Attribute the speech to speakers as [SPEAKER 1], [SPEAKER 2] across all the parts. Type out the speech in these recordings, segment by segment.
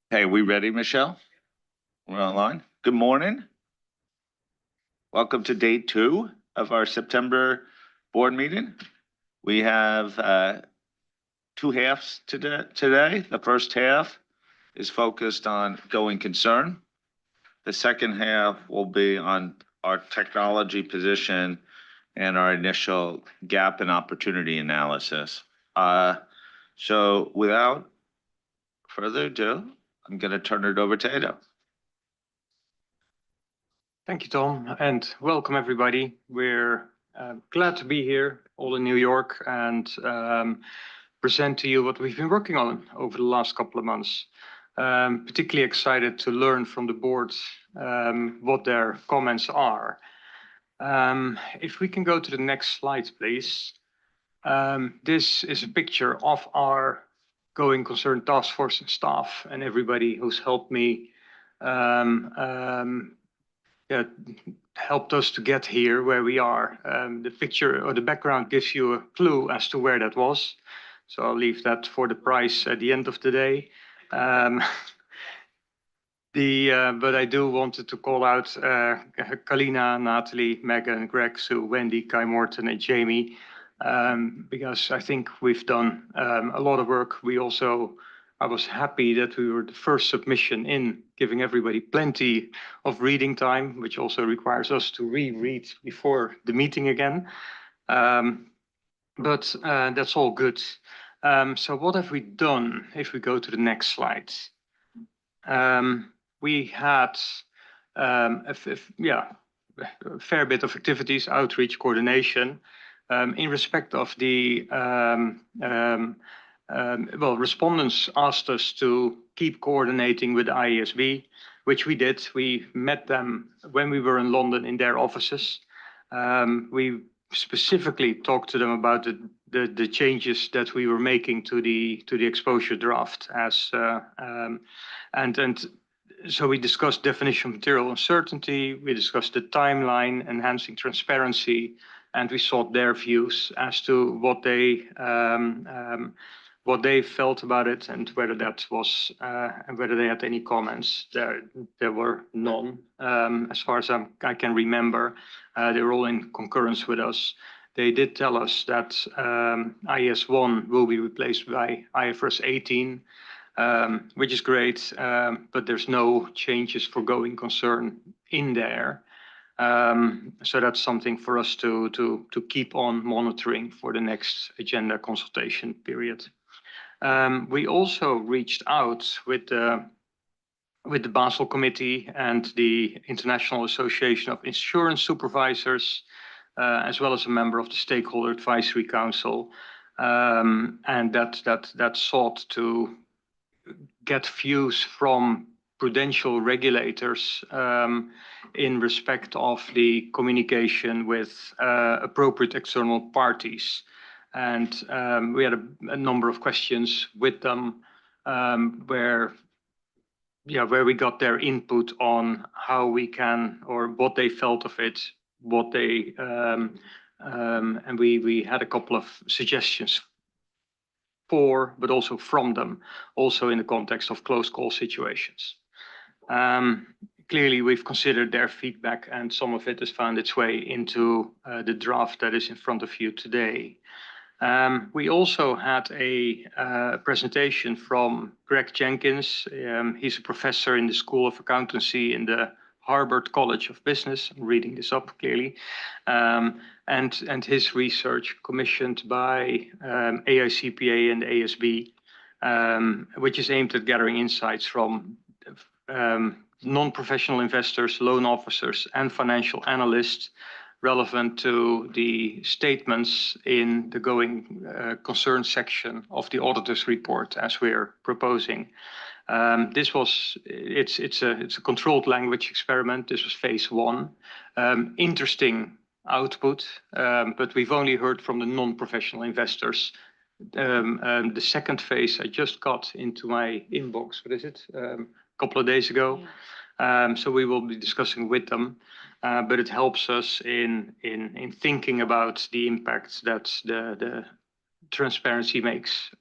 [SPEAKER 1] Hey, we ready, Michelle? We're online. Good morning. Welcome to day 2 of our September board meeting. We have 2 halves today. The first half is focused on going concern. The second half will be on our technology position and our initial gap and opportunity analysis. So without further ado, I'm going to turn it over to Edo.
[SPEAKER 2] Thank you, Tom, and welcome everybody. We're glad to be here, all in New York, and present to you what we've been working on over the last couple of months. Particularly excited to learn from the board what their comments are. If we can go to the next slide, please. This is a picture of our going concern task force and staff and everybody who's helped me helped us to get here where we are. The picture or the background gives you a clue as to where that was. So I'll leave that for the prize at the end of the day. But I do wanted to call out Kalina, Natalie, Megan, Greg, Sue, Wendy, Kai Morton, and Jamie, because I think we've done a lot of work. I was happy that we were the first submission in, giving everybody plenty of reading time, which also requires us to reread before the meeting again. But that's all good. So what have we done? If we go to the next slide. We had a fair bit of activities, outreach, coordination, in respect of the respondents asked us to keep coordinating with the IAASB, which we did. We met them when we were in London in their offices. We specifically talked to them about the changes that we were making to the exposure draft, so we discussed definition of material uncertainty. We discussed the timeline, enhancing transparency, and we sought their views as to what they felt about it and whether that was and whether they had any comments. There were none, as far as I can remember. They were all in concurrence with us. They did tell us that IAS 1 will be replaced by IFRS 18, which is great, but there's no changes for going concern in there. So that's something for us to keep on monitoring for the next agenda consultation period. We also reached out with the Basel Committee and the International Association of Insurance Supervisors, as well as a member of the Stakeholder Advisory Council, and that sought to get views from prudential regulators in respect of the communication with appropriate external parties. And we had a number of questions with them where we got their input on how we can, or what they felt of it, and we had a couple of suggestions for, but also from them, also in the context of close call situations. Clearly, we've considered their feedback, and some of it has found its way into the draft that is in front of you today. We also had a presentation from Greg Jenkins. He's a professor in the School of Accountancy in the Harvard College of Business. I'm reading this up clearly. And his research commissioned by AICPA and ASB, which is aimed at gathering insights from non-professional investors, loan officers, and financial analysts relevant to the statements in the going concern section of the auditor's report, as we're proposing. It's a controlled language experiment. This was phase 1. Interesting output, but we've only heard from the non-professional investors. The second phase I just got into my inbox. What is it? A couple of days ago. Yeah. So we will be discussing with them, but it helps us in thinking about the impacts that the transparency makes,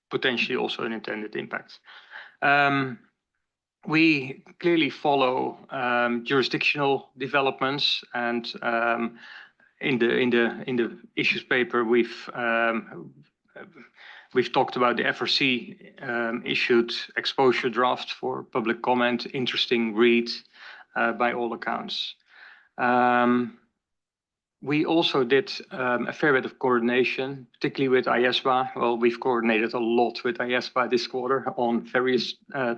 [SPEAKER 2] potentially also an intended impact. We clearly follow jurisdictional developments, and in the issues paper we've talked about the FRC issued exposure draft for public comment. Interesting read by all accounts. We also did a fair bit of coordination, particularly with IAASB. Well, we've coordinated a lot with IAASB this quarter on various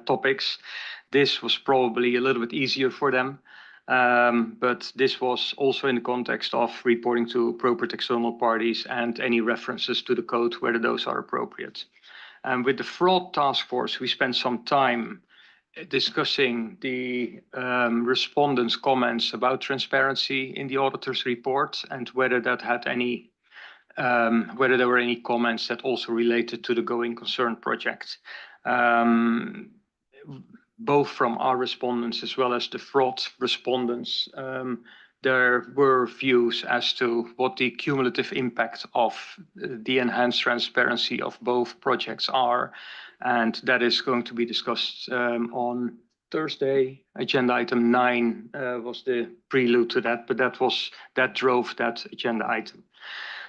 [SPEAKER 2] topics. This was probably a little bit easier for them, but this was also in the context of reporting to appropriate external parties and any references to the code, whether those are appropriate. With the fraud task force, we spent some time discussing the respondents' comments about transparency in the auditor's report and whether that had any, whether there were any comments that also related to the going concern project. Both from our respondents as well as the fraud respondents, there were views as to what the cumulative impact of the enhanced transparency of both projects are. And that is going to be discussed on Thursday. Agenda item 9 was the prelude to that, but that drove that agenda item.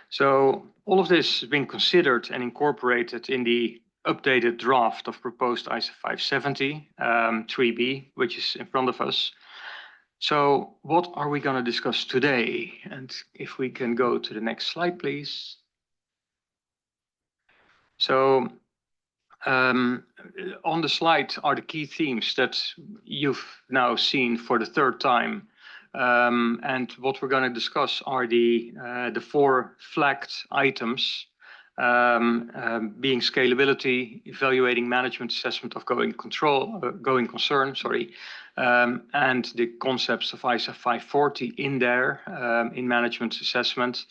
[SPEAKER 2] So all of this has been considered and incorporated in the updated draft of proposed ISA 570 3B, which is in front of us. So what are we going to discuss today? And if we can go to the next slide, please. So on the slide are the key themes that you've now seen for the third time. And what we're going to discuss are the 4 flagged items, being scalability, evaluating management assessment of going concern, and the concepts of ISA 540 in there, in management assessment,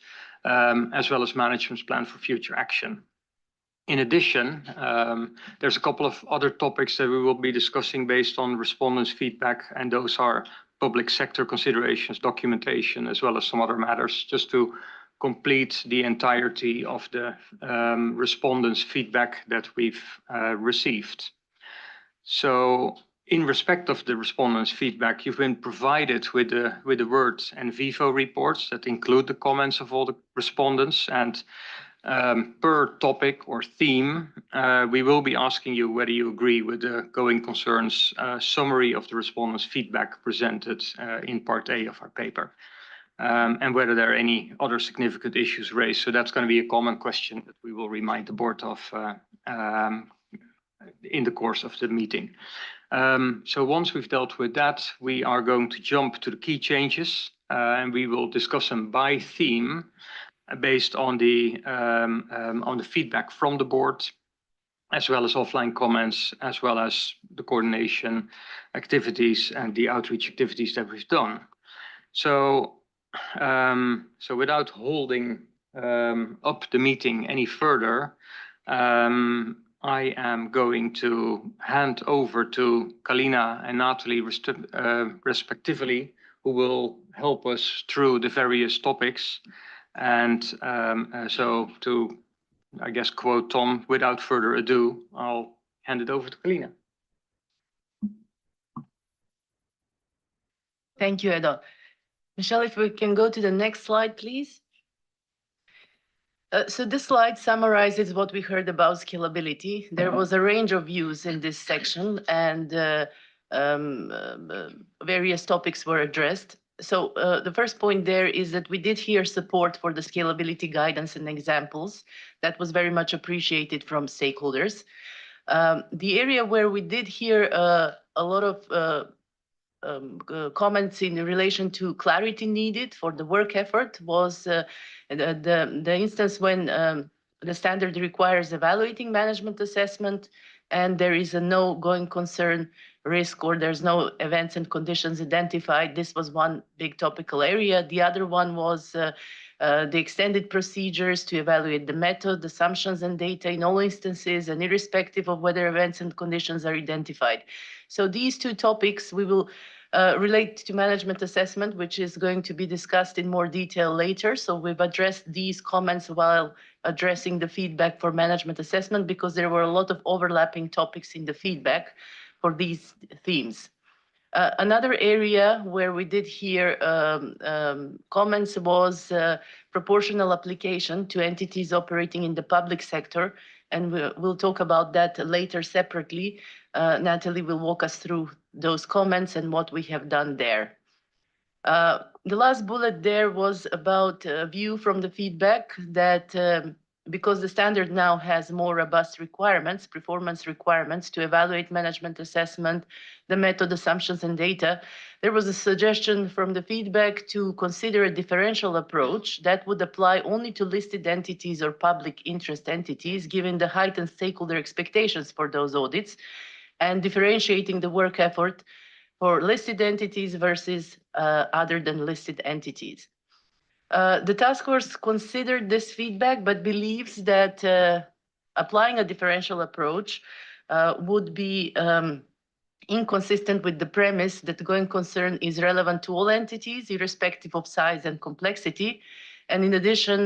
[SPEAKER 2] as well as management's plan for future action. In addition, there's a couple of other topics that we will be discussing based on respondents' feedback, and those are public sector considerations, documentation, as well as some other matters, just to complete the entirety of the respondents' feedback that we've received. So in respect of the respondents' feedback, you've been provided with the Word and Vivo reports that include the comments of all the respondents, and per topic or theme, we will be asking you whether you agree with the going concerns summary of the respondents' feedback presented in part A of our paper, and whether there are any other significant issues raised. So that's going to be a common question that we will remind the board of in the course of the meeting. So once we've dealt with that, we are going to jump to the key changes, and we will discuss them by theme based on the feedback from the board, as well as offline comments, as well as the coordination activities and the outreach activities that we've done. So, without holding up the meeting any further, I am going to hand over to Kalina and Natalie respectively, who will help us through the various topics. And so to, I guess, quote Tom, without further ado, I'll hand it over to Kalina.
[SPEAKER 3] Thank you, Edo. Michelle, if we can go to the next slide, please. So this slide summarizes what we heard about scalability. There was a range of views in this section, and various topics were addressed. So the first point there is that we did hear support for the scalability guidance and examples. That was very much appreciated from stakeholders. The area where we did hear a lot of comments in relation to clarity needed for the work effort was the instance when the standard requires evaluating management assessment and there is a no going concern risk or there's no events and conditions identified. This was one big topical area. The other one was the extended procedures to evaluate the method, assumptions and data in all instances and irrespective of whether events and conditions are identified. So these two topics we will relate to management assessment, which is going to be discussed in more detail later. So we've addressed these comments while addressing the feedback for management assessment because there were a lot of overlapping topics in the feedback. for these themes. Another area where we did hear comments was proportional application to entities operating in the public sector, and we'll talk about that later separately. Natalie will walk us through those comments and what we have done there. The last bullet there was about a view from the feedback that because the standard now has more robust requirements, performance requirements to evaluate management assessment, the method assumptions and data, there was a suggestion from the feedback to consider a differential approach that would apply only to listed entities or public interest entities, given the heightened stakeholder expectations for those audits, and differentiating the work effort for listed entities versus other than listed entities. The task force considered this feedback, but believes that applying a differential approach would be inconsistent with the premise that going concern is relevant to all entities, irrespective of size and complexity. And in addition,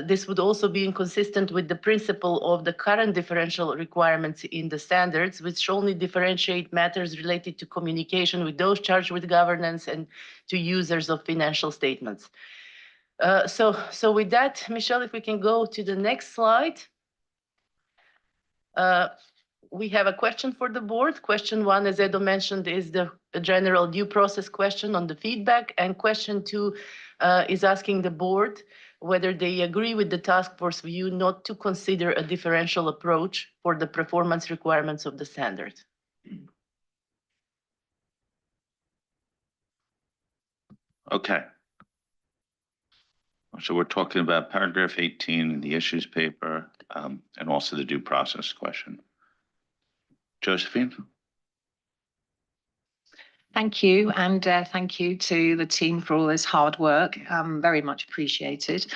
[SPEAKER 3] this would also be inconsistent with the principle of the current differential requirements in the standards, which only differentiate matters related to communication with those charged with governance and to users of financial statements. So with that, Michelle, if we can go to the next slide. We have a question for the board. Question 1, as Edo mentioned, is the general due process question on the feedback. And question 2 is asking the board whether they agree with the task force view not to consider a differential approach for the performance requirements of the standard.
[SPEAKER 1] Okay. So we're talking about paragraph 18 in the issues paper and also the due process question. Josephine?
[SPEAKER 4] Thank you, and thank you to the team for all this hard work. Very much appreciated.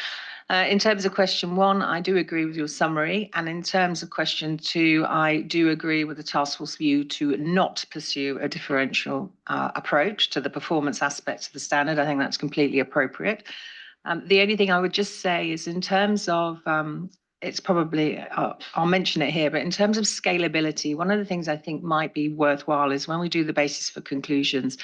[SPEAKER 4] In terms of question 1, I do agree with your summary. And in terms of question 2, I do agree with the task force view to not pursue a differential approach to the performance aspects of the standard. I think that's completely appropriate. The only thing I would just say is in terms of it's probably, I'll mention it here, but in terms of scalability, one of the things I think might be worthwhile is when we do the basis for conclusions,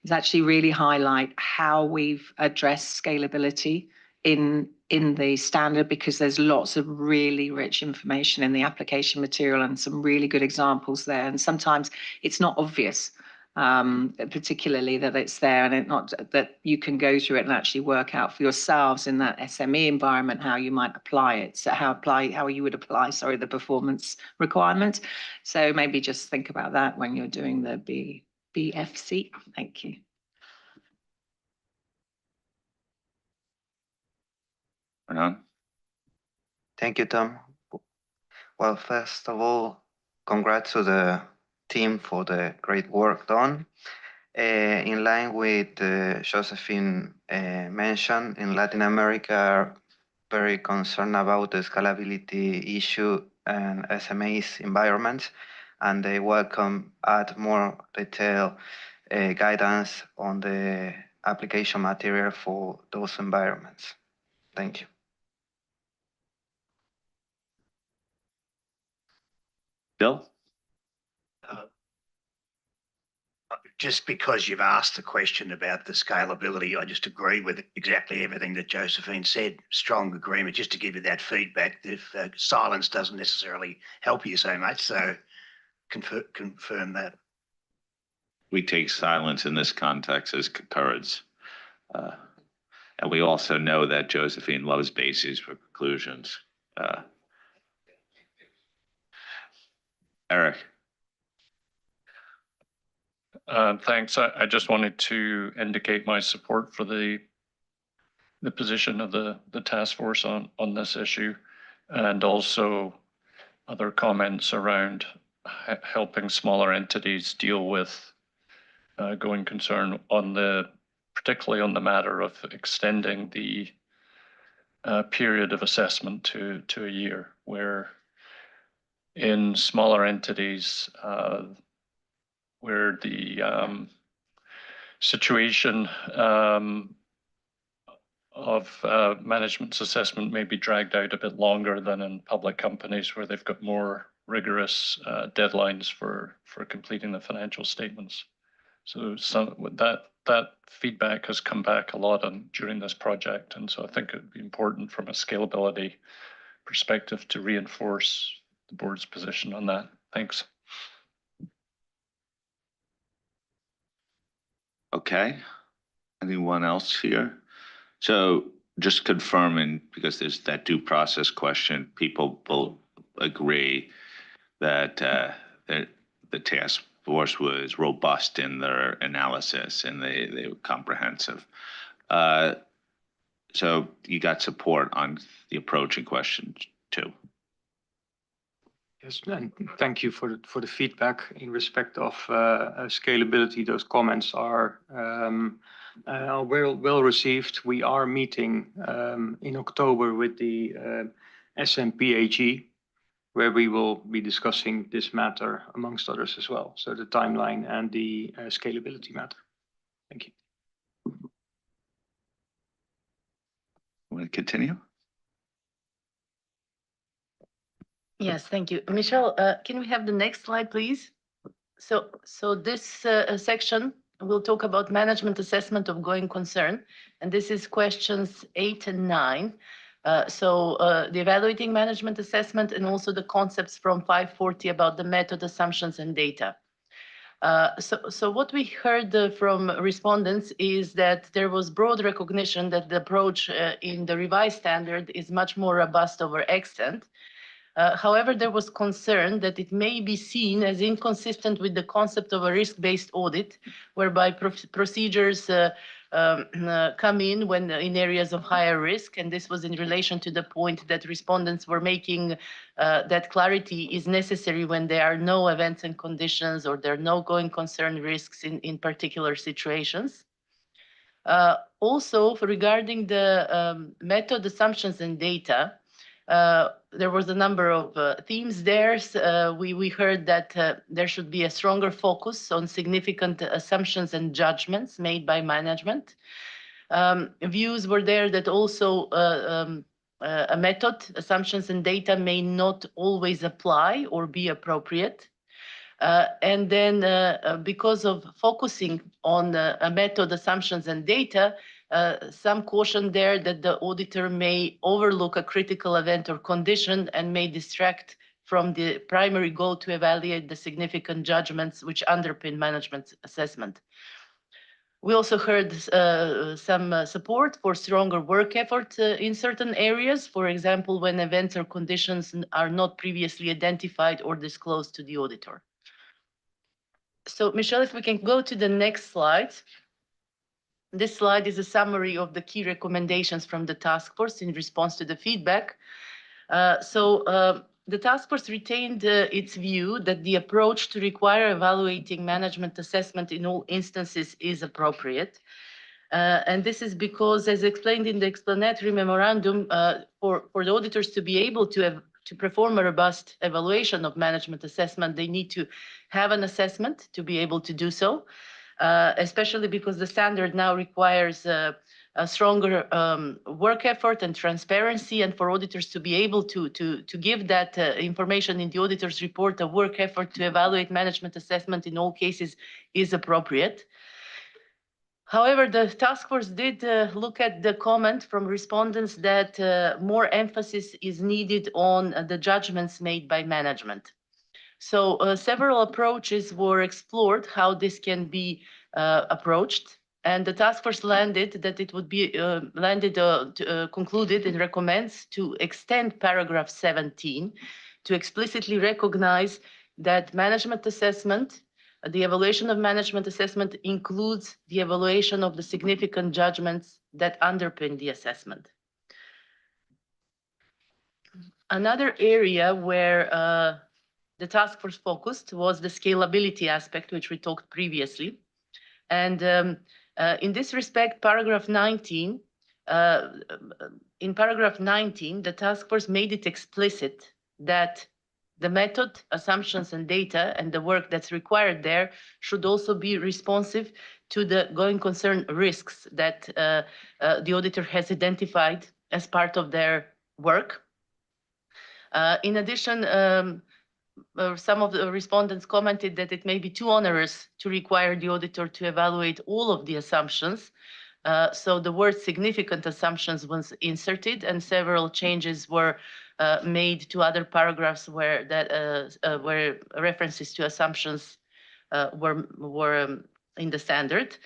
[SPEAKER 4] is actually really highlight how we've addressed scalability in the standard, because there's lots of really rich information in the application material and some really good examples there. And sometimes it's not obvious, particularly that it's there, and it not that you can go through it and actually work out for yourselves in that SME environment how you might apply it. So how you would apply, the performance requirements. So maybe just think about that when you're doing the BFC. Thank you.
[SPEAKER 5] Thank you, Tom. Well, first of all, congrats to the team for the great work done. In line with Josephine mentioned, in Latin America, are very concerned about the scalability issue and SMEs environments, and they welcome add more detailed guidance on the application material for those environments. Thank you.
[SPEAKER 1] Bill?
[SPEAKER 6] Just because you've asked the question about the scalability, I just agree with exactly everything that Josephine said. Strong agreement, just to give you that feedback. If silence doesn't necessarily help you so much, so confirm that.
[SPEAKER 1] We take silence in this context as concurrence. And we also know that Josephine loves bases for conclusions. Eric.
[SPEAKER 7] Thanks. I just wanted to indicate my support for the position of the task force on this issue, and also other comments around helping smaller entities deal with going concern particularly on the matter of extending the period of assessment to a year, where in smaller entities where the situation of management's assessment may be dragged out a bit longer than in public companies where they've got more rigorous deadlines for completing the financial statements. So that feedback has come back a lot during this project, and so I think it would be important from a scalability perspective to reinforce the board's position on that. Thanks.
[SPEAKER 1] Okay. Anyone else here? So just confirming, because there's that due process question, people will agree that the task force was robust in their analysis and they were comprehensive. So you got support on the approach in question 2.
[SPEAKER 2] Yes, and thank you for the feedback in respect of scalability. Those comments are well received. We are meeting in October with the S&P AG, where we will be discussing this matter amongst others as well. So the timeline and the scalability matter. Thank you.
[SPEAKER 1] Want to continue?
[SPEAKER 3] Yes, thank you. Michelle, can we have the next slide, please? So this section will talk about management assessment of going concern, and this is questions 8 and 9. The evaluating management assessment and also the concepts from 540 about the method, assumptions, and data. So what we heard from respondents is that there was broad recognition that the approach in the revised standard is much more robust over extent. However, there was concern that it may be seen as inconsistent with the concept of a risk-based audit, whereby procedures come in when in areas of higher risk, and this was in relation to the point that respondents were making that clarity is necessary when there are no events and conditions or there are no going concern risks in particular situations. Also, regarding the method, assumptions, and data, there was a number of themes there. We heard that there should be a stronger focus on significant assumptions and judgments made by management. Views were there that also a method, assumptions, and data may not always apply or be appropriate. And then because of focusing on a method, assumptions, and data, some caution there that the auditor may overlook a critical event or condition and may distract from the primary goal to evaluate the significant judgments which underpin management assessment. We also heard some support for stronger work effort in certain areas, for example, when events or conditions are not previously identified or disclosed to the auditor. So, Michelle, if we can go to the next slide. This slide is a summary of the key recommendations from the task force in response to the feedback. The task force retained its view that the approach to require evaluating management assessment in all instances is appropriate. And this is because, as explained in the explanatory memorandum, for the auditors to be able to perform a robust evaluation of management assessment, they need to have an assessment to be able to do so. Especially because the standard now requires a stronger work effort and transparency, and for auditors to be able to give that information in the auditor's report, a work effort to evaluate management assessment in all cases is appropriate. However, the task force did look at the comment from respondents that more emphasis is needed on the judgments made by management. So several approaches were explored how this can be approached, and the task force landed that it would be concluded and recommends to extend paragraph 17 to explicitly recognize that management assessment, the evaluation of management assessment includes the evaluation of the significant judgments that underpin the assessment. Another area where the task force focused was the scalability aspect, which we talked previously. And in this respect, paragraph 19, in paragraph 19, the task force made it explicit that the method, assumptions, and data and the work that's required there should also be responsive to the going concern risks that the auditor has identified as part of their work. In addition, some of the respondents commented that it may be too onerous to require the auditor to evaluate all of the assumptions. So the word significant assumptions was inserted, and several changes were made to other paragraphs where references to assumptions were in the standard.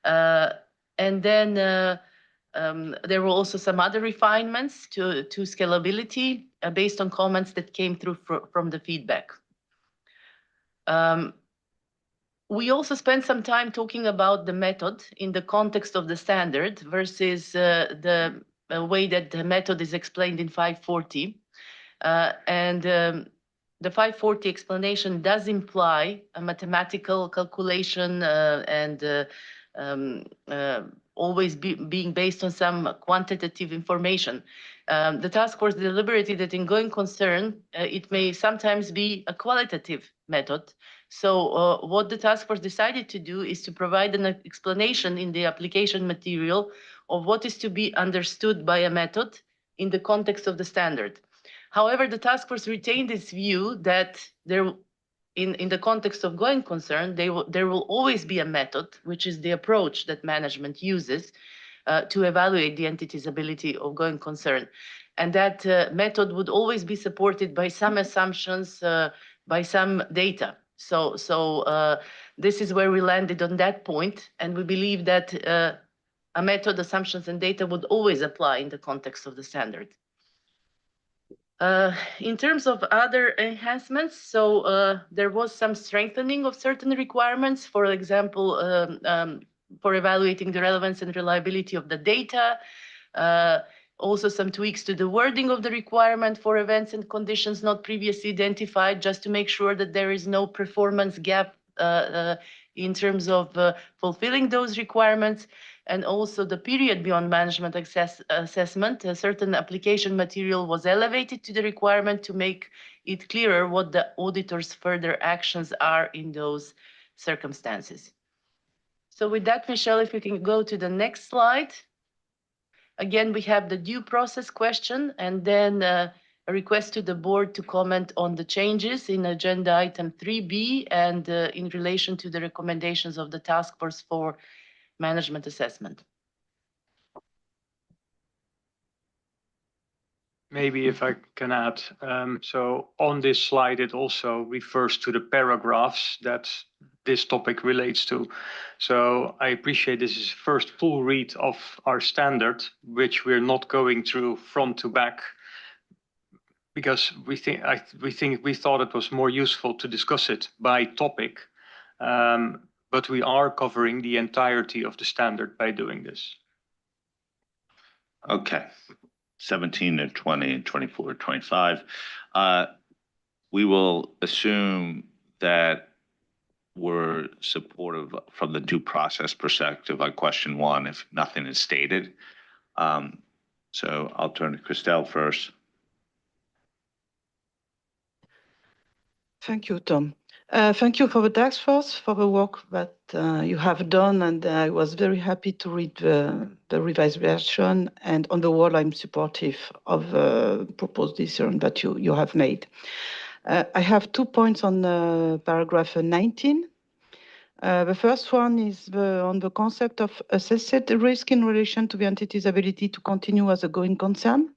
[SPEAKER 3] And then there were also some other refinements to scalability based on comments that came through from the feedback. We also spent some time talking about the method in the context of the standard versus the way that the method is explained in 540. The 540 explanation does imply a mathematical calculation and always being based on some quantitative information. The task force deliberated that in going concern, it may sometimes be a qualitative method. So what the task force decided to do is to provide an explanation in the application material of what is to be understood by a method in the context of the standard. However, the task force retained its view that in the context of going concern, there will always be a method, which is the approach that management uses to evaluate the entity's ability of going concern. And that method would always be supported by some assumptions, by some data. So this is where we landed on that point, and we believe that a method, assumptions, and data would always apply in the context of the standard. In terms of other enhancements, so there was some strengthening of certain requirements, for example, for evaluating the relevance and reliability of the data, also some tweaks to the wording of the requirement for events and conditions not previously identified, just to make sure that there is no performance gap in terms of fulfilling those requirements, and also the period beyond management assessment. A certain application material was elevated to the requirement to make it clearer what the auditor's further actions are in those circumstances. So with that, Michelle, if we can go to the next slide. Again, we have the due process question, and then a request to the board to comment on the changes in agenda item 3B and in relation to the recommendations of the task force for management assessment.
[SPEAKER 2] Maybe if I can add, so on this slide, it also refers to the paragraphs that this topic relates to. So I appreciate this is first full read of our standard, which we're not going through front to back, because we thought it was more useful to discuss it by topic, but we are covering the entirety of the standard by doing this.
[SPEAKER 1] Okay. 17 and 20 and 24, 25. We will assume that we're supportive from the due process perspective on question 1 if nothing is stated. So I'll turn to Christelle first.
[SPEAKER 8] Thank you, Tom. Thank you for the task force for the work that you have done, and I was very happy to read the revised version. And on the whole, I'm supportive of the proposed decision that you have made. I have 2 points on paragraph 19. The first one is on the concept of assessed risk in relation to the entity's ability to continue as a going concern.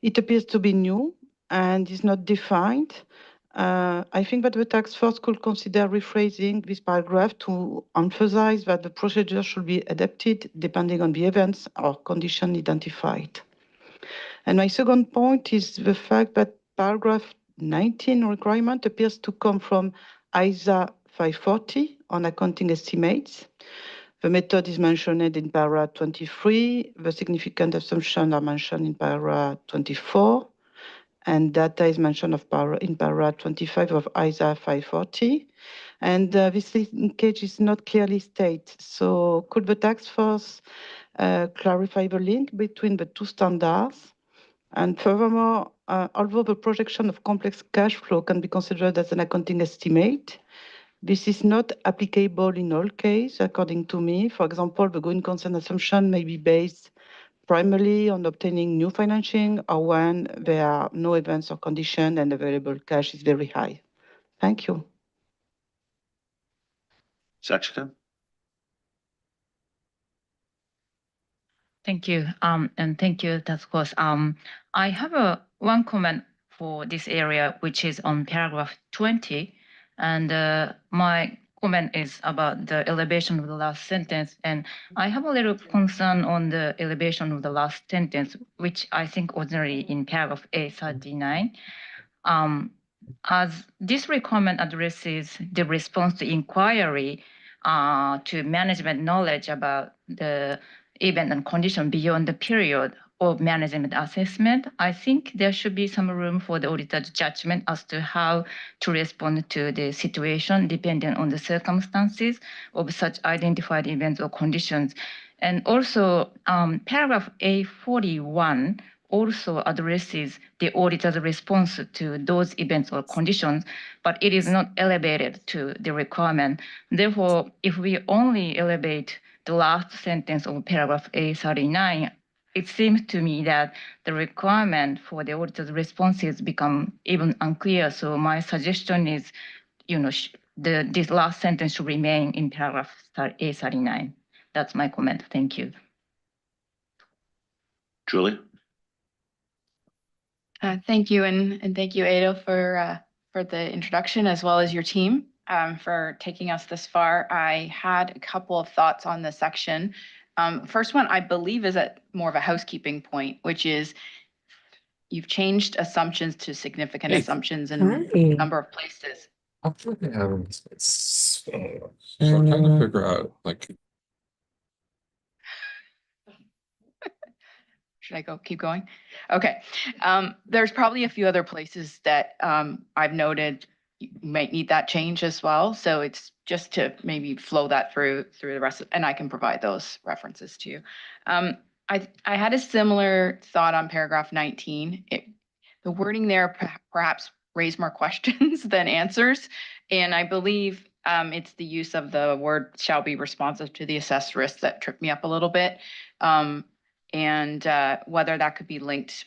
[SPEAKER 8] It appears to be new and is not defined. I think that the task force could consider rephrasing this paragraph to emphasize that the procedure should be adapted depending on the events or condition identified. And my second point is the fact that paragraph 19 requirement appears to come from ISA 540 on accounting estimates. The method is mentioned in paragraph 23. The significant assumptions are mentioned in paragraph 24. And data is mentioned in paragraph 25 of ISA 540. And this linkage is not clearly stated. So could the task force clarify the link between the two standards? And furthermore, although the projection of complex cash flow can be considered as an accounting estimate, this is not applicable in all cases, according to me. For example, the going concern assumption may be based primarily on obtaining new financing or when there are no events or conditions and available cash is very high. Thank you.
[SPEAKER 1] Sachika?
[SPEAKER 9] Thank you. And thank you, task force. I have one comment for this area, which is on paragraph 20. And my comment is about the elevation of the last sentence. And I have a little concern on the elevation of the last sentence, which I think ordinarily in paragraph A39. As this requirement addresses the response to inquiry to management knowledge about the event and condition beyond the period of management assessment, I think there should be some room for the auditor's judgment as to how to respond to the situation depending on the circumstances of such identified events or conditions. And also, paragraph A41 also addresses the auditor's response to those events or conditions, but it is not elevated to the requirement. Therefore, if we only elevate the last sentence of paragraph A39, it seems to me that the requirement for the auditor's responses become even unclear. So my suggestion is, this last sentence should remain in paragraph A39. That's my comment. Thank you.
[SPEAKER 1] Julie?
[SPEAKER 10] Thank you, and thank you, Ada, for the introduction, as well as your team for taking us this far. I had a couple of thoughts on this section. First one, I believe, is at more of a housekeeping point, which is you've changed assumptions to significant assumptions in a number of places.
[SPEAKER 11] So I'm trying to figure out, like,
[SPEAKER 10] Should I keep going? Okay. There's probably a few other places that I've noted you might need that change as well. So it's just to maybe flow that through the rest and I can provide those references to you. I had a similar thought on paragraph 19. The wording there perhaps raised more questions than answers. And I believe it's the use of the word shall be responsive to the assessed risk that tripped me up a little bit. And whether that could be linked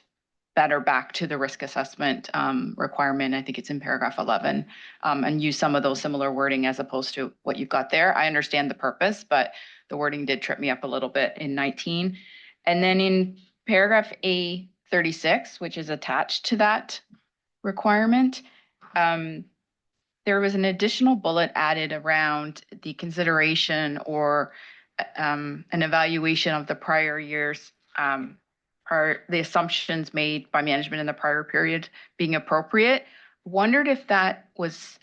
[SPEAKER 10] better back to the risk assessment requirement. I think it's in paragraph 11, and use some of those similar wording as opposed to what you've got there. I understand the purpose, but the wording did trip me up a little bit in 19. And then in paragraph A36, which is attached to that requirement, there was an additional bullet added around the consideration or an evaluation of the prior years, the assumptions made by management in the prior period being appropriate. Wondered if that was,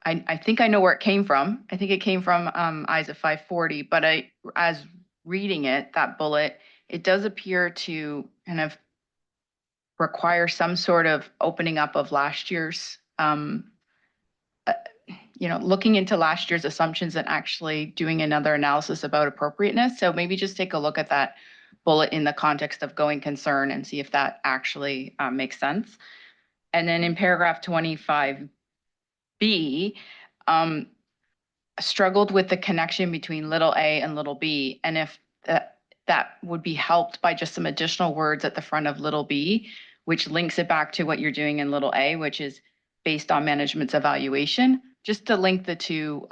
[SPEAKER 10] I think I know where it came from. I think it came from IAASB 540, but as reading it, that bullet, it does appear to kind of require some sort of opening up of last year's looking into last year's assumptions and actually doing another analysis about appropriateness. So maybe just take a look at that bullet in the context of going concern and see if that actually makes sense. And then in paragraph 25B, struggled with the connection between little a and little b, and if that would be helped by just some additional words at the front of little b, which links it back to what you're doing in little a, which is based on management's evaluation, just to link the two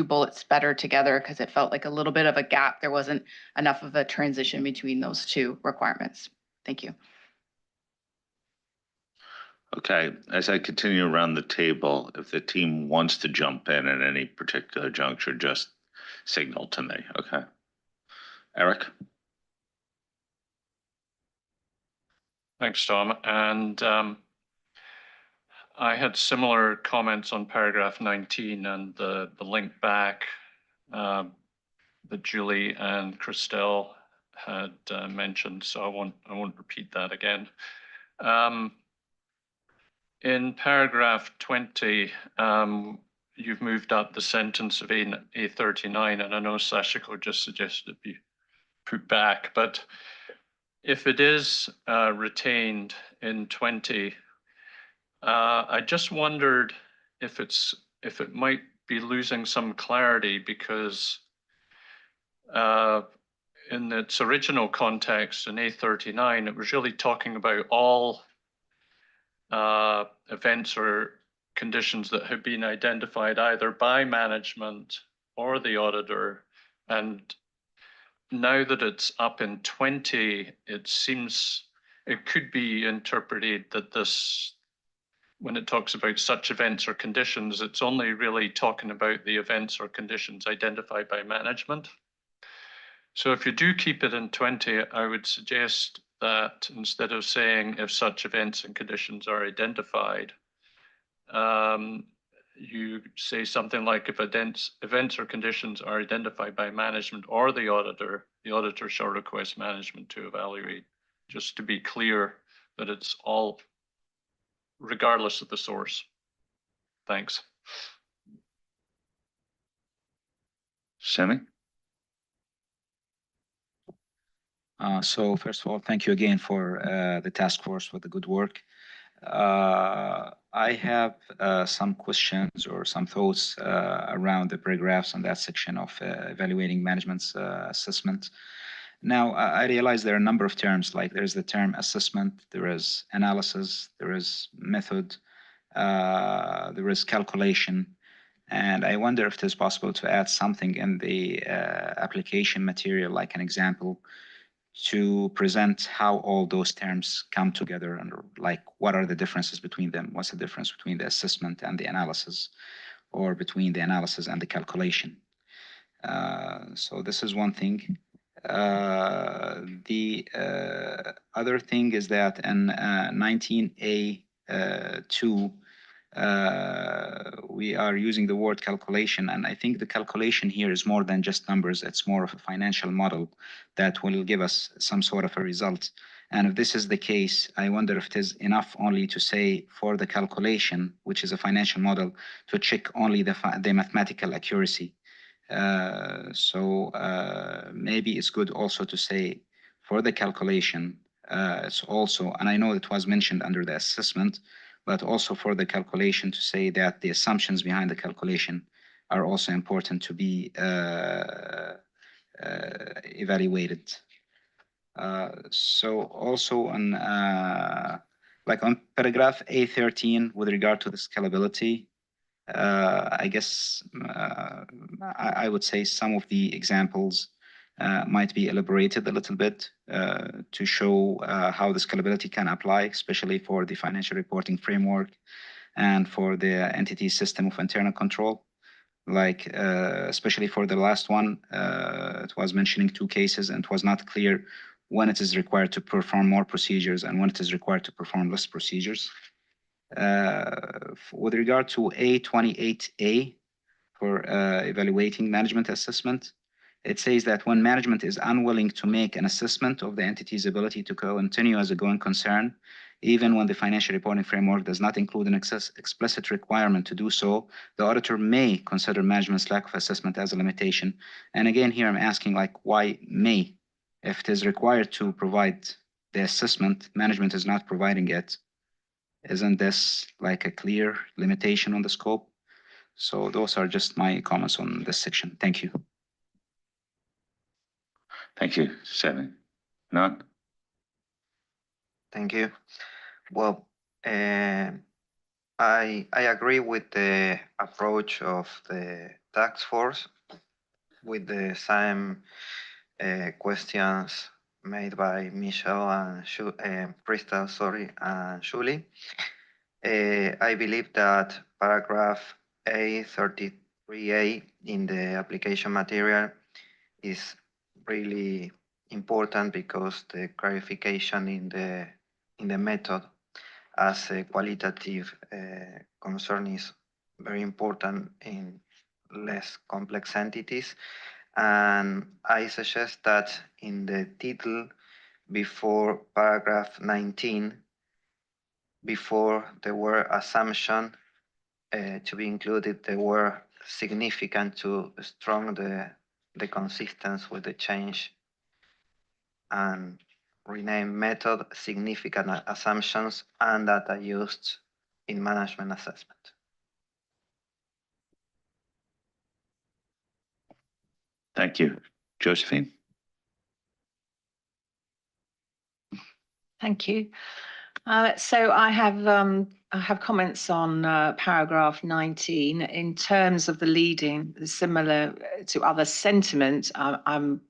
[SPEAKER 10] bullets better together, because it felt like a little bit of a gap. There wasn't enough of a transition between those two requirements. Thank you.
[SPEAKER 1] Okay, as I continue around the table, if the team wants to jump in at any particular juncture, just signal to me, okay? Eric?
[SPEAKER 7] Thanks, Tom. And I had similar comments on paragraph 19 and the link back that Julie and Christelle had mentioned, so I won't repeat that again. In paragraph 20, you've moved up the sentence of A39, and I know Sachiko just suggested it be put back, but if it is retained in 20, I just wondered if it might be losing some clarity, because in its original context in A39, it was really talking about all events or conditions that have been identified either by management or the auditor. And now that it's up in 20, it seems it could be interpreted that this, when it talks about such events or conditions, it's only really talking about the events or conditions identified by management. So if you do keep it in 20, I would suggest that instead of saying if such events and conditions are identified, you say something like if events or conditions are identified by management or the auditor shall request management to evaluate, just to be clear that it's all regardless of the source. Thanks.
[SPEAKER 1] Semi?
[SPEAKER 12] So first of all, thank you again for the task force for the good work. I have some questions or some thoughts around the paragraphs on that section of evaluating management's assessment. Now, I realize there are a number of terms, like there's the term assessment, there is analysis, there is method, there is calculation. And I wonder if it is possible to add something in the application material, like an example, to present how all those terms come together and like what are the differences between them? What's the difference between the assessment and the analysis, or between the analysis and the calculation? So this is one thing. The other thing is that in 19A2, we are using the word calculation, and I think the calculation here is more than just numbers. It's more of a financial model that will give us some sort of a result. And if this is the case, I wonder if it is enough only to say for the calculation, which is a financial model, to check only the mathematical accuracy. Maybe it's good also to say for the calculation, it's also, and I know it was mentioned under the assessment, but also for the calculation to say that the assumptions behind the calculation are also important to be evaluated. So also on like on paragraph A13 with regard to the scalability, I guess I would say some of the examples might be elaborated a little bit to show how the scalability can apply, especially for the financial reporting framework and for the entity system of internal control. Like, especially for the last one, it was mentioning 2 cases, and it was not clear when it is required to perform more procedures and when it is required to perform less procedures. With regard to A28A for evaluating management assessment, it says that when management is unwilling to make an assessment of the entity's ability to continue as a going concern, even when the financial reporting framework does not include an explicit requirement to do so, the auditor may consider management's lack of assessment as a limitation. And again, here I'm asking, like, why may? If it is required to provide the assessment, management is not providing it. Isn't this like a clear limitation on the scope? So those are just my comments on this section. Thank you.
[SPEAKER 1] Thank you, Semi. None?
[SPEAKER 5] Thank you. Well, I agree with the approach of the task force with the same questions made by Michelle and Crystal, and Julie. I believe that paragraph A33A in the application material is really important because the clarification in the method as a qualitative concern is very important in less complex entities. And I suggest that in the title before paragraph 19, before the word assumption to be included, the word significant to strong the consistency with the change, and rename method significant assumptions and data used in management assessment.
[SPEAKER 1] Thank you. Josephine?
[SPEAKER 4] Thank you. So I have comments on paragraph 19 in terms of the leading, similar to other sentiment. I'm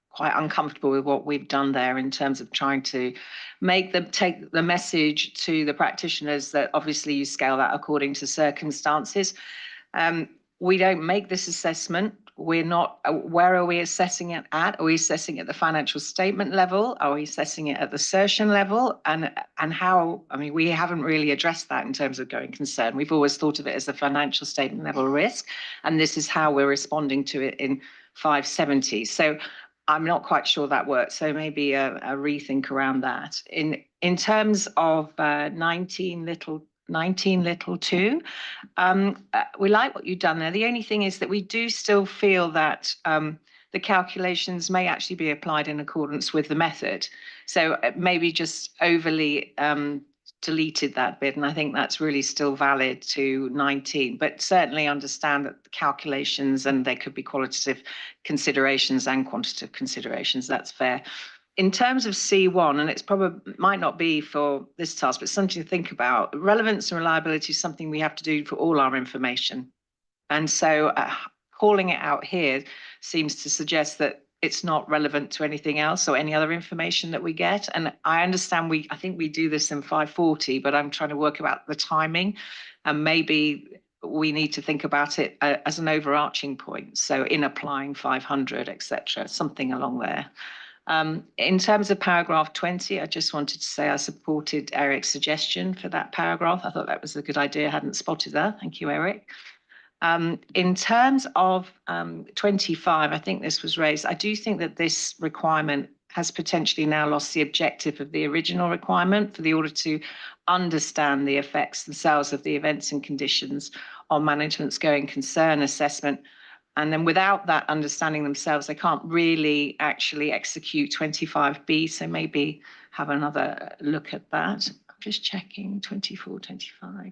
[SPEAKER 4] quite uncomfortable with what we've done there in terms of trying to take the message to the practitioners that obviously you scale that according to circumstances. We don't make this assessment. We're not, where are we assessing it at? Are we assessing it at the financial statement level? Are we assessing it at the assertion level? And how, I mean, we haven't really addressed that in terms of going concern. We've always thought of it as a financial statement level risk. And this is how we're responding to it in 570. So I'm not quite sure that works. So maybe a rethink around that. In terms of 19 little 2, we like what you've done there. The only thing is that we do still feel that the calculations may actually be applied in accordance with the method. So maybe just overly deleted that bit. And I think that's really still valid to 19, but certainly understand that the calculations, and there could be qualitative considerations and quantitative considerations. That's fair. In terms of C1, and it's probably might not be for this task, but something to think about, relevance and reliability is something we have to do for all our information. And so calling it out here seems to suggest that it's not relevant to anything else or any other information that we get. And I understand I think we do this in 540, but I'm trying to work out the timing, and maybe we need to think about it as an overarching point. So in applying 500, etc., something along there. In terms of paragraph 20, I just wanted to say I supported Eric's suggestion for that paragraph. I thought that was a good idea. I hadn't spotted that. Thank you, Eric. In terms of 25, I think this was raised. I do think that this requirement has potentially now lost the objective of the original requirement for the order to understand the effects themselves of the events and conditions on management's going concern assessment. And then without that understanding themselves, they can't really actually execute 25B. So maybe have another look at that. I'm just checking 24, 25.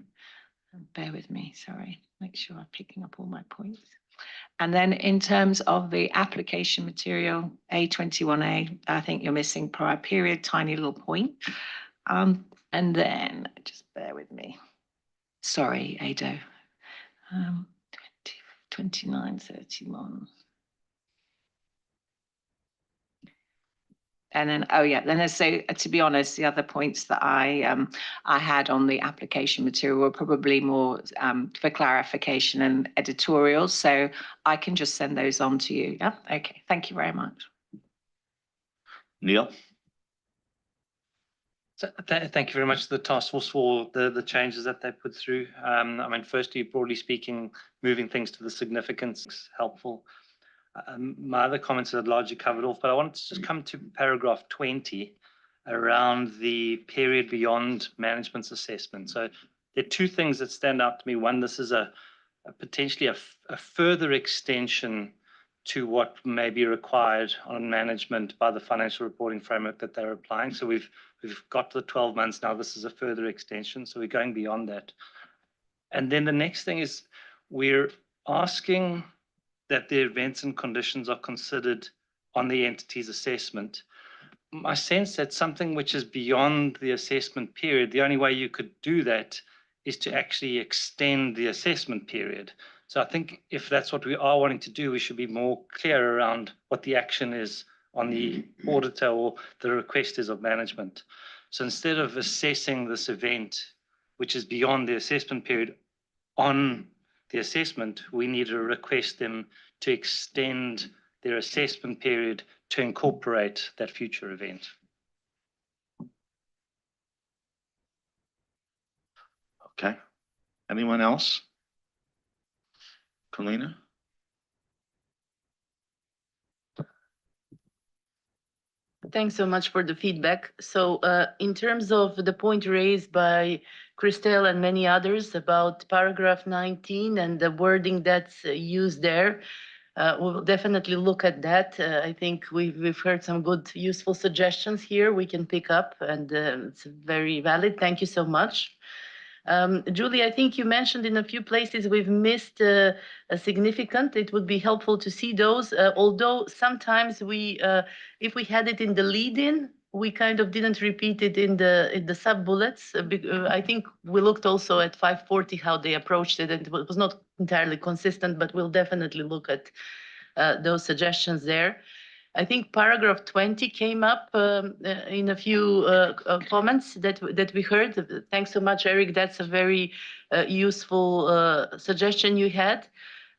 [SPEAKER 4] Bear with me, sorry. Make sure I'm picking up all my points. And then in terms of the application material, A21A, I think you're missing prior period, tiny little point. And then just bear with me. Sorry, Ado. 29, 31. And then, oh yeah, then so to be honest, the other points that I had on the application material were probably more for clarification and editorial. So I can just send those on to you. Yeah, okay. Thank you very much.
[SPEAKER 1] Neil?
[SPEAKER 2] So, thank you very much to the task force for the changes that they put through. I mean, firstly, broadly speaking, moving things to the significance is helpful. My other comments are largely covered off, but I wanted to just come to paragraph 20 around the period beyond management's assessment. So there are two things that stand out to me. One, this is potentially a further extension to what may be required on management by the financial reporting framework that they're applying. So we've got the 12 months now. This is a further extension. So we're going beyond that. And then the next thing is we're asking that the events and conditions are considered on the entity's assessment. My sense that something which is beyond the assessment period, the only way you could do that is to actually extend the assessment period. So I think if that's what we are wanting to do, we should be more clear around what the action is on the auditor or the request is of management. So instead of assessing this event, which is beyond the assessment period, on the assessment, we need to request them to extend their assessment period to incorporate that future event.
[SPEAKER 1] Okay. Anyone else? Colina?
[SPEAKER 3] Thanks so much for the feedback. So in terms of the point raised by Christelle and many others about paragraph 19 and the wording that's used there, we'll definitely look at that. I think we've heard some good, useful suggestions here we can pick up, and it's very valid. Thank you so much. Julie, I think you mentioned in a few places we've missed a significant. It would be helpful to see those, although sometimes if we had it in the lead-in, we kind of didn't repeat it in the sub bullets. I think we looked also at 540 how they approached it, and it was not entirely consistent, but we'll definitely look at those suggestions there. I think paragraph 20 came up in a few comments that we heard. Thanks so much, Eric. That's a very useful suggestion you had.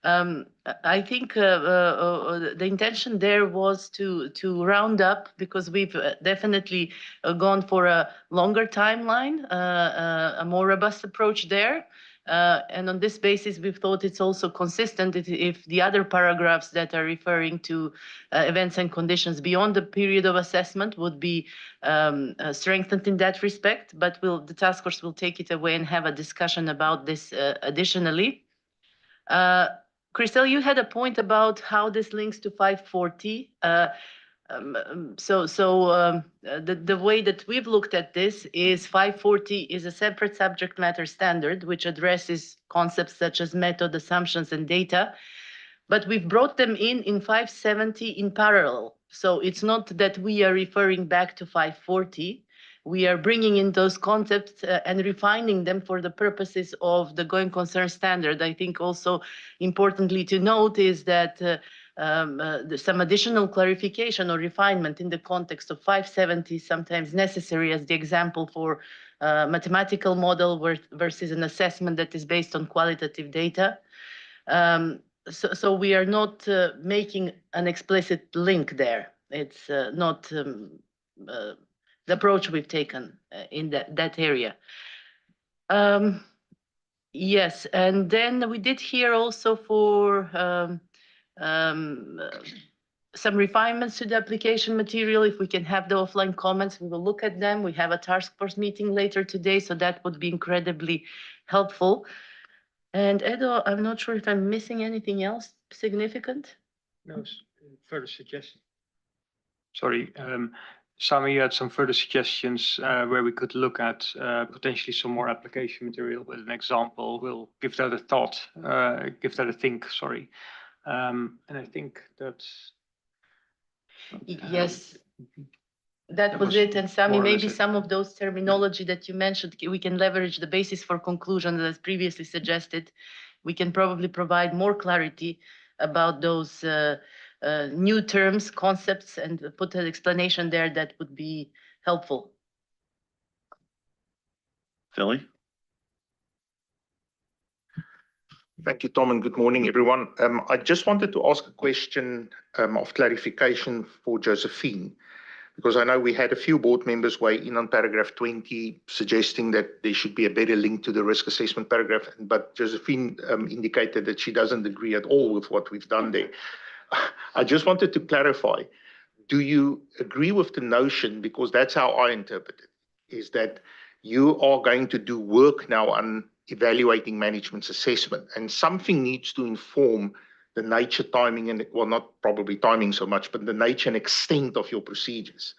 [SPEAKER 3] I think the intention there was to round up, because we've definitely gone for a longer timeline, a more robust approach there. And on this basis, we've thought it's also consistent if the other paragraphs that are referring to events and conditions beyond the period of assessment would be strengthened in that respect. But the task force will take it away and have a discussion about this additionally. Christelle, you had a point about how this links to 540. The way that we've looked at this is 540 is a separate subject matter standard which addresses concepts such as method, assumptions, and data. But we've brought them in 570 in parallel. So it's not that we are referring back to 540. We are bringing in those concepts and refining them for the purposes of the going concern standard. I think also importantly to note is that some additional clarification or refinement in the context of 570 is sometimes necessary, as the example for mathematical model versus an assessment that is based on qualitative data. So we are not making an explicit link there. It's not the approach we've taken in that area. Yes, and then we did hear also for some refinements to the application material. If we can have the offline comments, we will look at them. We have a task force meeting later today, so that would be incredibly helpful. And Edo, I'm not sure if I'm missing anything else significant.
[SPEAKER 2] No, further suggestions. Sorry, Sami, you had some further suggestions where we could look at potentially some more application material with an example. We'll give that a thought, give that a think, sorry. And I think that's...
[SPEAKER 3] Yes, that was it. And Sami, maybe some of those terminology that you mentioned, we can leverage the basis for conclusion as previously suggested. We can probably provide more clarity about those new terms, concepts, and put an explanation there that would be helpful.
[SPEAKER 1] Philly?
[SPEAKER 13] Thank you, Tom, and good morning, everyone. I just wanted to ask a question of clarification for Josephine, because I know we had a few board members weigh in on paragraph 20, suggesting that there should be a better link to the risk assessment paragraph, but Josephine indicated that she doesn't agree at all with what we've done there. I just wanted to clarify, do you agree with the notion, because that's how I interpret it, is that you are going to do work now on evaluating management's assessment, and something needs to inform the nature, timing, and, well, not probably timing so much, but the nature and extent of your procedures,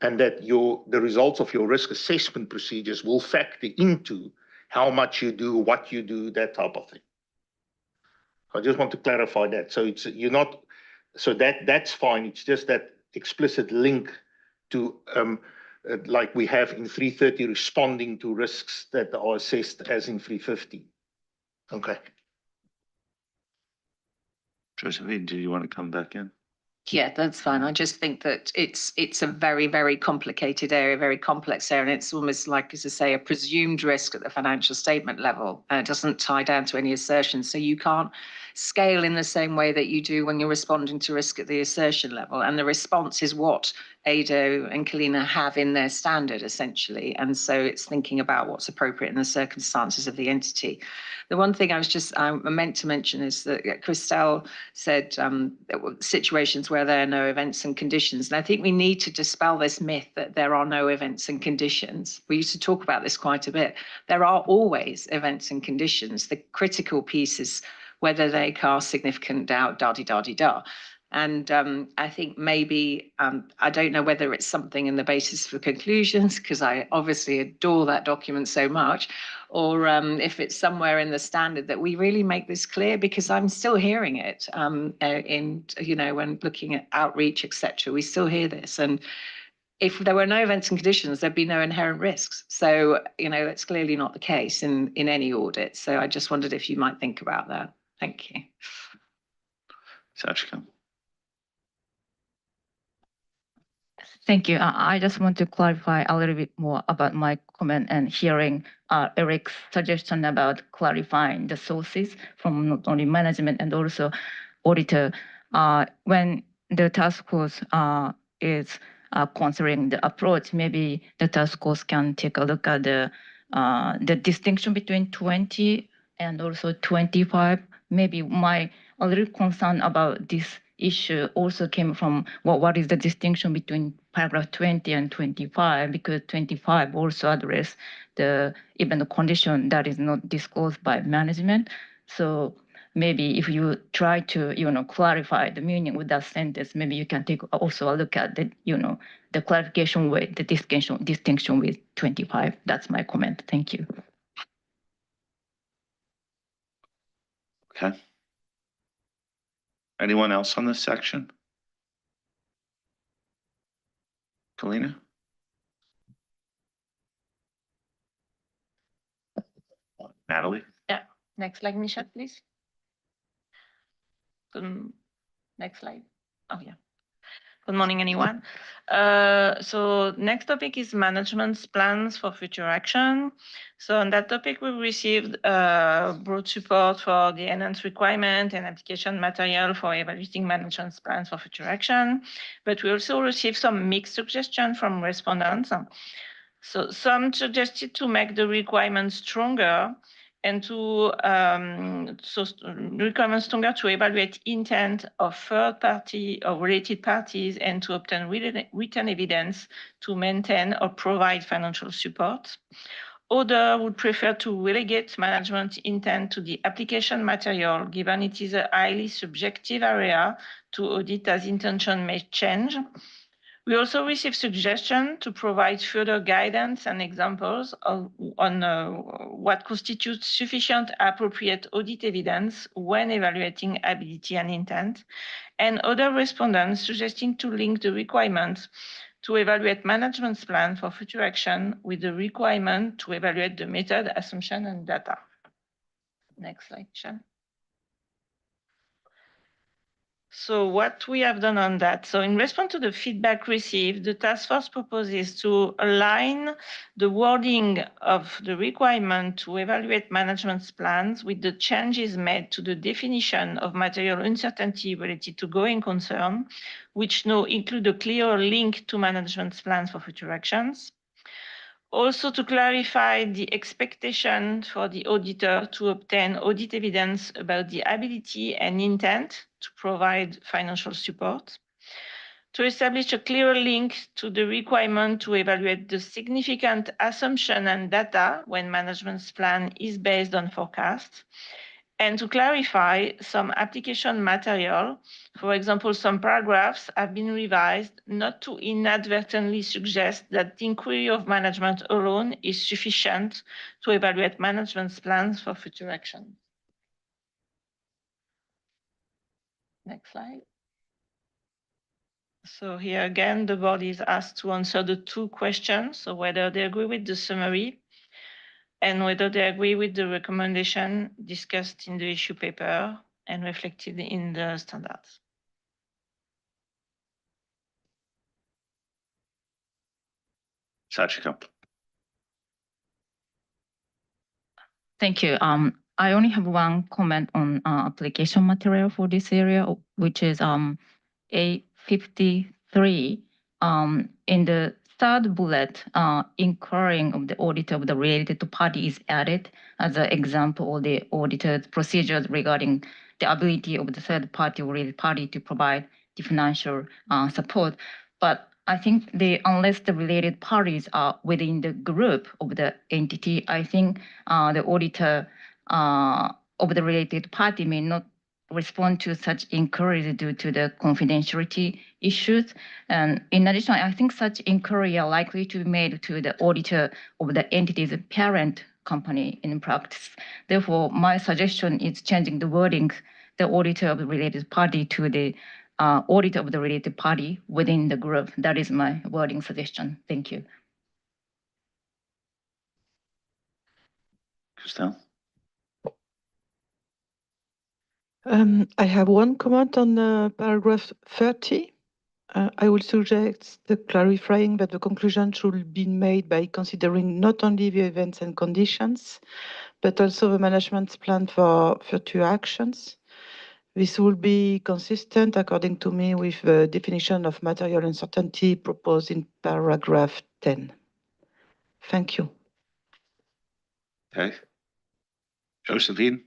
[SPEAKER 13] and that the results of your risk assessment procedures will factor into how much you do, what you do, that type of thing. I just want to clarify that. So you're not, so that's fine. It's just that explicit link to like we have in 330, responding to risks that are assessed as in 350. Okay.
[SPEAKER 1] Josephine, do you want to come back in?
[SPEAKER 4] Yeah, that's fine. I just think that it's a very, very complicated area, very complex area, and it's almost like, as I say, a presumed risk at the financial statement level. It doesn't tie down to any assertions, so you can't scale in the same way that you do when you're responding to risk at the assertion level. And the response is what Ado and Kalina have in their standard, essentially. And so it's thinking about what's appropriate in the circumstances of the entity. The one thing I meant to mention is that Christelle said situations where there are no events and conditions. And I think we need to dispel this myth that there are no events and conditions. We used to talk about this quite a bit. There are always events and conditions. The critical piece is whether they cast significant doubt, da-di-da-di-da. And I think maybe, I don't know whether it's something in the basis for conclusions, because I obviously adore that document so much, or if it's somewhere in the standard that we really make this clear, because I'm still hearing it in, when looking at outreach, etc. We still hear this. And if there were no events and conditions, there'd be no inherent risks. So, that's clearly not the case in any audit. So I just wondered if you might think about that. Thank you.
[SPEAKER 1] Sachika.
[SPEAKER 9] Thank you. I just want to clarify a little bit more about my comment and hearing Eric's suggestion about clarifying the sources from not only management and also auditor. When the task force is considering the approach, maybe the task force can take a look at the distinction between 20 and also 25. Maybe my a little concern about this issue also came from what is the distinction between paragraph 20 and 25, because 25 also address even the condition that is not disclosed by management. So maybe if you try to clarify the meaning with that sentence, maybe you can take also a look at the clarification with the distinction with 25. That's my comment. Thank you.
[SPEAKER 1] Okay. Anyone else on this section? Kalina? Natalie?
[SPEAKER 14] Next slide, Michelle, please. Next slide. Oh, yeah. Good morning, anyone. So next topic is management's plans for future action. So on that topic, we received broad support for the enhanced requirement and application material for evaluating management's plans for future action. But we also received some mixed suggestions from respondents. So some suggested to make the requirements stronger and to requirements stronger to evaluate intent of third party or related parties and to obtain written evidence to maintain or provide financial support. Others would prefer to relegate management intent to the application material, given it is a highly subjective area to audit as intention may change. We also received suggestions to provide further guidance and examples on what constitutes sufficient appropriate audit evidence when evaluating ability and intent, and other respondents suggesting to link the requirements to evaluate management's plan for future action with the requirement to evaluate the method, assumption, and data. Next slide, Sean. So what we have done on that. So in response to the feedback received, the task force proposes to align the wording of the requirement to evaluate management's plans with the changes made to the definition of material uncertainty related to going concern, which now include a clear link to management's plans for future actions. Also to clarify the expectation for the auditor to obtain audit evidence about the ability and intent to provide financial support. To establish a clear link to the requirement to evaluate the significant assumption and data when management's plan is based on forecasts. And to clarify some application material, for example, some paragraphs have been revised not to inadvertently suggest that the inquiry of management alone is sufficient to evaluate management's plans for future action. Next slide. So here again, the board is asked to answer the two questions, so whether they agree with the summary and whether they agree with the recommendation discussed in the issue paper and reflected in the standards.
[SPEAKER 1] Sachika.
[SPEAKER 9] Thank you. I only have one comment on application material for this area, which is A53. In the third bullet, inquiring of the auditor of the related party is added as an example of the auditor's procedures regarding the ability of the third party or related party to provide the financial support. But I think unless the related parties are within the group of the entity, I think the auditor of the related party may not respond to such inquiries due to the confidentiality issues. And in addition, I think such inquiry are likely to be made to the auditor of the entity's parent company in practice. Therefore, my suggestion is changing the wording, the auditor of the related party to the audit of the related party within the group. That is my wording suggestion. Thank you.
[SPEAKER 1] Christelle?
[SPEAKER 8] I have one comment on paragraph 30. I will suggest the clarifying that the conclusion should be made by considering not only the events and conditions, but also the management plan for future actions. This will be consistent, according to me, with the definition of material uncertainty proposed in paragraph 10. Thank you.
[SPEAKER 1] Okay. Josephine?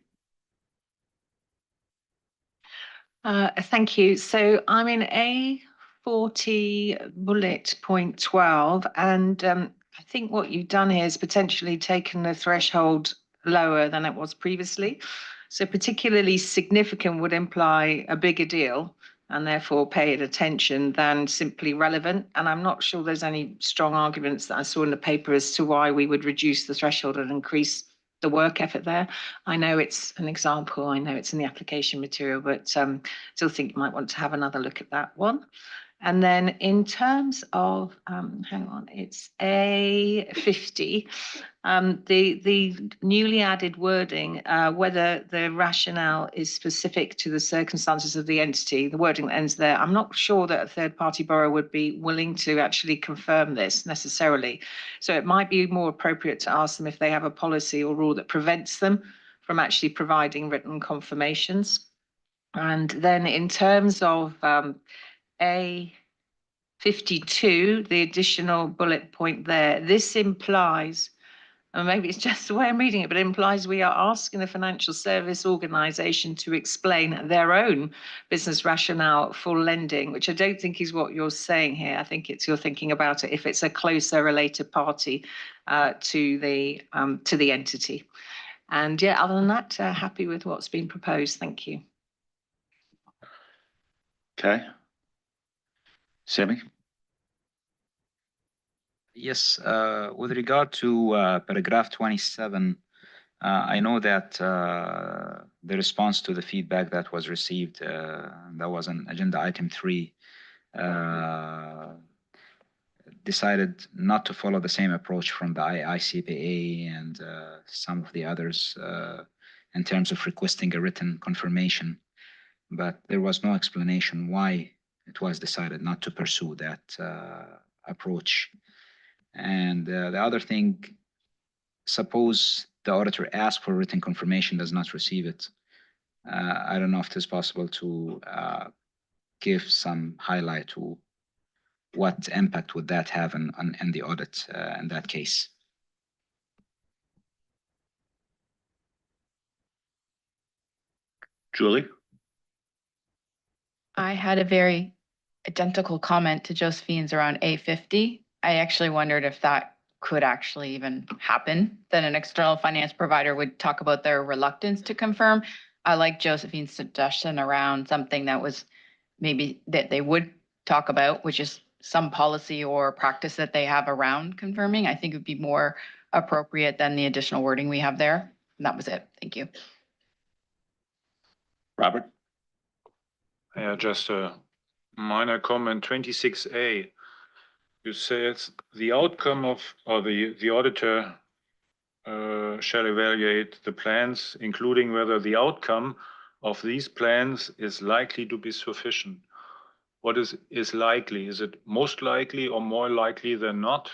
[SPEAKER 4] Thank you. So I'm in A40 bullet point 12, and I think what you've done here is potentially taken the threshold lower than it was previously. So particularly significant would imply a bigger deal and therefore paid attention than simply relevant. And I'm not sure there's any strong arguments that I saw in the paper as to why we would reduce the threshold and increase the work effort there. I know it's an example, I know it's in the application material, but still think you might want to have another look at that one. And then in terms of, hang on, it's A50, the newly added wording, whether the rationale is specific to the circumstances of the entity, the wording that ends there. I'm not sure that a third party borrower would be willing to actually confirm this necessarily. So it might be more appropriate to ask them if they have a policy or rule that prevents them from actually providing written confirmations. And then in terms of A52, the additional bullet point there, this implies, and maybe it's just the way I'm reading it, but it implies we are asking the financial service organization to explain their own business rationale for lending, which I don't think is what you're saying here. I think it's you're thinking about it if it's a closer related party to the entity. And yeah, other than that, happy with what's been proposed. Thank you.
[SPEAKER 1] Okay. Sammy?
[SPEAKER 12] Yes, with regard to paragraph 27, I know that the response to the feedback that was received, that was on agenda item 3, decided not to follow the same approach from the IAASB and some of the others in terms of requesting a written confirmation. But there was no explanation why it was decided not to pursue that approach. And the other thing, suppose the auditor asks for written confirmation, does not receive it. I don't know if it is possible to give some highlight to what impact would that have on the audit in that case.
[SPEAKER 1] Julie?
[SPEAKER 10] I had a very identical comment to Josephine's around A50. I actually wondered if that could actually even happen, that an external finance provider would talk about their reluctance to confirm. I like Josephine's suggestion around something that was maybe that they would talk about, which is some policy or practice that they have around confirming. I think it would be more appropriate than the additional wording we have there. And that was it. Thank you.
[SPEAKER 1] Robert?
[SPEAKER 15] Yeah, just a minor comment. 26A, you said the outcome of, or the auditor shall evaluate the plans, including whether the outcome of these plans is likely to be sufficient. What is likely? Is it most likely or more likely than not?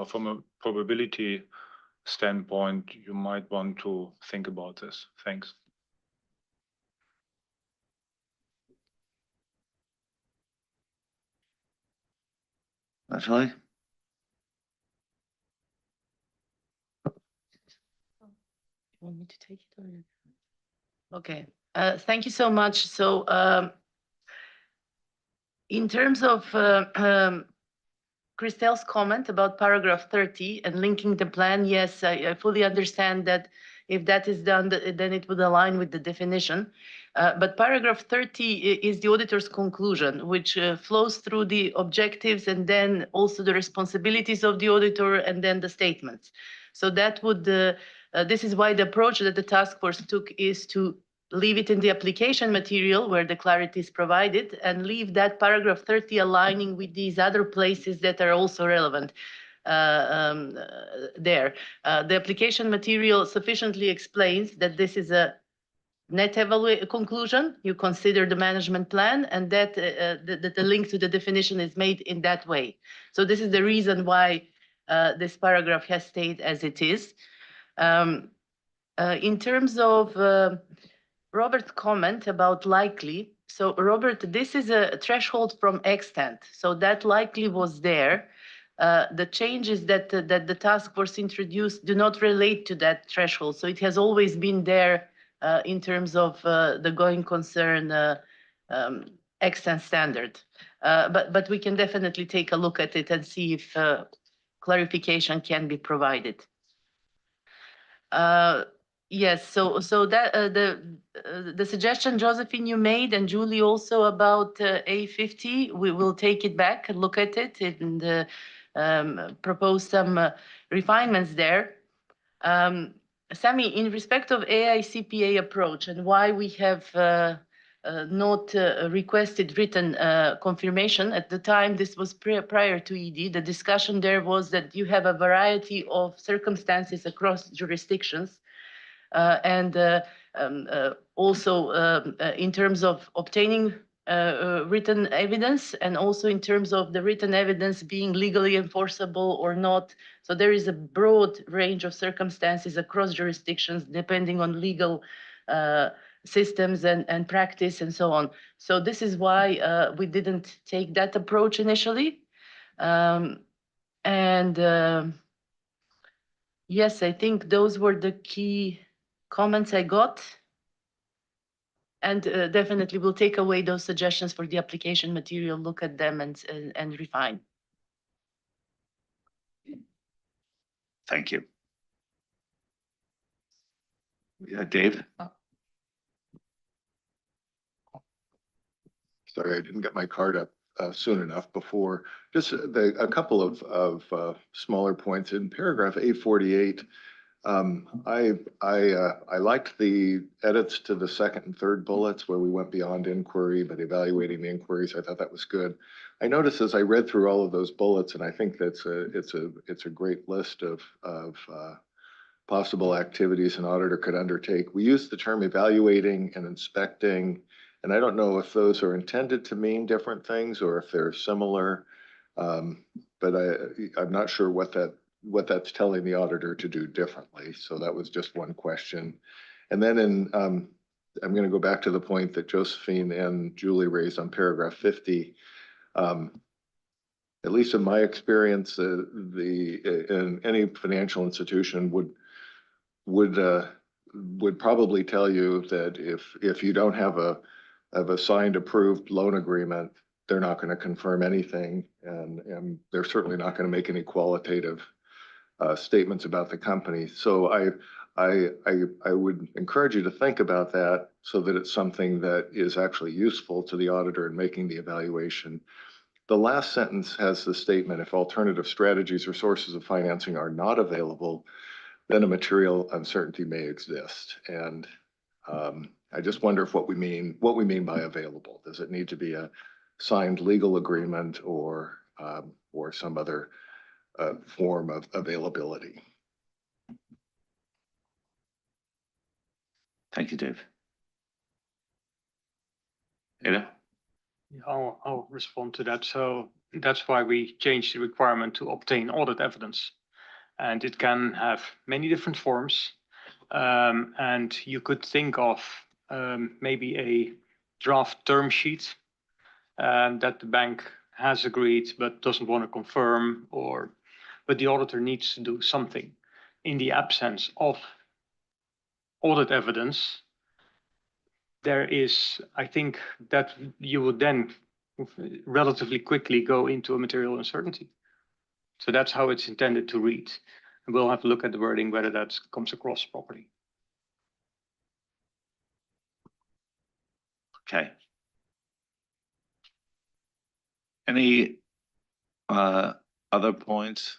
[SPEAKER 15] From a probability standpoint, you might want to think about this. Thanks.
[SPEAKER 1] Natalie?
[SPEAKER 3] You want me to take it or? Okay, thank you so much. So in terms of Christelle's comment about paragraph 30 and linking the plan, yes, I fully understand that if that is done, then it would align with the definition. But paragraph 30 is the auditor's conclusion, which flows through the objectives and then also the responsibilities of the auditor and then the statements. So that would, this is why the approach that the task force took is to leave it in the application material where the clarity is provided, and leave that paragraph 30 aligning with these other places that are also relevant there. The application material sufficiently explains that this is a net conclusion. You consider the management plan, and that the link to the definition is made in that way. So this is the reason why this paragraph has stayed as it is. In terms of Robert's comment about likely, so Robert, this is a threshold from extent, so that likely was there. The changes that the task force introduced do not relate to that threshold, so it has always been there in terms of the going concern extent standard. But we can definitely take a look at it and see if clarification can be provided. Yes, so that the suggestion, Josephine, you made, and Julie also, about A50, we will take it back and look at it and propose some refinements there. Sami, in respect of AICPA approach and why we have not requested written confirmation at the time, this was prior to ED. The discussion there was that you have a variety of circumstances across jurisdictions. And also in terms of obtaining written evidence, and also in terms of the written evidence being legally enforceable or not. So there is a broad range of circumstances across jurisdictions depending on legal systems and practice and so on. So this is why we didn't take that approach initially. Yes, I think those were the key comments I got. And definitely we'll take away those suggestions for the application material, look at them and refine.
[SPEAKER 1] Thank you. Yeah, Dave?
[SPEAKER 16] Sorry, I didn't get my card up soon enough before. Just a couple of smaller points. In paragraph 848, I liked the edits to the second and third bullets where we went beyond inquiry, but evaluating the inquiries. I thought that was good. I noticed as I read through all of those bullets, and I think it's a great list of possible activities an auditor could undertake. We use the term evaluating and inspecting, and I don't know if those are intended to mean different things or if they're similar, but I'm not sure what that's telling the auditor to do differently. So that was just one question. And then I'm going to go back to the point that Josephine and Julie raised on paragraph 50. At least in my experience, in any financial institution would probably tell you that if you don't have a signed approved loan agreement, they're not going to confirm anything, and they're certainly not going to make any qualitative statements about the company. So I would encourage you to think about that so that it's something that is actually useful to the auditor in making the evaluation. The last sentence has the statement, if alternative strategies or sources of financing are not available, then a material uncertainty may exist. And I just wonder if what we mean by available. Does it need to be a signed legal agreement or some other form of availability?
[SPEAKER 1] Thank you, Dave. Ada?
[SPEAKER 2] I'll respond to that. So that's why we changed the requirement to obtain audit evidence. And it can have many different forms. And you could think of maybe a draft term sheet that the bank has agreed but doesn't want to confirm, but the auditor needs to do something. In the absence of audit evidence, there is, I think that you would then relatively quickly go into a material uncertainty. So that's how it's intended to read. And we'll have to look at the wording, whether that comes across properly.
[SPEAKER 1] Okay. Any other points?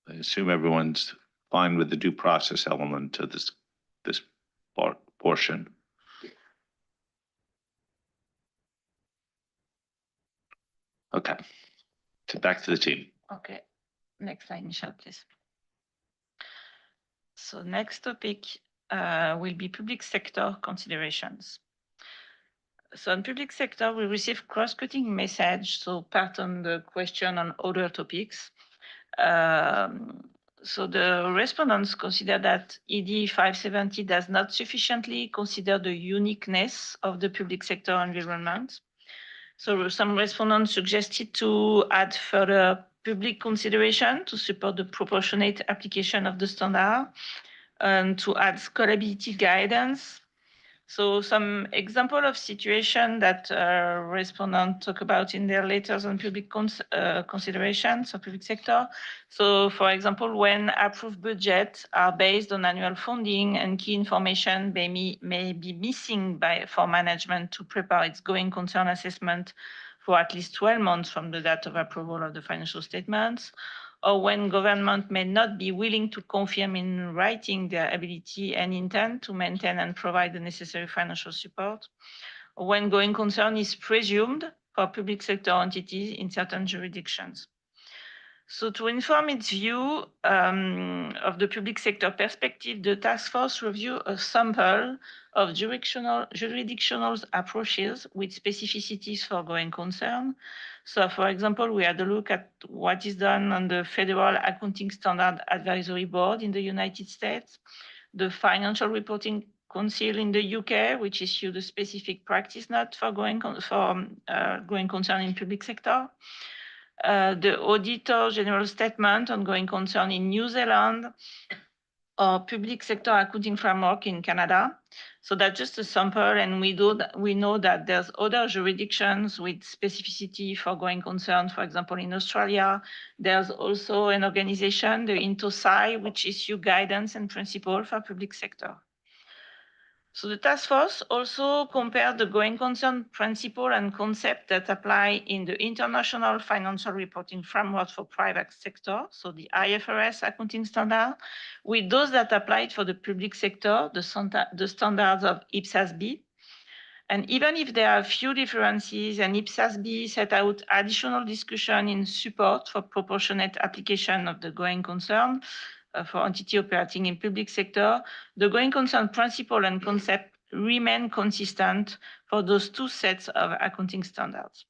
[SPEAKER 1] I assume everyone's fine with the due process element to this portion. Okay. Back to the team.
[SPEAKER 14] Okay, next slide, Michelle, please. So next topic will be public sector considerations. So in public sector, we receive cross-cutting message, so part on the question on other topics. So the respondents consider that ED 570 does not sufficiently consider the uniqueness of the public sector environment. So some respondents suggested to add further public consideration to support the proportionate application of the standard and to add scalability guidance. So some example of situation that respondents talk about in their letters on public considerations of public sector. So for example, when approved budgets are based on annual funding and key information may be missing for management to prepare its going concern assessment for at least 12 months from the date of approval of the financial statements, or when government may not be willing to confirm in writing their ability and intent to maintain and provide the necessary financial support, or when going concern is presumed for public sector entities in certain jurisdictions. So to inform its view of the public sector perspective, the task force reviewed a sample of jurisdictional approaches with specificities for going concern. So for example, we had a look at what is done on the Federal Accounting Standard Advisory Board in the United States, the Financial Reporting Council in the UK, which issued a specific practice note for going concern in public sector. The Auditor General Statement on going concern in New Zealand, or Public Sector Accounting Framework in Canada. So that's just a sample, and we know that there's other jurisdictions with specificity for going concern. For example, in Australia, there's also an organization, the INTOSAI, which issue guidance and principle for public sector. So the task force also compared the going concern principle and concept that apply in the International Financial Reporting Framework for private sector, so the IFRS accounting standard, with those that applied for the public sector, the standards of IAASB. And even if there are few differences and IAASB set out additional discussion in support for proportionate application of the going concern, for entity operating in public sector, the going concern principle and concept remain consistent for those two sets of accounting standards.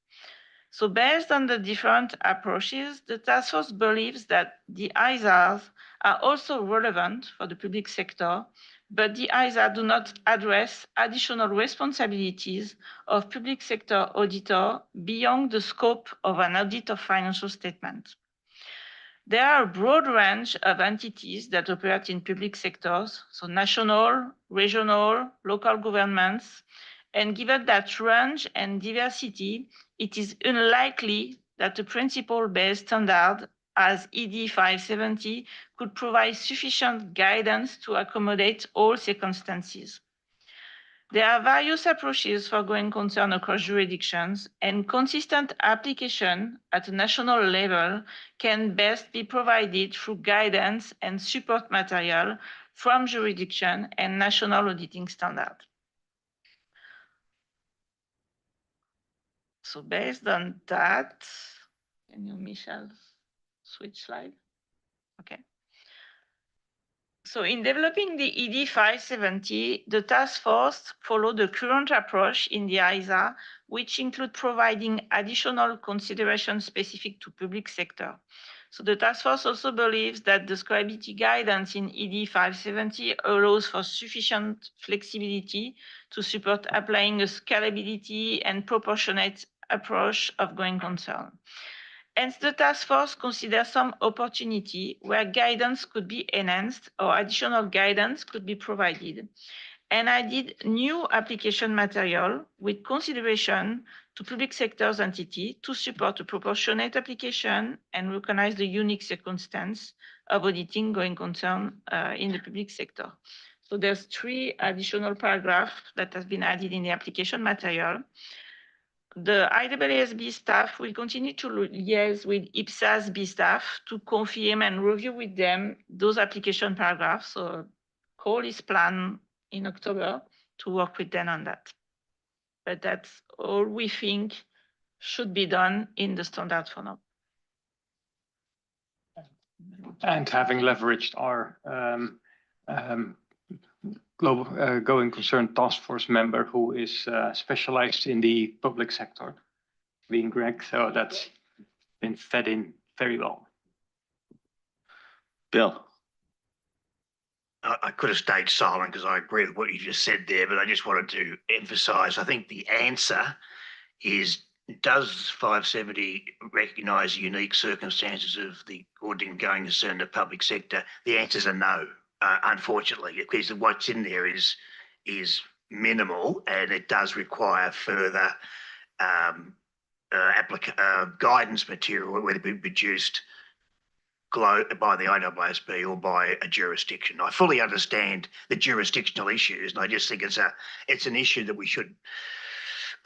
[SPEAKER 14] So based on the different approaches, the task force believes that the ISAs are also relevant for the public sector, but the ISA do not address additional responsibilities of public sector auditor beyond the scope of an audit of financial statement. There are a broad range of entities that operate in public sectors, so national, regional, local governments, and given that range and diversity, it is unlikely that a principle-based standard as ED 570 could provide sufficient guidance to accommodate all circumstances. There are various approaches for going concern across jurisdictions, and consistent application at a national level can best be provided through guidance and support material from jurisdiction and national auditing standard. So based on that, can you, Michelle, switch slide? Okay. So in developing the ED 570, the task force followed the current approach in the ISA, which include providing additional consideration specific to public sector. So the task force also believes that the scalability guidance in ED 570 allows for sufficient flexibility to support applying a scalability and proportionate approach of going concern. Hence, the task force considers some opportunity where guidance could be enhanced or additional guidance could be provided, and added new application material with consideration to public sector's entity to support a proportionate application and recognize the unique circumstance of auditing going concern in the public sector. So there's 3 additional paragraphs that has been added in the application material. The IAASB staff will continue to liaise with IAASB staff to confirm and review with them those application paragraphs. So a call is planned in October to work with them on that. But that's all we think should be done in the standard for now.
[SPEAKER 2] And having leveraged our global going concern task force member who is specialized in the public sector, being Greg, so that's been fed in very well.
[SPEAKER 1] Bill?
[SPEAKER 6] I could have stayed silent because I agree with what you just said there, but I just wanted to emphasise, I think the answer is, does 570 recognise unique circumstances of the auditing going concern the public sector? The answers are no, unfortunately, because what's in there is minimal, and it does require further guidance material, whether it be produced by the IAASB or by a jurisdiction. I fully understand the jurisdictional issues, and I just think it's an issue that we should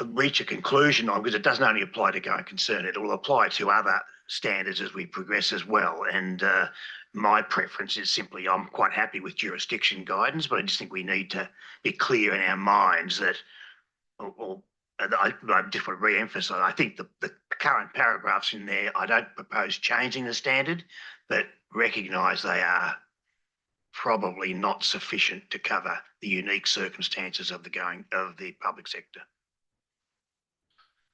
[SPEAKER 6] reach a conclusion on, because it doesn't only apply to going concern, it will apply to other standards as we progress as well. And my preference is simply, I'm quite happy with jurisdiction guidance, but I just think we need to be clear in our minds that, I just want to re-emphasise, I think the current paragraphs in there, I don't propose changing the standard, but recognise they are probably not sufficient to cover the unique circumstances of the public sector.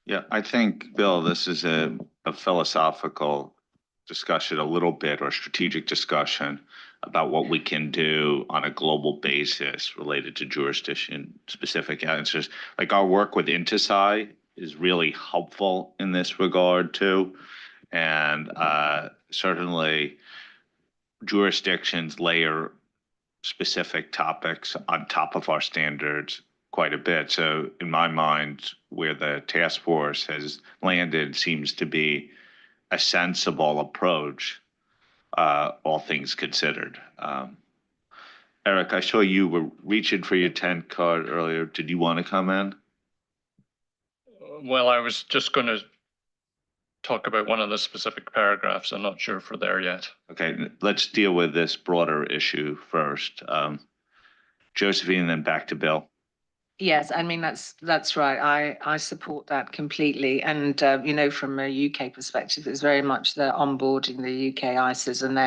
[SPEAKER 1] Yeah, I think, Bill, this is a philosophical discussion a little bit, or strategic discussion about what we can do on a global basis related to jurisdiction-specific answers. Like, our work with INTESAI is really helpful in this regard too. And certainly jurisdictions layer specific topics on top of our standards quite a bit. So in my mind, where the task force has landed seems to be a sensible approach, all things considered. Eric, I saw you were reaching for your 10 card earlier. Did you want to come in?
[SPEAKER 7] Well, I was just going to talk about one of the specific paragraphs. I'm not sure if we're there yet.
[SPEAKER 1] Okay, let's deal with this broader issue first. Josephine, then back to Bill.
[SPEAKER 4] Yes, I mean, that's right. I support that completely. And, from a UK perspective, it's very much the onboarding the UK ISAs and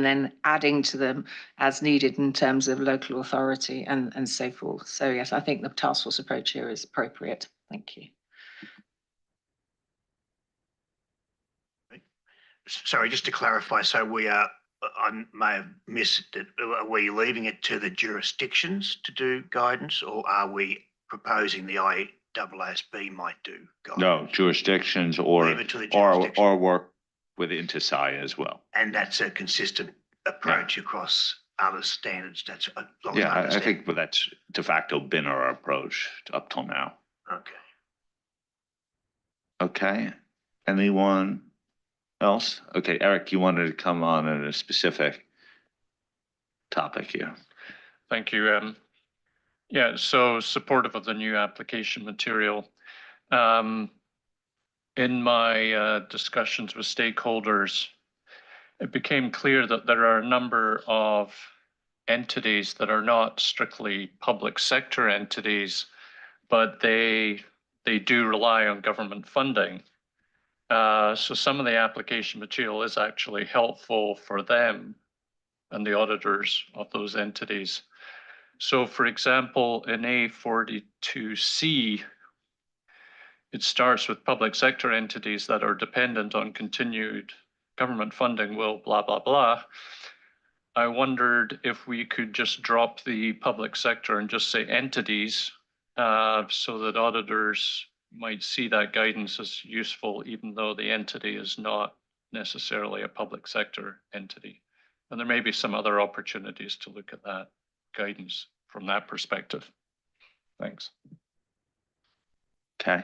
[SPEAKER 4] then adding to them as needed in terms of local authority and so forth. So, yes, I think the task force approach here is appropriate. Thank you.
[SPEAKER 6] Sorry, just to clarify, so I may have missed it. Are we leaving it to the jurisdictions to do guidance, or are we proposing the IAASB might do guidance?
[SPEAKER 1] No, jurisdictions or work with INTESAI as well.
[SPEAKER 6] And that's a consistent approach across other standards. That's
[SPEAKER 1] I think that's de facto been our approach up till now.
[SPEAKER 6] Okay.
[SPEAKER 1] Okay. Anyone else? Okay, Eric, you wanted to come on at a specific topic here.
[SPEAKER 7] Thank you. Yeah, so supportive of the new application material. In my discussions with stakeholders, it became clear that there are a number of entities that are not strictly public sector entities, but they do rely on government funding. So some of the application material is actually helpful for them and the auditors of those entities. So for example, in A42C, it starts with public sector entities that are dependent on continued government funding will blah, blah, blah. I wondered if we could just drop the public sector and just say entities, so that auditors might see that guidance as useful, even though the entity is not necessarily a public sector entity. And there may be some other opportunities to look at that guidance from that perspective. Thanks.
[SPEAKER 1] Okay.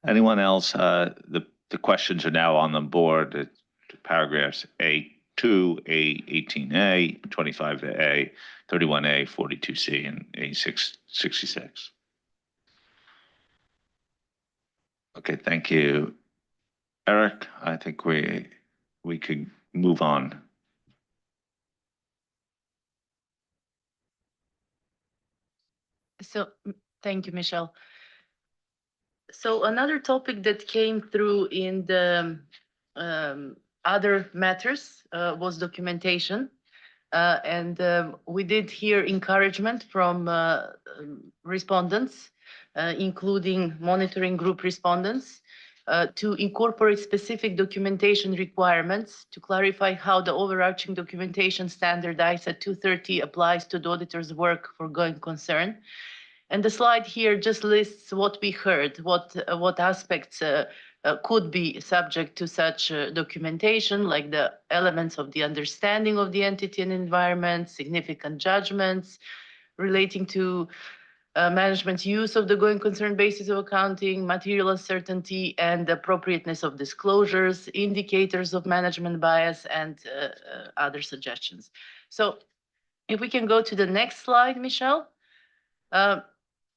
[SPEAKER 1] Anyone else? The questions are now on the board. It's paragraphs A2, A18A, 25A, 31A, 42C, and A66. Okay, thank you. Eric, I think we could move on.
[SPEAKER 3] So thank you, Michelle. So another topic that came through in the other matters was documentation. And we did hear encouragement from respondents, including monitoring group respondents, to incorporate specific documentation requirements to clarify how the overarching documentation standard ISA 230 applies to the auditor's work for going concern. And the slide here just lists what we heard, what aspects could be subject to such documentation, like the elements of the understanding of the entity and environment, significant judgments relating to management's use of the going concern basis of accounting, material uncertainty, and appropriateness of disclosures, indicators of management bias, and other suggestions. So if we can go to the next slide, Michelle.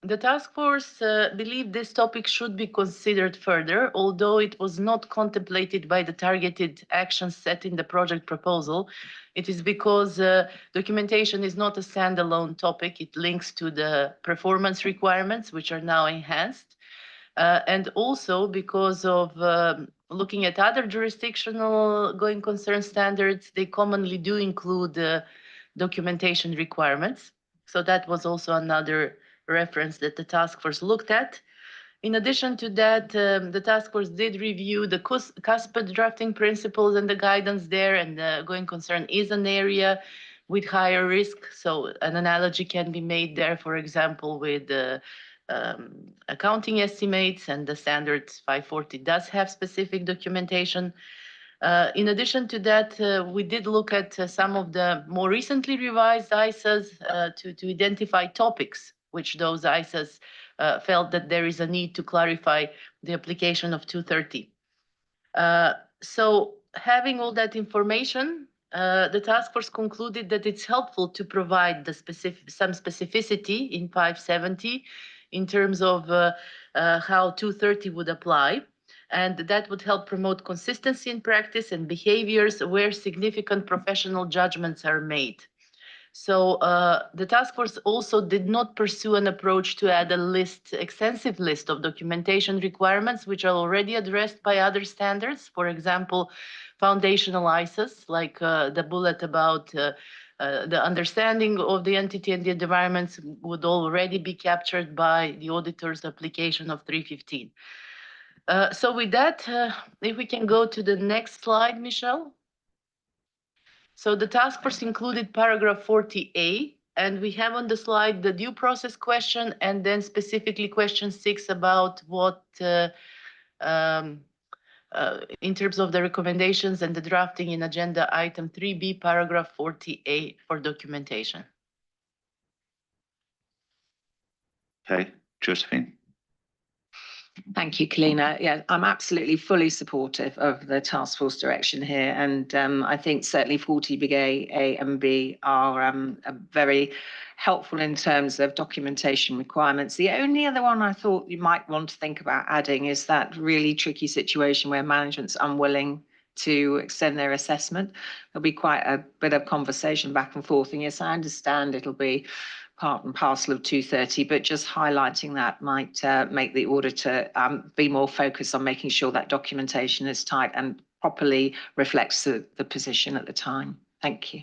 [SPEAKER 3] The task force believed this topic should be considered further, although it was not contemplated by the targeted actions set in the project proposal. It is because documentation is not a standalone topic. It links to the performance requirements, which are now enhanced. And also because of looking at other jurisdictional going concern standards, they commonly do include documentation requirements. So that was also another reference that the task force looked at. In addition to that, the task force did review the CUSPAD drafting principles and the guidance there, and the going concern is an area with higher risk. So an analogy can be made there, for example, with accounting estimates, and the standards 540 does have specific documentation. In addition to that, we did look at some of the more recently revised ISAs to identify topics which those ISAs felt that there is a need to clarify the application of 230. So having all that information, the task force concluded that it's helpful to provide some specificity in 570 in terms of how 230 would apply. And that would help promote consistency in practice and behaviors where significant professional judgments are made. So the task force also did not pursue an approach to add extensive list of documentation requirements, which are already addressed by other standards. For example, foundational ISAs, like the bullet about the understanding of the entity and the environments would already be captured by the auditor's application of 315. So with that, if we can go to the next slide, Michelle. So the task force included paragraph 40A, and we have on the slide the due process question, and then specifically question 6 about what, in terms of the recommendations and the drafting in agenda item 3B, paragraph 40A for documentation.
[SPEAKER 1] Okay, Josephine.
[SPEAKER 4] Thank you, Kalina. Yeah, I'm absolutely fully supportive of the task force direction here. And I think certainly 40 big A and B are very helpful in terms of documentation requirements. The only other one I thought you might want to think about adding is that really tricky situation where management's unwilling to extend their assessment. There'll be quite a bit of conversation back and forth. And yes, I understand it'll be part and parcel of 230, but just highlighting that might make the auditor be more focused on making sure that documentation is tight and properly reflects the position at the time. Thank you.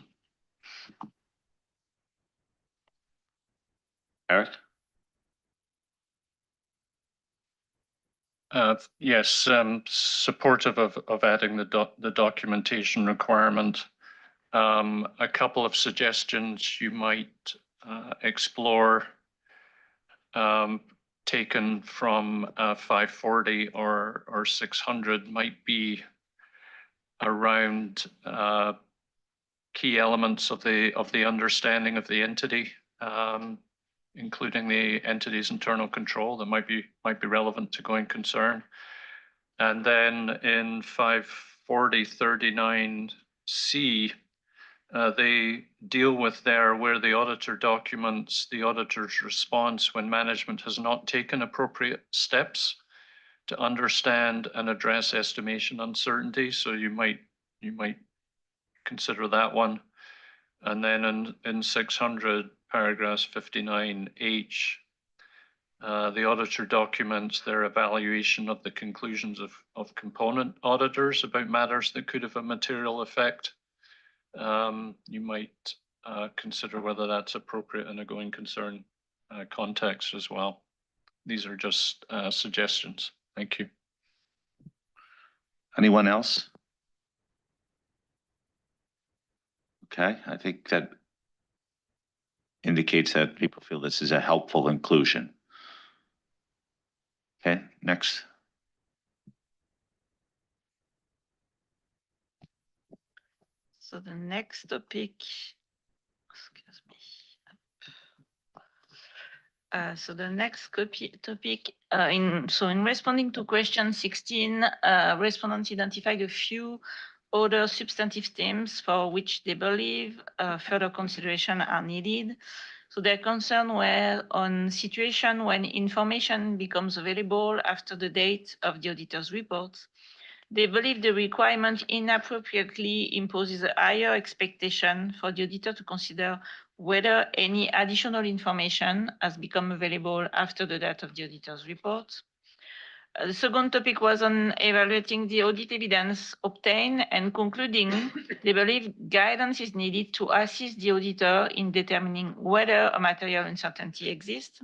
[SPEAKER 1] Eric?
[SPEAKER 7] Yes, supportive of adding the documentation requirement. A couple of suggestions you might explore, taken from 540 or 600, might be around key elements of the understanding of the entity, including the entity's internal control that might be relevant to going concern. And then in 540-39C, they deal with there where the auditor documents the auditor's response when management has not taken appropriate steps to understand and address estimation uncertainty. So you might consider that one. And then in 600 paragraphs 59H, The auditor documents their evaluation of the conclusions of component auditors about matters that could have a material effect. You might consider whether that's appropriate in a going concern context as well. These are just suggestions. Thank you.
[SPEAKER 1] Anyone else? Okay, I think that indicates that people feel this is a helpful inclusion. Okay, next.
[SPEAKER 14] So the next topic, excuse me. So the next topic, in responding to question 16, respondents identified a few other substantive themes for which they believe further consideration are needed. So their concern were on situation when information becomes available after the date of the auditor's report. They believe the requirement inappropriately imposes a higher expectation for the auditor to consider whether any additional information has become available after the date of the auditor's report. The second topic was on evaluating the audit evidence obtained and concluding they believe guidance is needed to assist the auditor in determining whether a material uncertainty exists.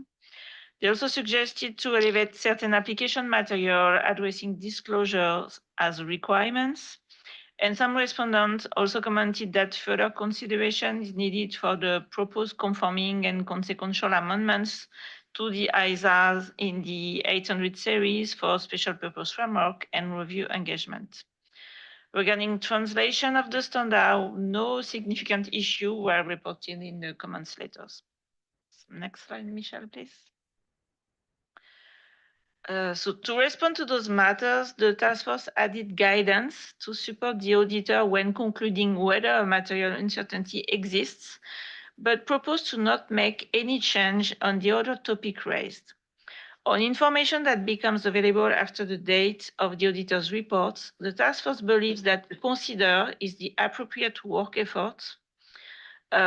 [SPEAKER 14] They also suggested to elevate certain application material addressing disclosures as requirements. And some respondents also commented that further consideration is needed for the proposed conforming and consequential amendments to the IAASB in the 800 series for special purpose framework and review engagement. Regarding translation of the standard, no significant issue were reported in the comments letters. Next slide, Michelle, please. So to respond to those matters, the task force added guidance to support the auditor when concluding whether a material uncertainty exists, but proposed to not make any change on the other topic raised. On information that becomes available after the date of the auditor's report, the task force believes that consider is the appropriate work effort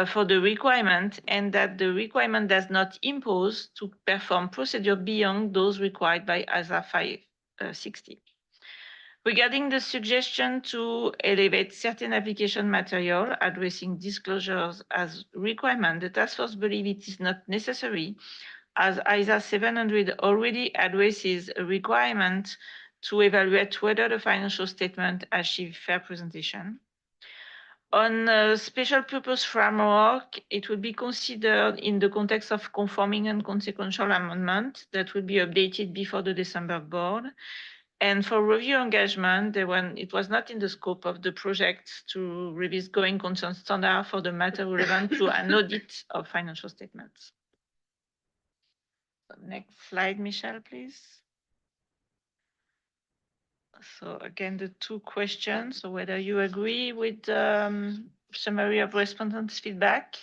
[SPEAKER 14] for the requirement and that the requirement does not impose to perform procedure beyond those required by ISA 560. Regarding the suggestion to elevate certain application material addressing disclosures as requirement, the task force believes it is not necessary as ISA 700 already addresses a requirement to evaluate whether the financial statement achieves fair presentation. On a special purpose framework, it will be considered in the context of conforming and consequential amendment that will be updated before the December board. And for review engagement, it was not in the scope of the project to revise going concern standard for the matter relevant to an audit of financial statements. Next slide, Michelle, please. So again, the two questions, so whether you agree with the summary of respondents' feedback,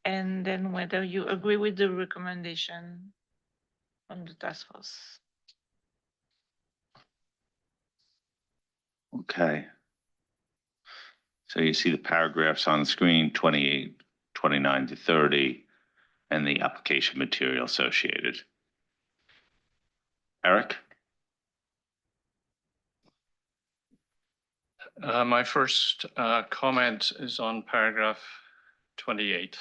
[SPEAKER 14] and then whether you agree with the recommendation from the task force.
[SPEAKER 1] Okay. So you see the paragraphs on the screen, 28, 29 to 30, and the application material associated. Eric?
[SPEAKER 7] My first comment is on paragraph 28.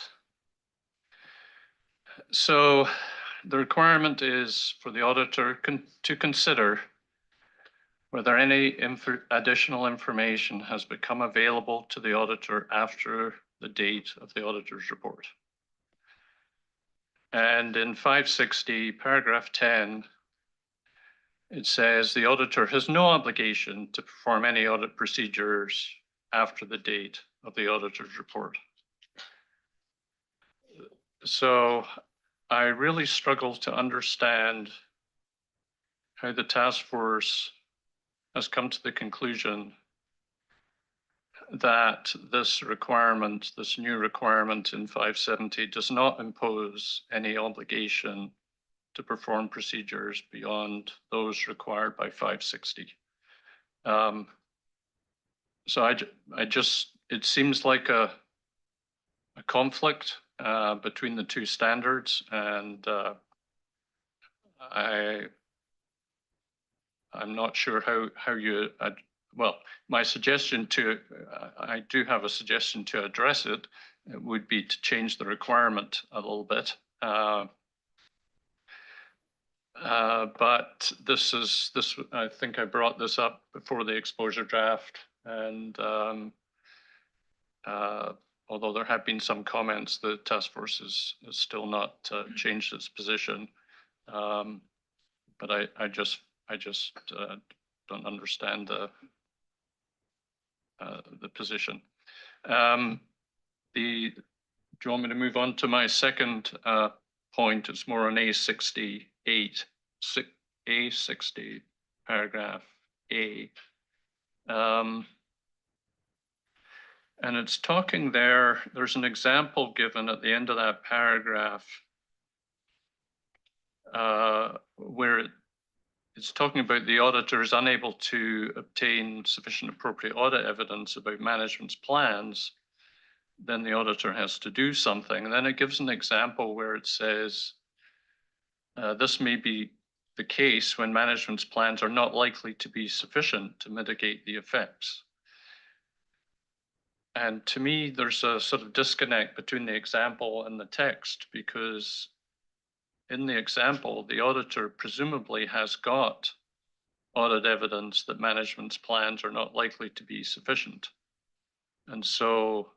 [SPEAKER 7] So the requirement is for the auditor to consider whether any additional information has become available to the auditor after the date of the auditor's report. And in 560, paragraph 10, it says the auditor has no obligation to perform any audit procedures after the date of the auditor's report. So I really struggle to understand how the task force has come to the conclusion that this requirement, this new requirement in 570 does not impose any obligation to perform procedures beyond those required by 560. So it seems like a conflict between the two standards, and I'm not sure how you, well, my suggestion to, I do have a suggestion to address it. It would be to change the requirement a little bit. But this, I think I brought this up before the exposure draft, and although there have been some comments, the task force has still not changed its position. But I just don't understand the position. Do you want me to move on to my second point? It's more on A68, A60, paragraph A. And it's talking there's an example given at the end of that paragraph where it's talking about the auditor is unable to obtain sufficient appropriate audit evidence about management's plans, then the auditor has to do something. And then it gives an example where it says, this may be the case when management's plans are not likely to be sufficient to mitigate the effects. And to me, there's a sort of disconnect between the example and the text, because in the example, the auditor presumably has got audit evidence that management's plans are not likely to be sufficient. And so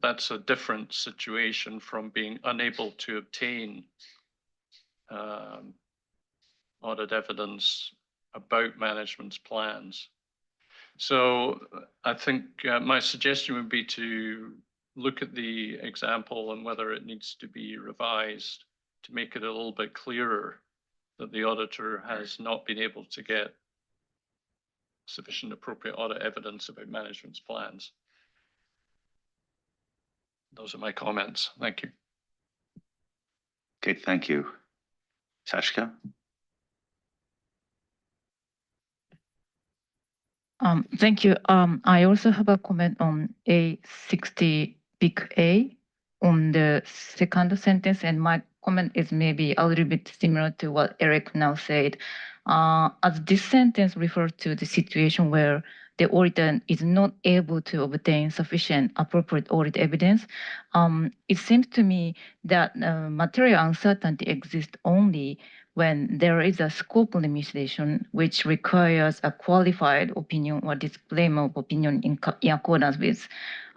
[SPEAKER 7] that's a different situation from being unable to obtain audit evidence about management's plans. So I think my suggestion would be to look at the example and whether it needs to be revised to make it a little bit clearer that the auditor has not been able to get sufficient appropriate audit evidence about management's plans. Those are my comments. Thank you.
[SPEAKER 1] Okay, thank you. Sashka?
[SPEAKER 9] Thank you. I also have a comment on A60 big A on the second sentence, and my comment is maybe a little bit similar to what Eric now said. As this sentence refers to the situation where the auditor is not able to obtain sufficient appropriate audit evidence, it seems to me that material uncertainty exists only when there is a scope limitation which requires a qualified opinion or disclaimer of opinion in accordance with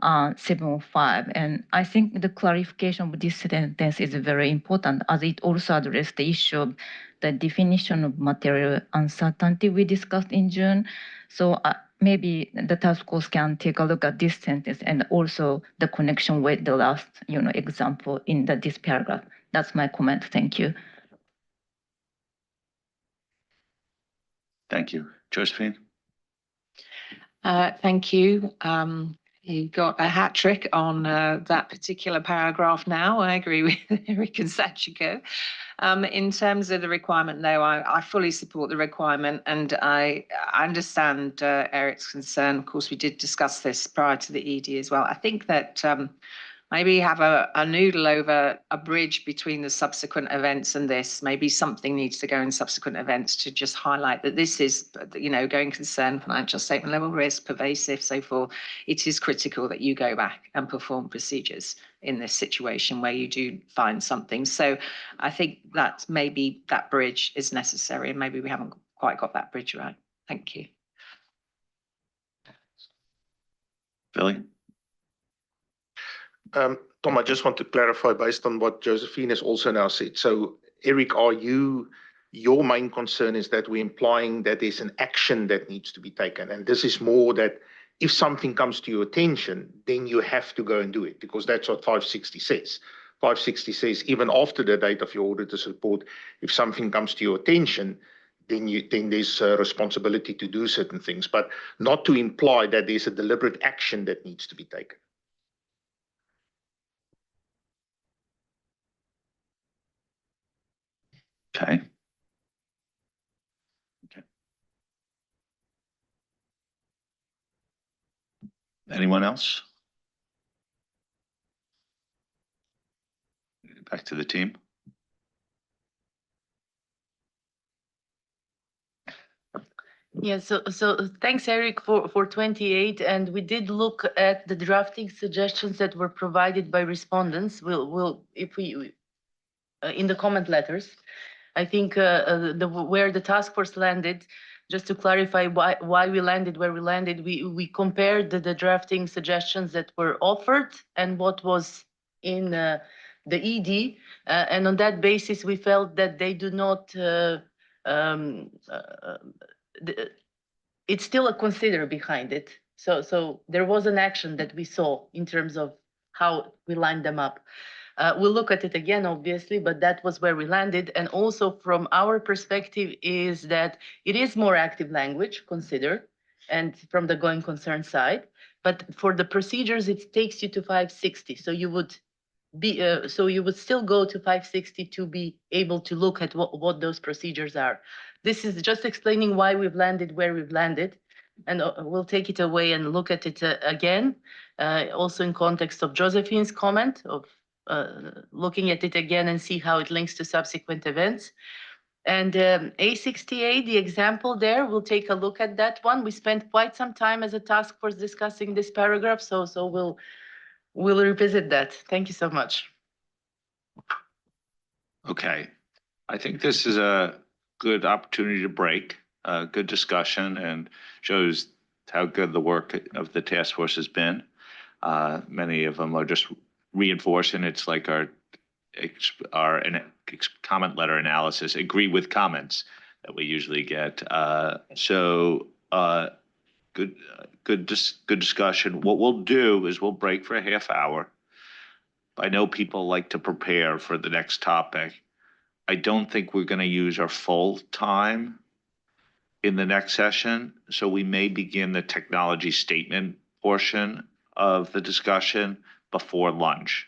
[SPEAKER 9] 705. And I think the clarification of this sentence is very important, as it also addresses the issue of the definition of material uncertainty we discussed in June. So maybe the task force can take a look at this sentence and also the connection with the last example in this paragraph. That's my comment. Thank you.
[SPEAKER 1] Thank you. Josephine?
[SPEAKER 4] Thank you. You got a hat trick on that particular paragraph now. I agree with Eric and Sachiko. In terms of the requirement, though, I fully support the requirement, and I understand Eric's concern. Of course, we did discuss this prior to the ED as well. I think that maybe have a noodle over a bridge between the subsequent events and this. Maybe something needs to go in subsequent events to just highlight that this is, going concern, financial statement level risk, pervasive, so forth. It is critical that you go back and perform procedures in this situation where you do find something. So I think that maybe that bridge is necessary, and maybe we haven't quite got that bridge right. Thank you.
[SPEAKER 1] Billy?
[SPEAKER 13] Tom, I just want to clarify based on what Josephine has also now said. So, Eric, your main concern is that we're implying that there's an action that needs to be taken. And this is more that if something comes to your attention, then you have to go and do it, because that's what 560 says. 560 says, even after the date of your auditor's report, if something comes to your attention, then there's a responsibility to do certain things, but not to imply that there's a deliberate action that needs to be taken.
[SPEAKER 1] Okay. Anyone else? Back to the team.
[SPEAKER 3] Yeah, so thanks, Eric, for 28. And we did look at the drafting suggestions that were provided by respondents. We'll if we in the comment letters. I think where the task force landed, just to clarify why we landed where we landed, we compared the drafting suggestions that were offered and what was in the ED, and on that basis, we felt that they do not. It's still a consider behind it. So there was an action that we saw in terms of how we lined them up. We'll look at it again, obviously, but that was where we landed. And also from our perspective is that it is more active language, consider, and from the going concern side. But for the procedures, it takes you to 560. So you would still go to 560 to be able to look at what those procedures are. This is just explaining why we've landed where we've landed. And we'll take it away and look at it again, also in context of Josephine's comment of looking at it again and see how it links to subsequent events. And A68, the example there, we'll take a look at that one. We spent quite some time as a task force discussing this paragraph, so we'll revisit that. Thank you so much.
[SPEAKER 1] Okay, I think this is a good opportunity to break, a good discussion, and shows how good the work of the task force has been. Many of them are just reinforcing it's like our comment letter analysis, agree with comments that we usually get. Good discussion. What we'll do is we'll break for a half hour. I know people like to prepare for the next topic. I don't think we're going to use our full time in the next session, so we may begin the technology statement portion of the discussion before lunch.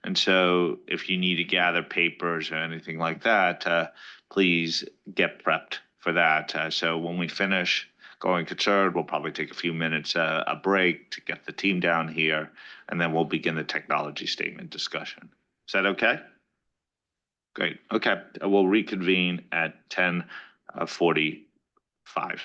[SPEAKER 1] And so if you need to gather papers or anything like that, please get prepped for that. So when we finish going concerned, we'll probably take a few minutes, a break to get the team down here, and then we'll begin the technology statement discussion. Is that okay? Great. Okay. We'll reconvene at 10:45.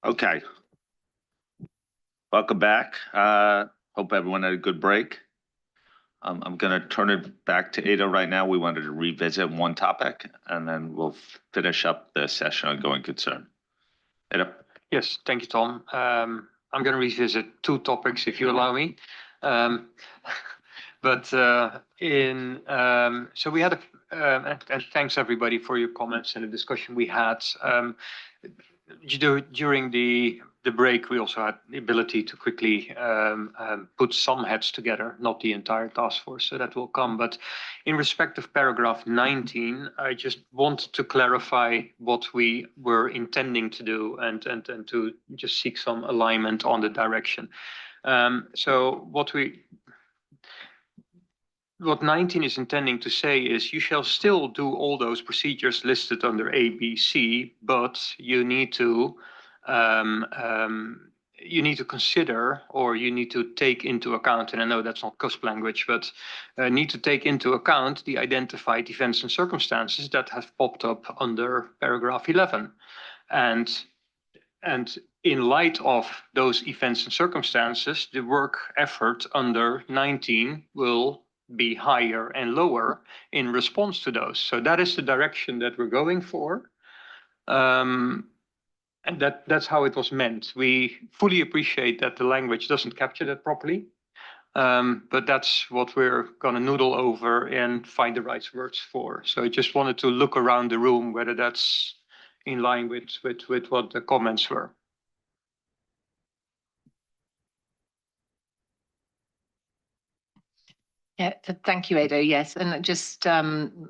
[SPEAKER 1] Okay. Welcome back. Hope everyone had a good break. I'm gonna turn it back to Ada right now. We wanted to revisit one topic and then we'll finish up the session on going concern. Ada?
[SPEAKER 2] Yes, thank you, Tom. I'm going to revisit two topics, if you allow me. So we had and thanks everybody for your comments and the discussion we had. During the break, we also had the ability to quickly put some heads together, not the entire task force, so that will come. But in respect of paragraph 19, I just wanted to clarify what we were intending to do and to just seek some alignment on the direction. So what 19 is intending to say is you shall still do all those procedures listed under A, B, C, but you need to consider, or you need to take into account, and I know that's not CUSP language, but need to take into account the identified events and circumstances that have popped up under paragraph 11. And in light of those events and circumstances, the work effort under 19 will be higher and lower in response to those. So that is the direction that we're going for. And that's how it was meant. We fully appreciate that the language doesn't capture that properly. But that's what we're going to noodle over and find the right words for. So I just wanted to look around the room whether that's in line with what the comments were.
[SPEAKER 4] Yeah, thank you, Edo. Yes, and just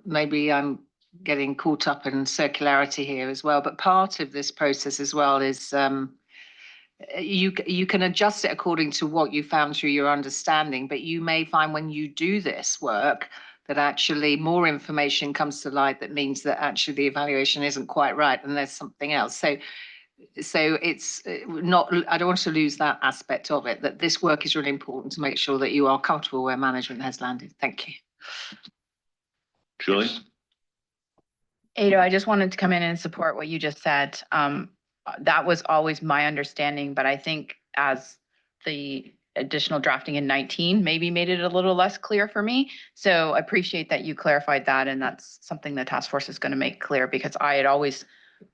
[SPEAKER 4] maybe I'm getting caught up in circularity here as well, but part of this process as well is you can adjust it according to what you found through your understanding, but you may find when you do this work that actually more information comes to light that means that actually the evaluation isn't quite right and there's something else. So it's not, I don't want to lose that aspect of it, that this work is really important to make sure that you are comfortable where management has landed. Thank you.
[SPEAKER 1] Julie?
[SPEAKER 10] Ada, I just wanted to come in and support what you just said. That was always my understanding, but I think as the additional drafting in 19 maybe made it a little less clear for me. So I appreciate that you clarified that, and that's something the task force is going to make clear, because I had always,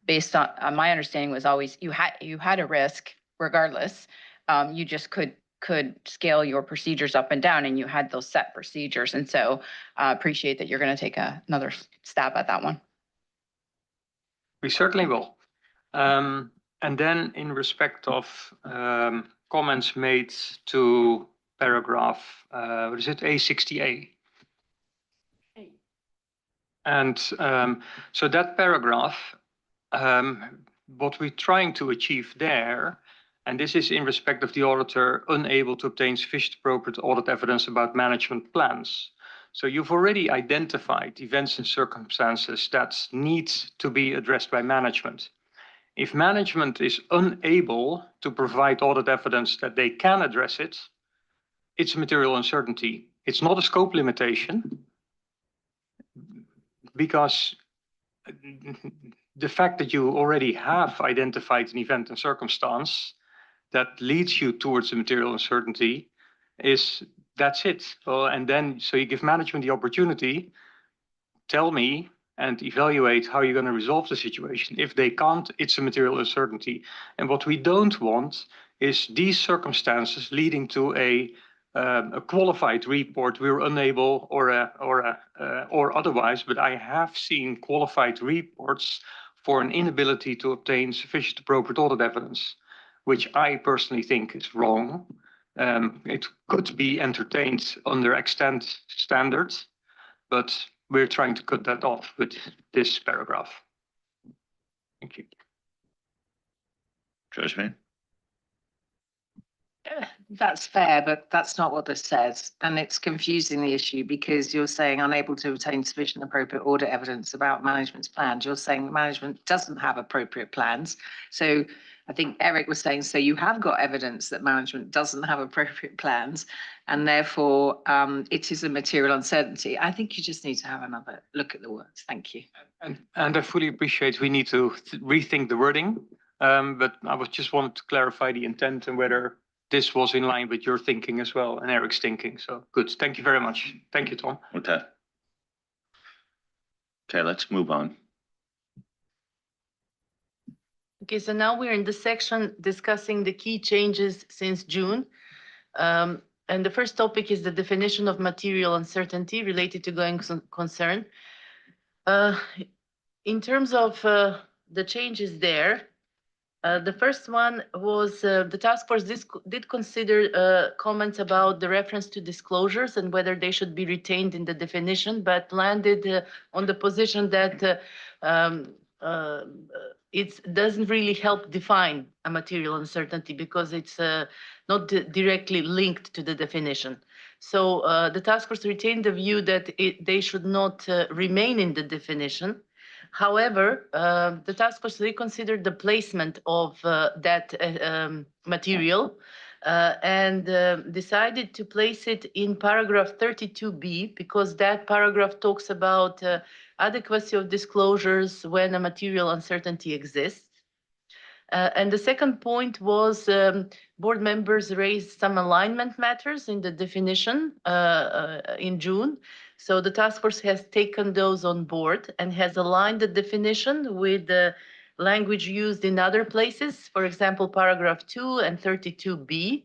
[SPEAKER 10] based on my understanding was always you had a risk regardless. You just could scale your procedures up and down, and you had those set procedures. And so appreciate that you're going to take another stab at that one.
[SPEAKER 2] We certainly will. And then in respect of comments made to paragraph, what is it, A60A? And so that paragraph, what we're trying to achieve there, and this is in respect of the auditor unable to obtain sufficient appropriate audit evidence about management plans. So you've already identified events and circumstances that need to be addressed by management. If management is unable to provide audit evidence that they can address it, it's a material uncertainty. It's not a scope limitation, because the fact that you already have identified an event and circumstance that leads you towards a material uncertainty that's it. Well, and then so you give management the opportunity, tell me and evaluate how you're going to resolve the situation. If they can't, it's a material uncertainty. And what we don't want is these circumstances leading to a qualified report we're unable or otherwise, but I have seen qualified reports for an inability to obtain sufficient appropriate audit evidence, which I personally think is wrong. It could be entertained under extant standards, but we're trying to cut that off with this paragraph. Thank you.
[SPEAKER 1] Josephine?
[SPEAKER 4] That's fair, but that's not what this says. And it's confusing the issue, because you're saying unable to obtain sufficient appropriate audit evidence about management's plans. You're saying management doesn't have appropriate plans. So I think Eric was saying, so you have got evidence that management doesn't have appropriate plans, and therefore it is a material uncertainty. I think you just need to have another look at the words. Thank you.
[SPEAKER 2] And I fully appreciate we need to rethink the wording. But I was just wanted to clarify the intent and whether this was in line with your thinking as well and Eric's thinking. So good. Thank you very much. Thank you, Tom.
[SPEAKER 1] Okay. Okay, let's move on.
[SPEAKER 3] Okay, so now we're in the section discussing the key changes since June. And the first topic is the definition of material uncertainty related to going concern. In terms of the changes there, the first one was the task force did consider comments about the reference to disclosures and whether they should be retained in the definition, but landed on the position that it doesn't really help define a material uncertainty because it's not directly linked to the definition. So the task force retained the view that they should not remain in the definition. However, the task force reconsidered the placement of that material and decided to place it in paragraph 32B because that paragraph talks about adequacy of disclosures when a material uncertainty exists. And the second point was board members raised some alignment matters in the definition in June. So the task force has taken those on board and has aligned the definition with the language used in other places, for example, paragraph 2 and 32B.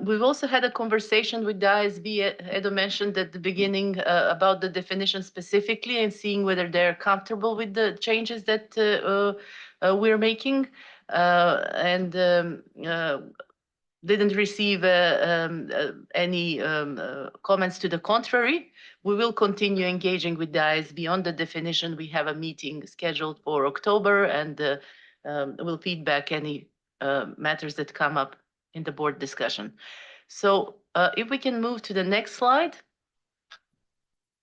[SPEAKER 3] We've also had a conversation with the IAASB, Edo mentioned at the beginning about the definition specifically and seeing whether they're comfortable with the changes that we're making and didn't receive any comments to the contrary. We will continue engaging with the IAASB on the definition. We have a meeting scheduled for October and we'll feedback any matters that come up in the board discussion. So if we can move to the next slide.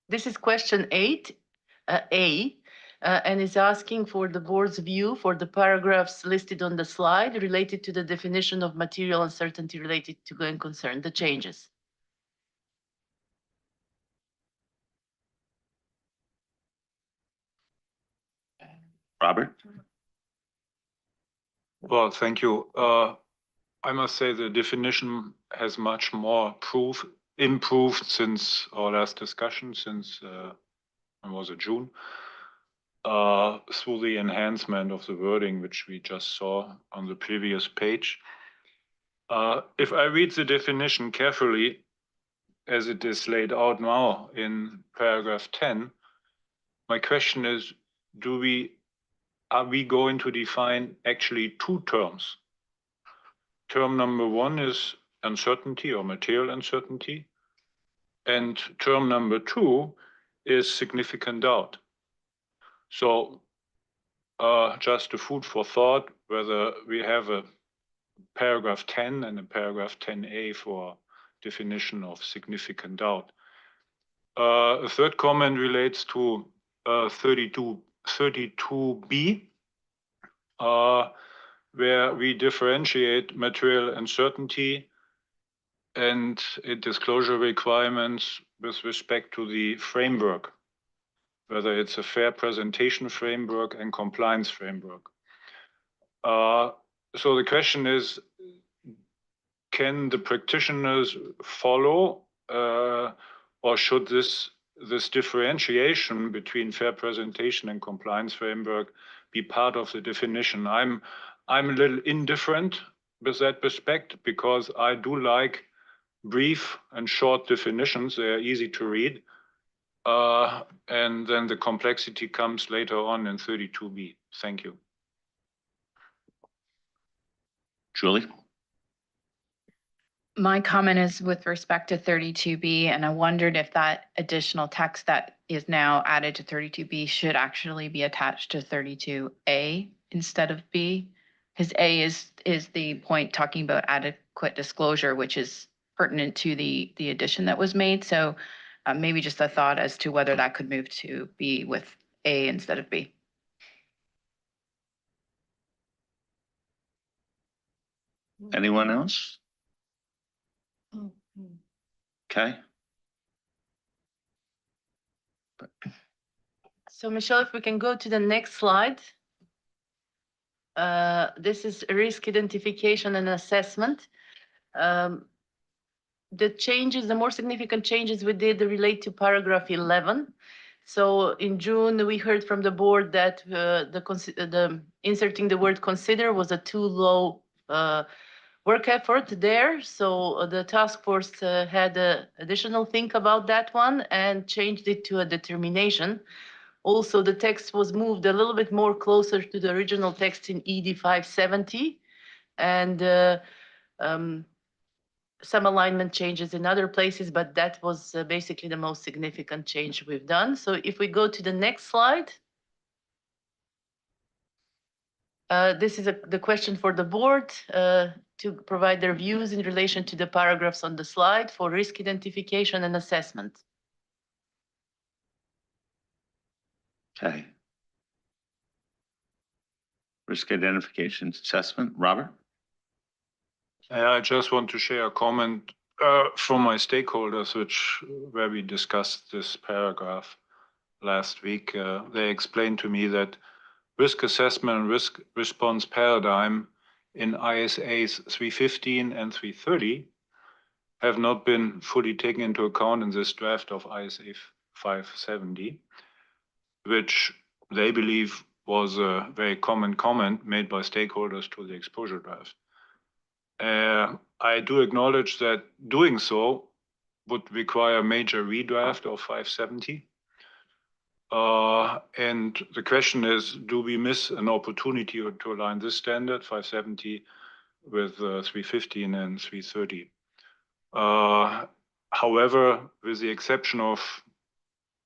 [SPEAKER 3] This is question 8A, and is asking for the board's view for the paragraphs listed on the slide related to the definition of material uncertainty related to going concern, the changes.
[SPEAKER 1] Robert?
[SPEAKER 15] Well, thank you. I must say the definition has much more improved since our last discussion, since when was it, June, through the enhancement of the wording, which we just saw on the previous page. If I read the definition carefully, as it is laid out now in paragraph 10, my question is, are we going to define actually two terms? Term number one is uncertainty or material uncertainty. And term number two is significant doubt. So just a food for thought, whether we have a paragraph 10 and a paragraph 10A for definition of significant doubt. A third comment relates to 32B, where we differentiate material uncertainty and disclosure requirements with respect to the framework, whether it's a fair presentation framework and compliance framework. So the question is, can the practitioners follow or should this differentiation between fair presentation and compliance framework be part of the definition? I'm a little indifferent with that respect because I do like brief and short definitions. They are easy to read. And then the complexity comes later on in 32B. Thank you.
[SPEAKER 1] Julie?
[SPEAKER 10] My comment is with respect to 32B, and I wondered if that additional text that is now added to 32B should actually be attached to 32A instead of B, because A is the point talking about adequate disclosure, which is pertinent to the addition that was made. So maybe just a thought as to whether that could move to B with A instead of B.
[SPEAKER 1] Anyone else? Okay.
[SPEAKER 3] So Michelle, if we can go to the next slide. This is risk identification and assessment. The changes, the more significant changes we did relate to paragraph 11. So in June, we heard from the board that the inserting the word consider was a too low work effort there. So the task force had an additional think about that one and changed it to a determination. Also, the text was moved a little bit more closer to the original text in ED 570. And some alignment changes in other places, but that was basically the most significant change we've done. So if we go to the next slide, this is the question for the board to provide their views in relation to the paragraphs on the slide for risk identification and assessment.
[SPEAKER 1] Okay. Risk identification assessment, Robert?
[SPEAKER 15] I just want to share a comment from my stakeholders, where we discussed this paragraph last week. They explained to me that risk assessment and risk response paradigm in ISAs 315 and 330 have not been fully taken into account in this draft of ISA 570, which they believe was a very common comment made by stakeholders to the exposure draft. I do acknowledge that doing so would require a major redraft of 570. And the question is, do we miss an opportunity to align this standard 570 with 315 and 330? However, with the exception of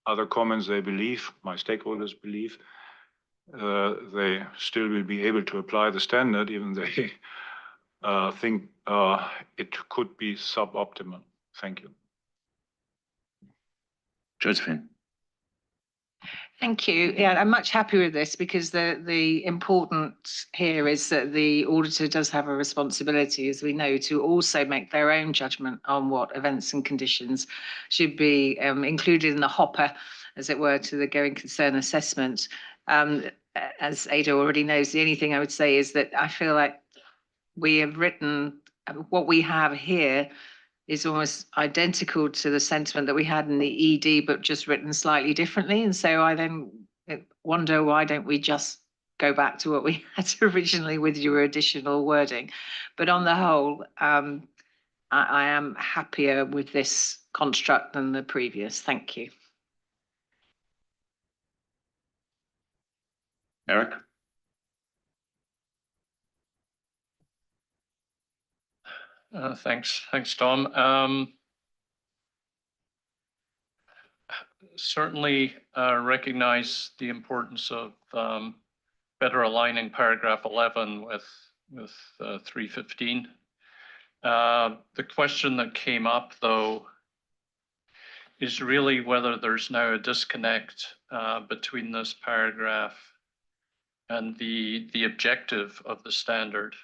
[SPEAKER 15] other comments, my stakeholders believe, they still will be able to apply the standard, even they think it could be suboptimal. Thank you.
[SPEAKER 1] Josephine.
[SPEAKER 4] Thank you. Yeah, I'm much happier with this because the importance here is that the auditor does have a responsibility, as we know, to also make their own judgment on what events and conditions should be included in the hopper, as it were, to the going concern assessment. As Ada already knows, the only thing I would say is that I feel like we have written what we have here is almost identical to the sentiment that we had in the ED, but just written slightly differently. And so I then wonder, why don't we just go back to what we had originally with your additional wording? But on the whole, I am happier with this construct than the previous. Thank you.
[SPEAKER 1] Eric?
[SPEAKER 7] Thanks, Tom. Certainly recognize the importance of better aligning paragraph 11 with 315. The question that came up, though, is really whether there's now a disconnect between this paragraph and the objective of the standard.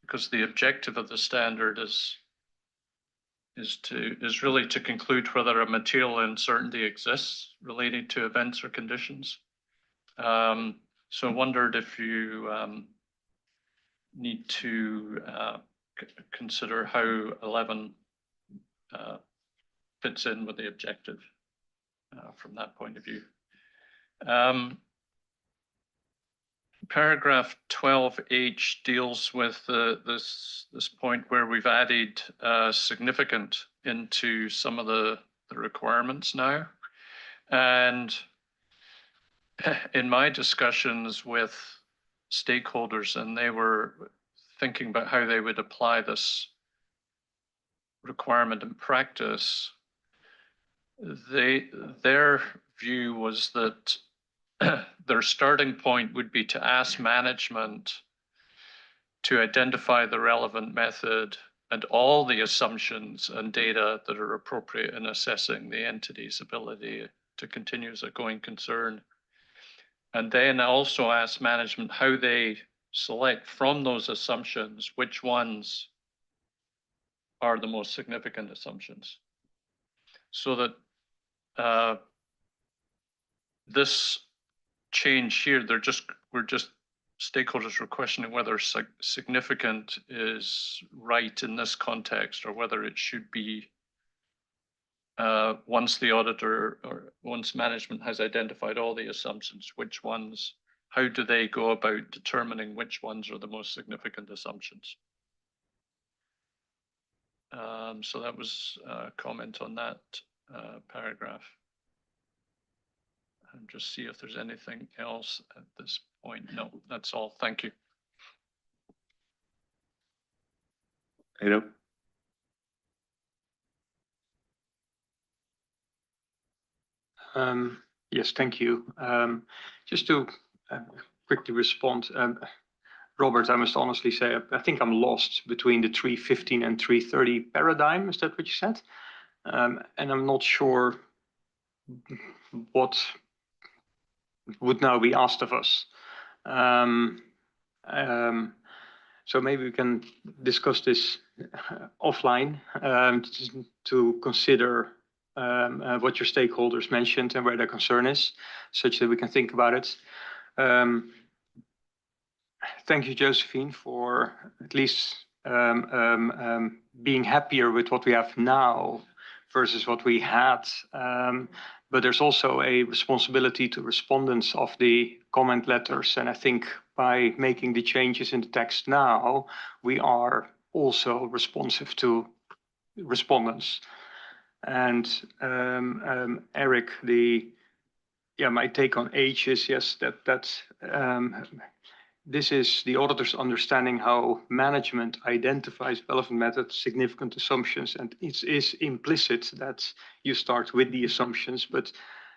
[SPEAKER 7] Because the objective of the standard is really to conclude whether a material uncertainty exists related to events or conditions. So I wondered if you need to consider how 11 fits in with the objective from that point of view. Paragraph 12H deals with this point where we've added significant into some of the requirements now. And in my discussions with stakeholders, and they were thinking about how they would apply this requirement in practice, their view was that their starting point would be to ask management to identify the relevant method and all the assumptions and data that are appropriate in assessing the entity's ability to continue as a going concern. And then also ask management how they select from those assumptions which ones are the most significant assumptions. So that this change here, we're just stakeholders were questioning whether significant is right in this context, or whether it should be once the auditor or once management has identified all the assumptions, which ones, how do they go about determining which ones are the most significant assumptions? So that was a comment on that paragraph. And just see if there's anything else at this point. No, that's all. Thank you.
[SPEAKER 1] Edo?
[SPEAKER 2] Yes, thank you. Just to quickly respond, Robert, I must honestly say, I think I'm lost between the 315 and 330 paradigm. Is that what you said? And I'm not sure what would now be asked of us. So maybe we can discuss this offline to consider what your stakeholders mentioned and where their concern is, such that we can think about it. Thank you, Josephine, for at least being happier with what we have now versus what we had. But there's also a responsibility to respondents of the comment letters. And I think by making the changes in the text now, we are also responsive to respondents. And Eric, my take on H is, yes, that's this is the auditor's understanding how management identifies relevant methods, significant assumptions, and it is implicit that you start with the assumptions, but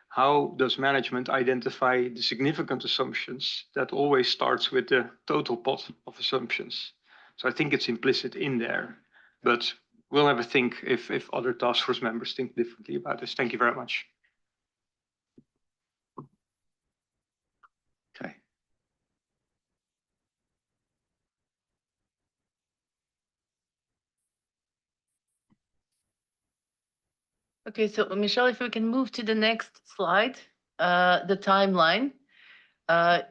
[SPEAKER 2] how does management identify the significant assumptions? That always starts with the total pot of assumptions. So I think it's implicit in there, but we'll have a think if other task force members think differently about this. Thank you very much.
[SPEAKER 1] Okay.
[SPEAKER 3] Okay, so Michelle, if we can move to the next slide, the timeline.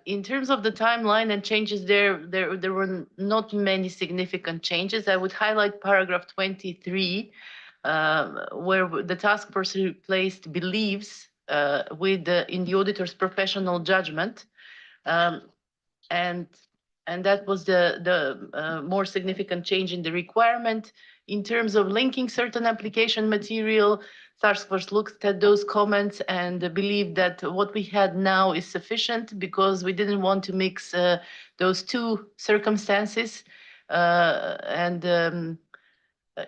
[SPEAKER 3] In terms of the timeline and changes there were not many significant changes. I would highlight paragraph 23, where the task force replaced believes in the auditor's professional judgment. And that was the more significant change in the requirement. In terms of linking certain application material, task force looked at those comments and believed that what we had now is sufficient because we didn't want to mix those two circumstances.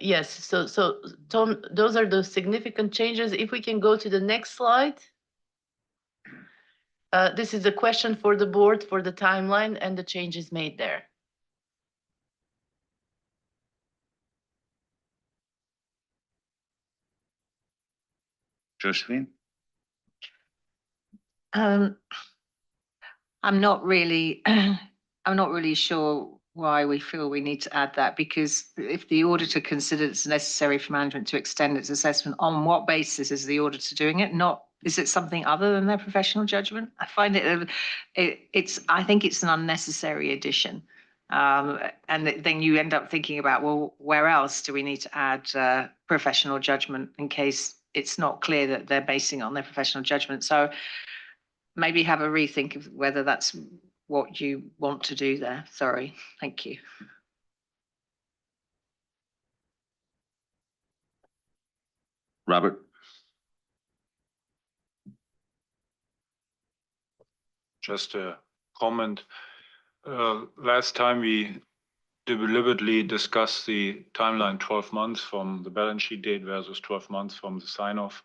[SPEAKER 3] Yes, so Tom, those are the significant changes. If we can go to the next slide. This is a question for the board for the timeline and the changes made there.
[SPEAKER 1] Josephine?
[SPEAKER 4] I'm not really sure why we feel we need to add that, because if the auditor considers it's necessary for management to extend its assessment, on what basis is the auditor doing it? Is it something other than their professional judgment? I find I think it's an unnecessary addition. And then you end up thinking about, well, where else do we need to add professional judgment in case it's not clear that they're basing it on their professional judgment? So maybe have a rethink of whether that's what you want to do there. Sorry. Thank you.
[SPEAKER 1] Robert?
[SPEAKER 15] Just a comment. Last time we deliberately discussed the timeline 12 months from the balance sheet date versus 12 months from the sign-off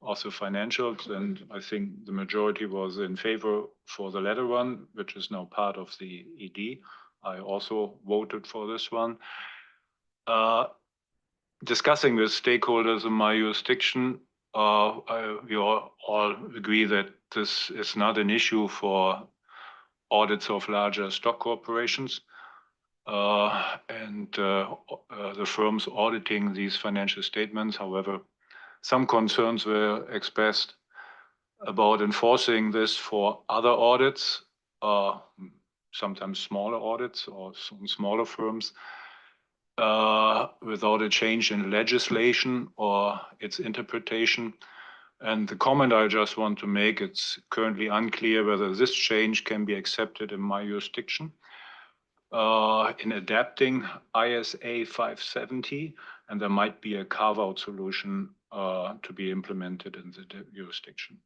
[SPEAKER 15] of the financials. And I think the majority was in favor for the latter one, which is now part of the ED. I also voted for this one. Discussing with stakeholders in my jurisdiction, we all agree that this is not an issue for audits of larger stock corporations. And the firms auditing these financial statements. However, some concerns were expressed about enforcing this for other audits, sometimes smaller audits or some smaller firms without a change in legislation or its interpretation. And the comment I just want to make, it's currently unclear whether this change can be accepted in my jurisdiction in adapting ISA 570, and there might be a carve-out solution to be implemented in the jurisdiction.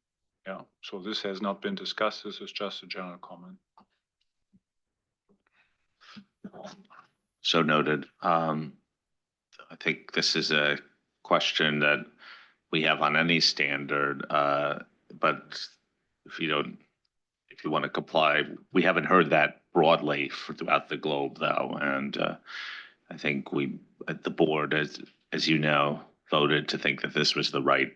[SPEAKER 15] Yeah, so this has not been discussed. This is just a general comment.
[SPEAKER 1] So noted. I think this is a question that we have on any standard, but if you want to comply, we haven't heard that broadly throughout the globe, though, and I think we, at the board, as you know, voted to think that this was the right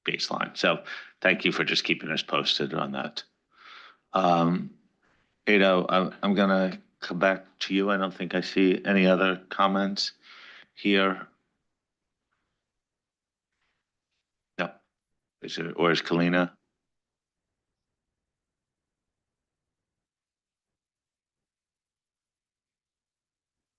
[SPEAKER 1] baseline. So thank you for just keeping us posted on that. Ado, I'm gonna come back to you. I don't think I see any other comments here. No. Is Kalina?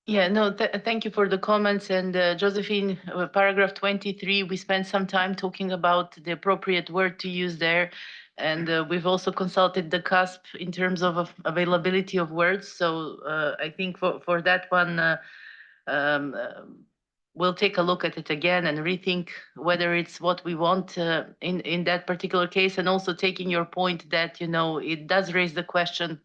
[SPEAKER 3] Yeah, no, thank you for the comments. And Josephine, paragraph 23, we spent some time talking about the appropriate word to use there. And we've also consulted the CASP in terms of availability of words. So I think for that one, we'll take a look at it again and rethink whether it's what we want in that particular case. And also taking your point that, it does raise the question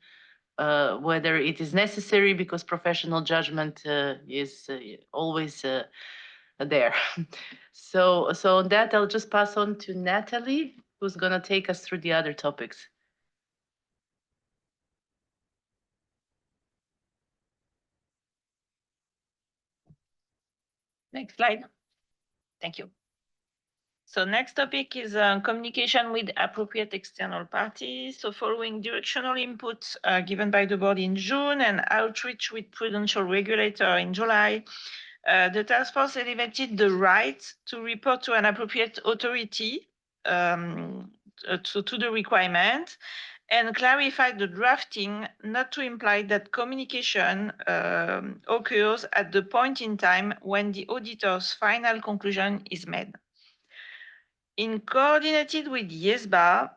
[SPEAKER 3] whether it is necessary, because professional judgment is always there. So on that, I'll just pass on to Natalie, who's going to take us through the other topics.
[SPEAKER 14] Next slide. Thank you. So next topic is communication with appropriate external parties. So following directional inputs given by the board in June and outreach with prudential regulator in July, the task force elevated the right to report to an appropriate authority to the requirement, and clarified the drafting not to imply that communication occurs at the point in time when the auditor's final conclusion is made. In coordinated with IAASB,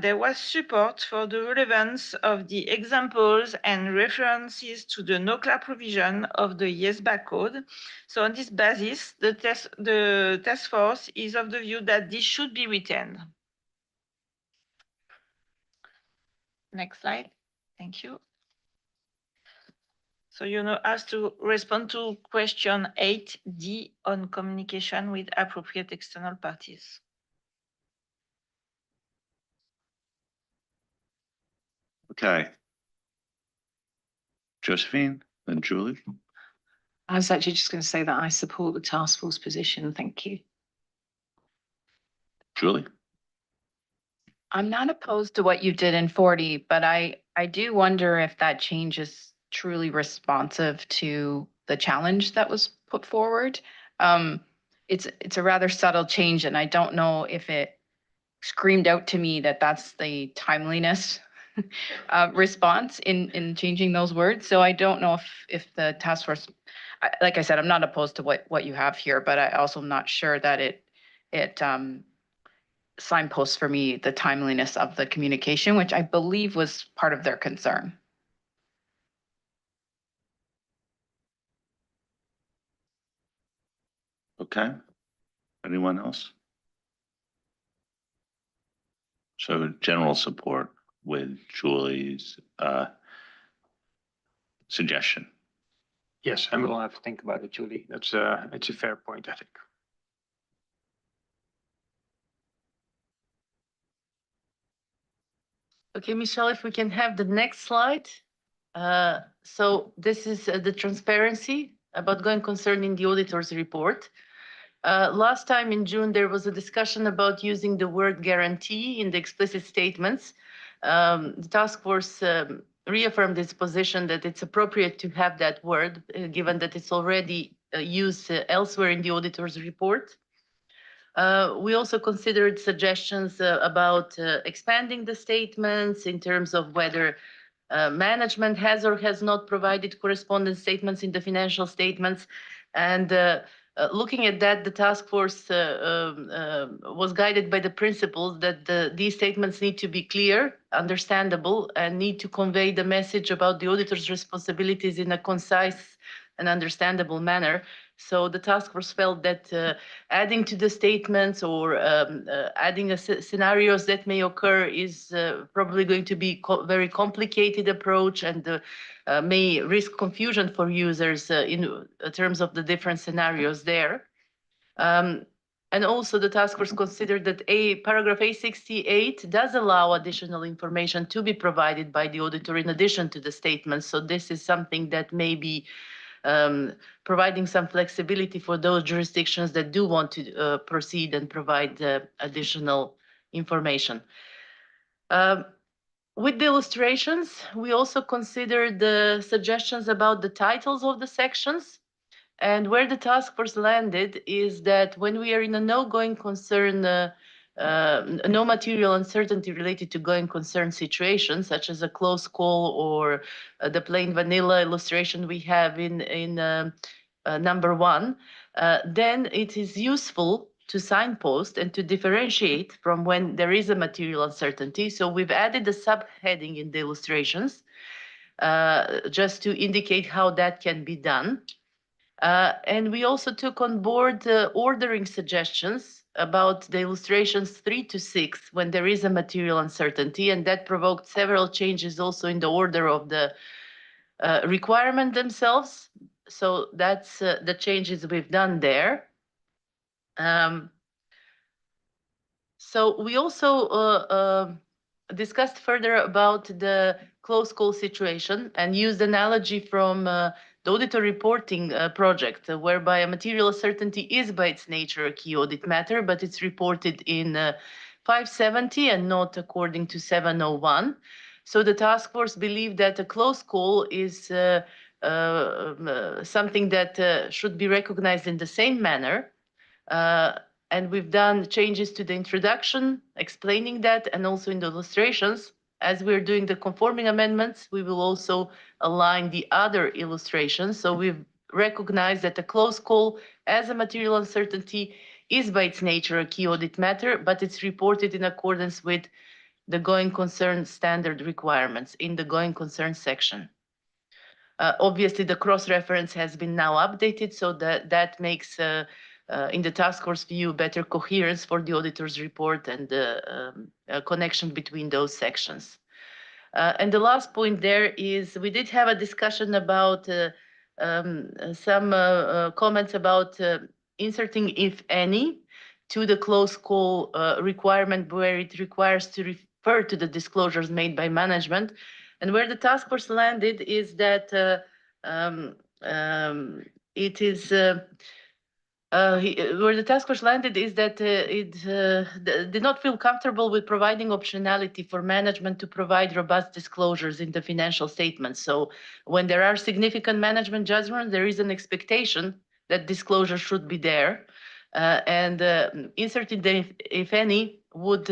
[SPEAKER 14] there was support for the relevance of the examples and references to the NOCLA provision of the IAASB code. So on this basis, the task force is of the view that this should be retained. Next slide. Thank you. So asked to respond to question 8D on communication with appropriate external parties.
[SPEAKER 1] Okay. Josephine and Julie.
[SPEAKER 4] I was actually just going to say that I support the task force position. Thank you.
[SPEAKER 1] Julie?
[SPEAKER 10] I'm not opposed to what you did in 40, but I do wonder if that change is truly responsive to the challenge that was put forward. It's a rather subtle change, and I don't know if it screamed out to me that that's the timeliness response in changing those words. So I don't know if the task force, like I said, I'm not opposed to what you have here, but I also am not sure that it signposts for me the timeliness of the communication, which I believe was part of their concern.
[SPEAKER 1] Okay. Anyone else? So general support with Julie's suggestion.
[SPEAKER 2] Yes, and we'll have to think about it, Julie. It's a fair point, I think.
[SPEAKER 3] Okay, Michelle, if we can have the next slide. So this is the transparency about going concern in the auditor's report. Last time in June, there was a discussion about using the word guarantee in the explicit statements. The task force reaffirmed its position that it's appropriate to have that word, given that it's already used elsewhere in the auditor's report. We also considered suggestions about expanding the statements in terms of whether management has or has not provided correspondence statements in the financial statements. And looking at that, the task force was guided by the principles that these statements need to be clear, understandable, and need to convey the message about the auditor's responsibilities in a concise and understandable manner. So the task force felt that adding to the statements or adding scenarios that may occur is probably going to be very complicated approach and may risk confusion for users in terms of the different scenarios there. And also the task force considered that paragraph A68 does allow additional information to be provided by the auditor in addition to the statements. So this is something that may be providing some flexibility for those jurisdictions that do want to proceed and provide additional information. With the illustrations, we also considered the suggestions about the titles of the sections. And where the task force landed is that when we are in a no going concern, no material uncertainty related to going concern situation, such as a close call or the plain vanilla illustration we have in number 1, then it is useful to signpost and to differentiate from when there is a material uncertainty. So we've added a subheading in the illustrations just to indicate how that can be done. And we also took on board ordering suggestions about the illustrations 3 to 6 when there is a material uncertainty, and that provoked several changes also in the order of the requirement themselves. So that's the changes we've done there. So we also discussed further about the close call situation and used analogy from the auditor reporting project, whereby a material uncertainty is by its nature a key audit matter, but it's reported in 570 and not according to 701. So the task force believed that a close call is something that should be recognized in the same manner. And we've done changes to the introduction, explaining that, and also in the illustrations. As we're doing the conforming amendments, we will also align the other illustrations. So we've recognized that a close call as a material uncertainty is by its nature a key audit matter, but it's reported in accordance with the going concern standard requirements in the going concern section. Obviously, the cross-reference has been now updated, so that makes in the task force view, better coherence for the auditor's report and the connection between those sections. And the last point there is we did have a discussion about some comments about inserting, if any, to the close call requirement where it requires to refer to the disclosures made by management. And where the task force landed is that it is where the task force landed is that it did not feel comfortable with providing optionality for management to provide robust disclosures in the financial statements. So when there are significant management judgments, there is an expectation that disclosure should be there. And inserting the if any would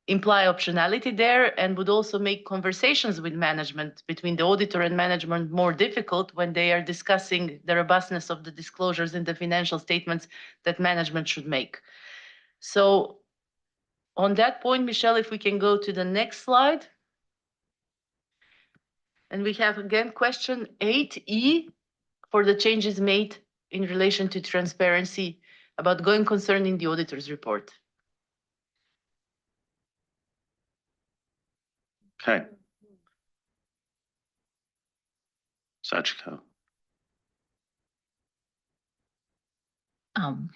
[SPEAKER 3] imply optionality there and would also make conversations with management between the auditor and management more difficult when they are discussing the robustness of the disclosures in the financial statements that management should make. So on that point, Michelle, if we can go to the next slide. And we have again question 8E for the changes made in relation to transparency about going concern in the auditor's report.
[SPEAKER 1] Okay. Sachiko.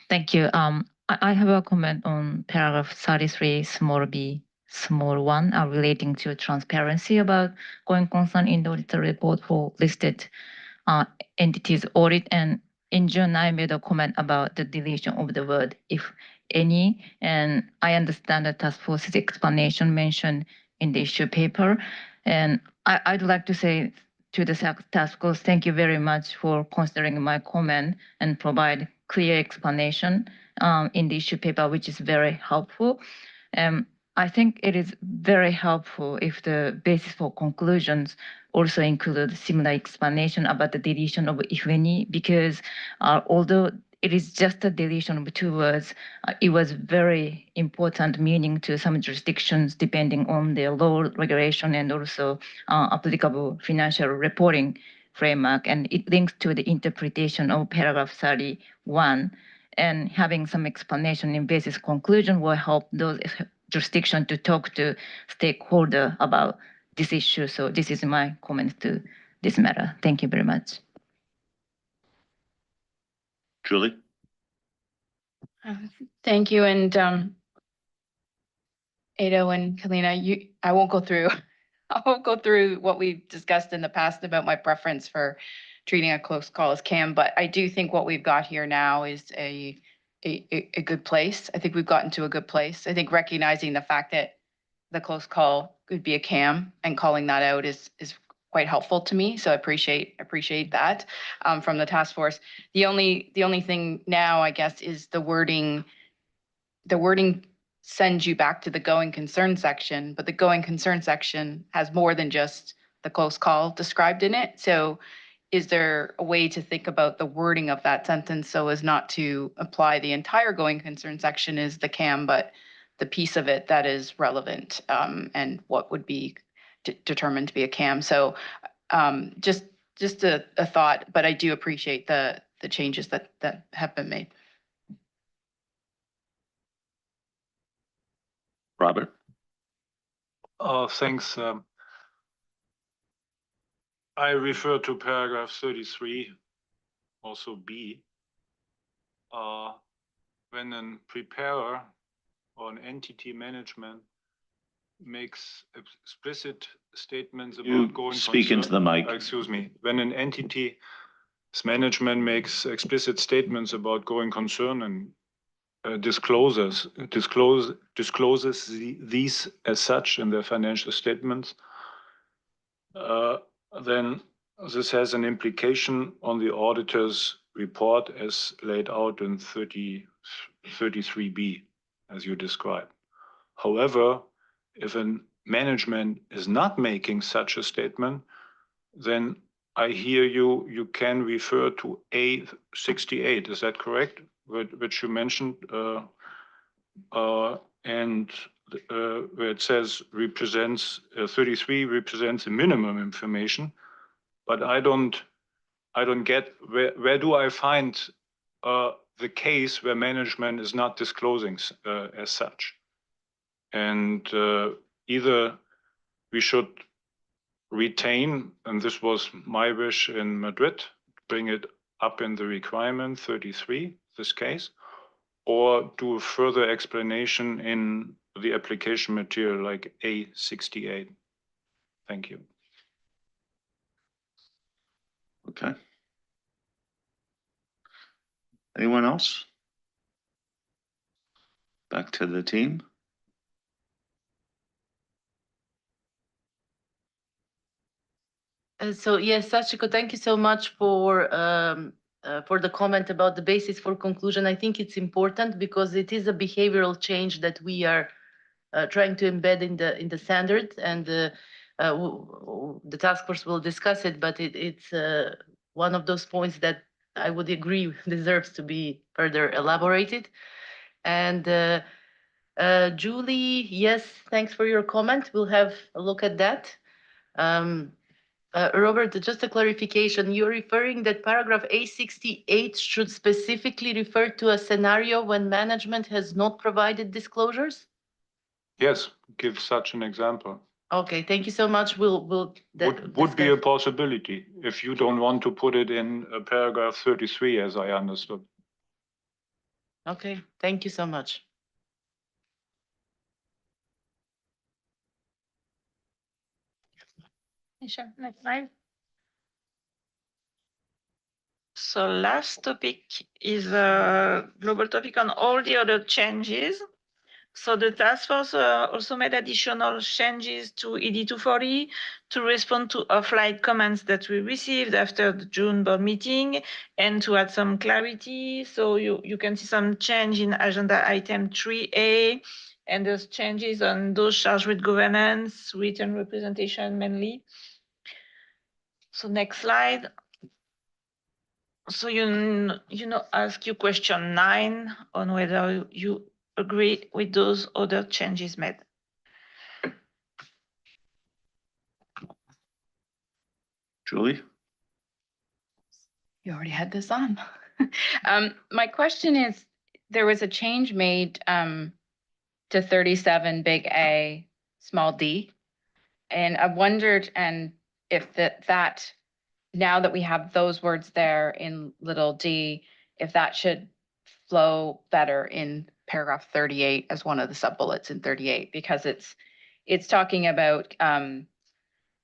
[SPEAKER 9] Thank you. I have a comment on paragraph 33, small b, small 1, relating to transparency about going concern in the auditor report for listed entities audit. And in June, I made a comment about the deletion of the word if any, and I understand the task force's explanation mentioned in the issue paper. And I'd like to say to the task force, thank you very much for considering my comment and provide clear explanation in the issue paper, which is very helpful. I think it is very helpful if the basis for conclusions also include similar explanation about the deletion of if any, because although it is just a deletion of 2 words, it was very important meaning to some jurisdictions depending on their law regulation and also applicable financial reporting framework, and it links to the interpretation of paragraph 31, and having some explanation in basis conclusion will help those jurisdiction to talk to stakeholder about this issue. So this is my comment to this matter. Thank you very much.
[SPEAKER 1] Julie?
[SPEAKER 10] Thank you. And Ado and Kalina, I won't go through I won't go through what we've discussed in the past about my preference for treating a close call as CAM, but I do think what we've got here now is a good place. I think we've gotten to a good place. I think recognizing the fact that the close call could be a CAM and calling that out is quite helpful to me. So I appreciate that from the task force. The only thing now, I guess, is the wording. The wording sends you back to the going concern section, but the going concern section has more than just the close call described in it. So is there a way to think about the wording of that sentence so as not to apply the entire going concern section as the CAM, but the piece of it that is relevant and what would be determined to be a CAM? So just a thought, but I do appreciate the changes that have been made.
[SPEAKER 1] Robert?
[SPEAKER 15] Thanks. I refer to paragraph 33, also B. When a preparer or an entity management makes explicit statements about going
[SPEAKER 1] speak into the mic.
[SPEAKER 15] Excuse me. When an entity's management makes explicit statements about going concern and discloses these as such in their financial statements, then this has an implication on the auditor's report as laid out in 33B, as you described. However, if a management is not making such a statement, then I hear you can refer to A68, is that correct? Which you mentioned, and where it says represents 33 represents the minimum information, but I don't get where do I find the case where management is not disclosing as such, and either we should retain, and this was my wish in Madrid, bring it up in the requirement 33, this case, or do a further explanation in the application material like A68. Thank you.
[SPEAKER 1] Okay. Anyone else? Back to the team.
[SPEAKER 3] So yes, Sachiko, thank you so much for the comment about the basis for conclusion. I think it's important because it is a behavioral change that we are trying to embed in the standards, and the task force will discuss it. But it's one of those points that I would agree deserves to be further elaborated. And Julie, yes, thanks for your comment. We'll have a look at that. Robert, just a clarification. You're referring that paragraph A68 should specifically refer to a scenario when management has not provided disclosures?
[SPEAKER 15] Yes, give such an example.
[SPEAKER 3] Okay, thank you so much. Would
[SPEAKER 15] be a possibility if you don't want to put it in paragraph 33, as I understood.
[SPEAKER 3] Okay, thank you so much.
[SPEAKER 14] Sure, next slide. So last topic is a global topic on all the other changes. So the task force also made additional changes to ED240 to respond to offline comments that we received after the June board meeting and to add some clarity. So you can see some change in agenda item 3A And there's changes on those charged with governance, written representation mainly. So next slide. So ask you question 9 on whether you agree with those other changes made.
[SPEAKER 1] Julie?
[SPEAKER 10] You already had this on. My question is, there was a change made to 37 big A, small d. And I wondered if that now that we have those words there in little d, if that should flow better in paragraph 38 as one of the sub-bullets in 38, because it's talking about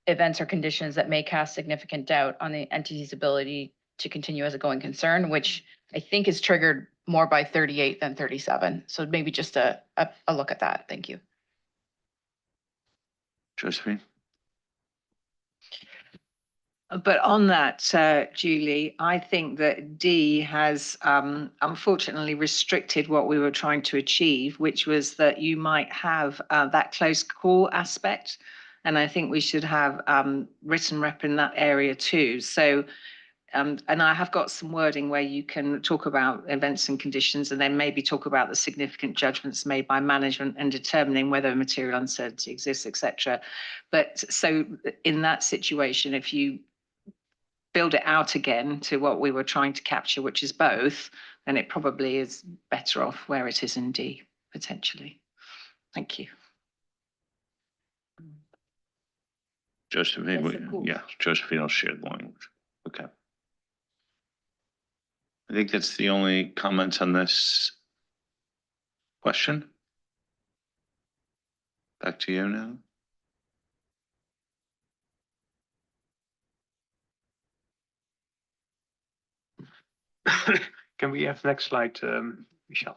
[SPEAKER 10] events or conditions that may cast significant doubt on the entity's ability to continue as a going concern, which I think is triggered more by 38 than 37. So maybe just a look at that. Thank you.
[SPEAKER 1] Josephine?
[SPEAKER 4] But on that, Julie, I think that D has unfortunately restricted what we were trying to achieve, which was that you might have that close call aspect. And I think we should have written rep in that area too. So, and I have got some wording where you can talk about events and conditions and then maybe talk about the significant judgments made by management and determining whether material uncertainty exists, etc. But so in that situation, if you build it out again to what we were trying to capture, which is both, then it probably is better off where it is in D, potentially. Thank you.
[SPEAKER 1] Josephine,
[SPEAKER 4] Yes, of course.
[SPEAKER 1] yeah, Josephine will share the language. Okay. I think that's the only comments on this question. Back to you now.
[SPEAKER 2] Can we have next slide, Michelle?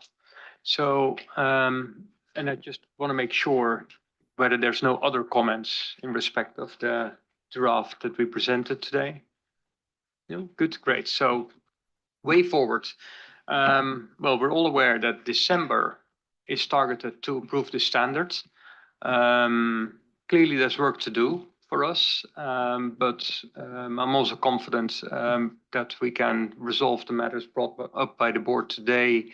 [SPEAKER 2] So, and I just want to make sure whether there's no other comments in respect of the draft that we presented today. No, good, great. So, way forward. Well, we're all aware that December is targeted to approve the standards. Clearly, there's work to do for us, but I'm also confident that we can resolve the matters brought up by the board today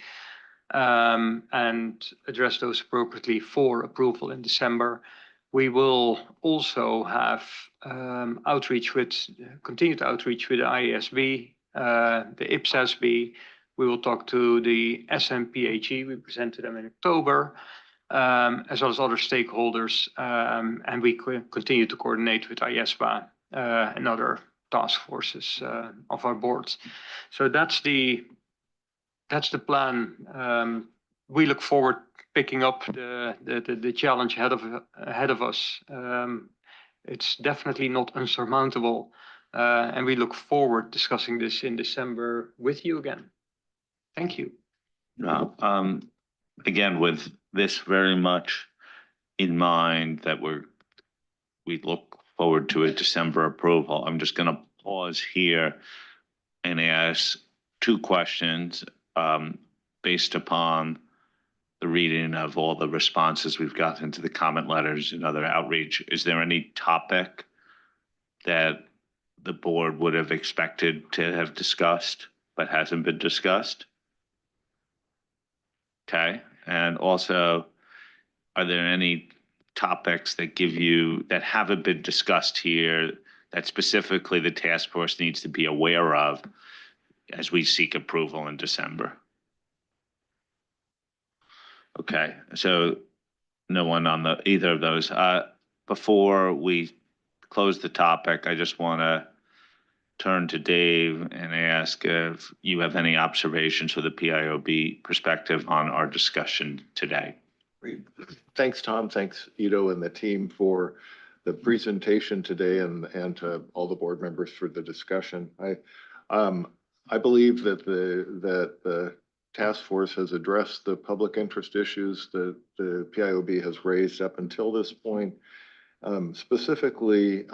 [SPEAKER 2] and address those appropriately for approval in December. We will also have continued outreach with the IAASB, the IAASB. We will talk to the SMPHE. We presented them in October, as well as other stakeholders, and we continue to coordinate with IASB and other task forces of our boards. So that's the plan. We look forward picking up the challenge ahead of us. It's definitely not unsurmountable, and we look forward discussing this in December with you again. Thank you.
[SPEAKER 1] Again, with this very much in mind that we look forward to a December approval, I'm just going to pause here and ask 2 questions based upon the reading of all the responses we've gotten to the comment letters and other outreach. Is there any topic that the board would have expected to have discussed but hasn't been discussed? Okay, and also, are there any topics that haven't been discussed here that specifically the task force needs to be aware of as we seek approval in December? Okay, so no one on either of those. Before we close the topic, I just want to turn to Dave and ask if you have any observations for the PIOB perspective on our discussion today.
[SPEAKER 16] Great. Thanks, Tom. Thanks, Ido and the team for the presentation today and to all the board members for the discussion. I believe that the task force has addressed the public interest issues that the PIOB has raised up until this point. Specifically,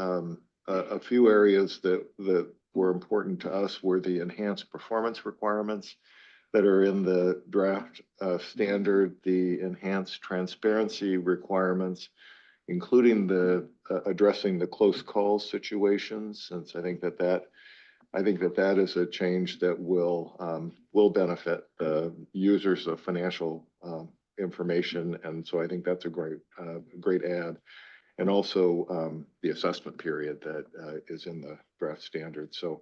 [SPEAKER 16] a few areas that were important to us were the enhanced performance requirements. that are in the draft standard, the enhanced transparency requirements, including the addressing the close call situations, since I think that that is a change that will benefit the users of financial information, and so I think that's a great add. And also the assessment period that is in the draft standard. So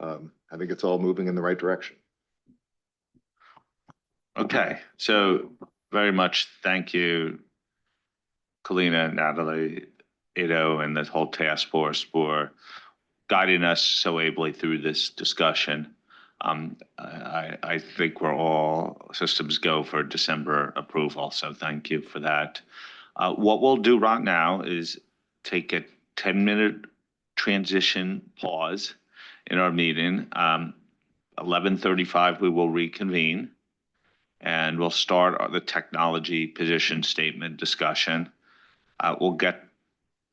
[SPEAKER 16] I think it's all moving in the right direction.
[SPEAKER 1] Okay, so very much thank you, Kalina, Natalie, Ido, and the whole task force for guiding us so ably through this discussion. I think we're all systems go for December approval, so thank you for that. What we'll do right now is take a 10-minute transition pause in our meeting. 11:35, we will reconvene, and we'll start the technology position statement discussion. We'll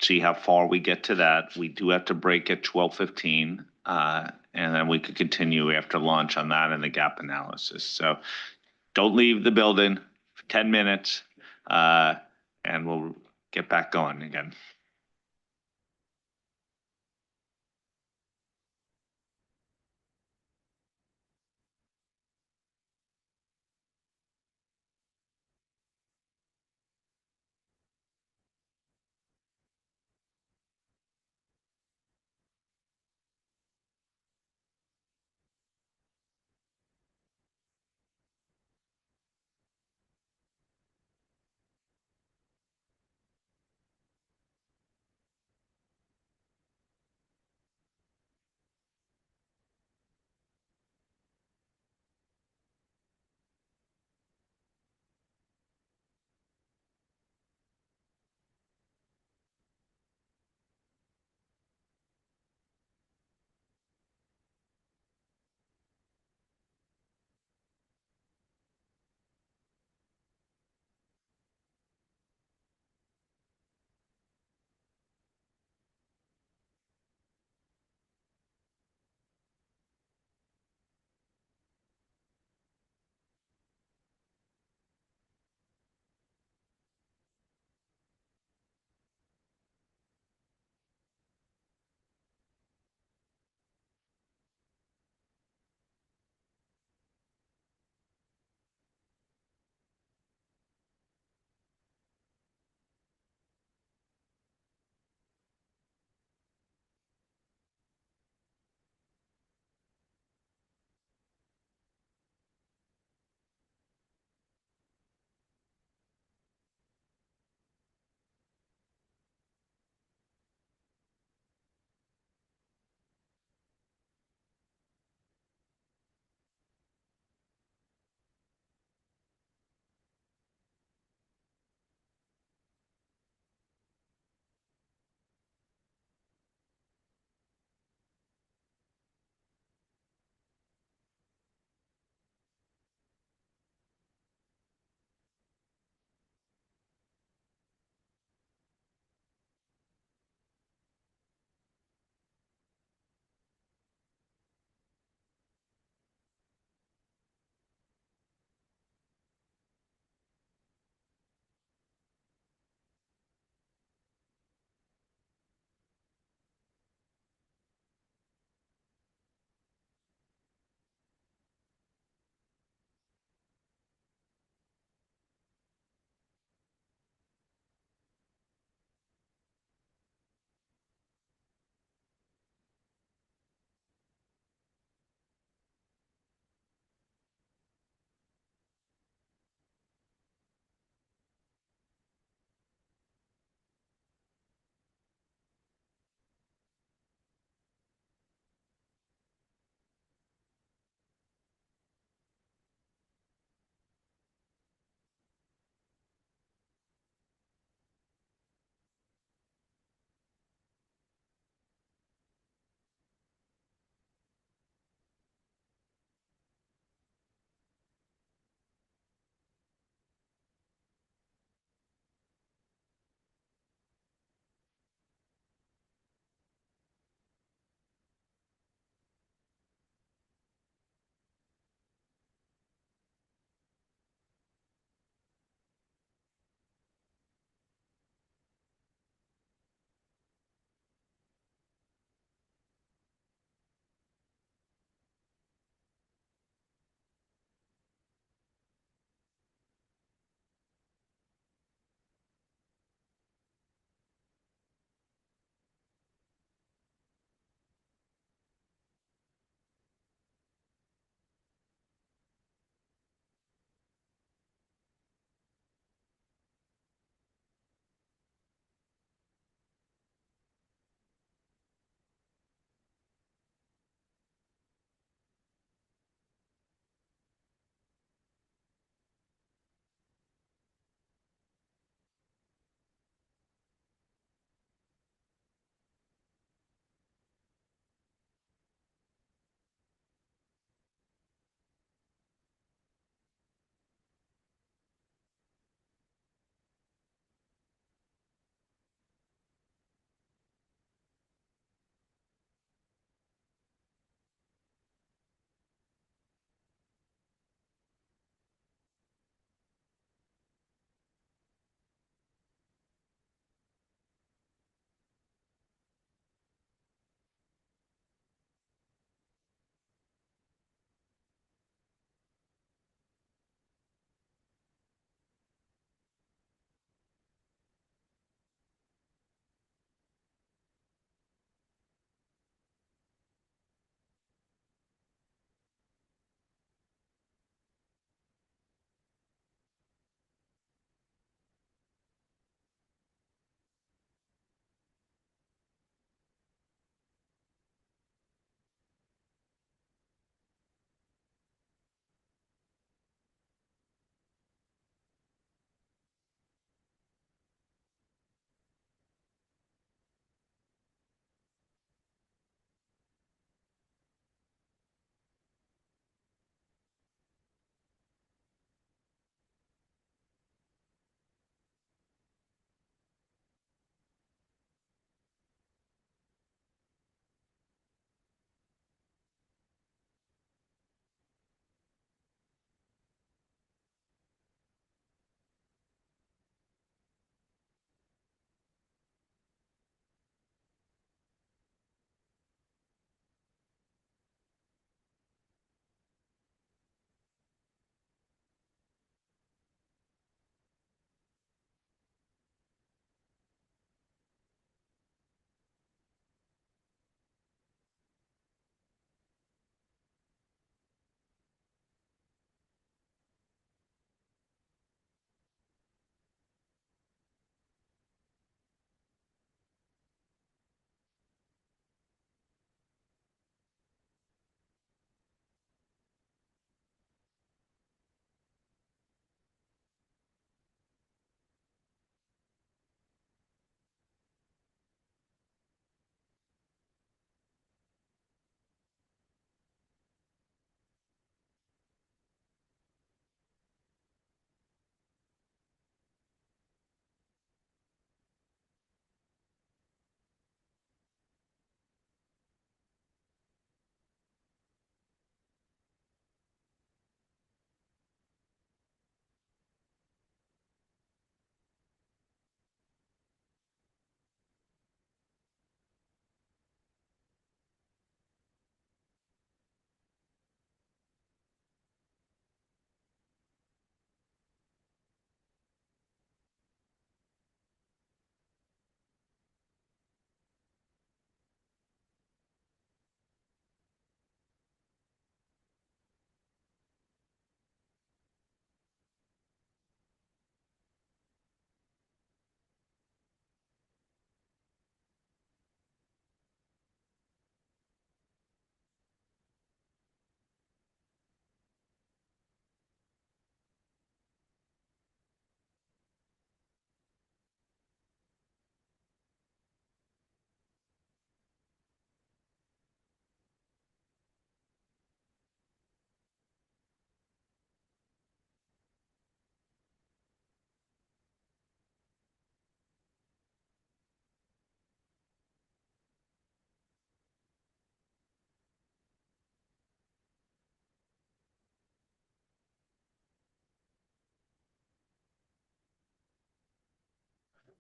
[SPEAKER 1] see how far we get to that. We do have to break at 12:15, and then we could continue after lunch on that and the gap analysis. So don't leave the building for 10 minutes, and we'll get back going again.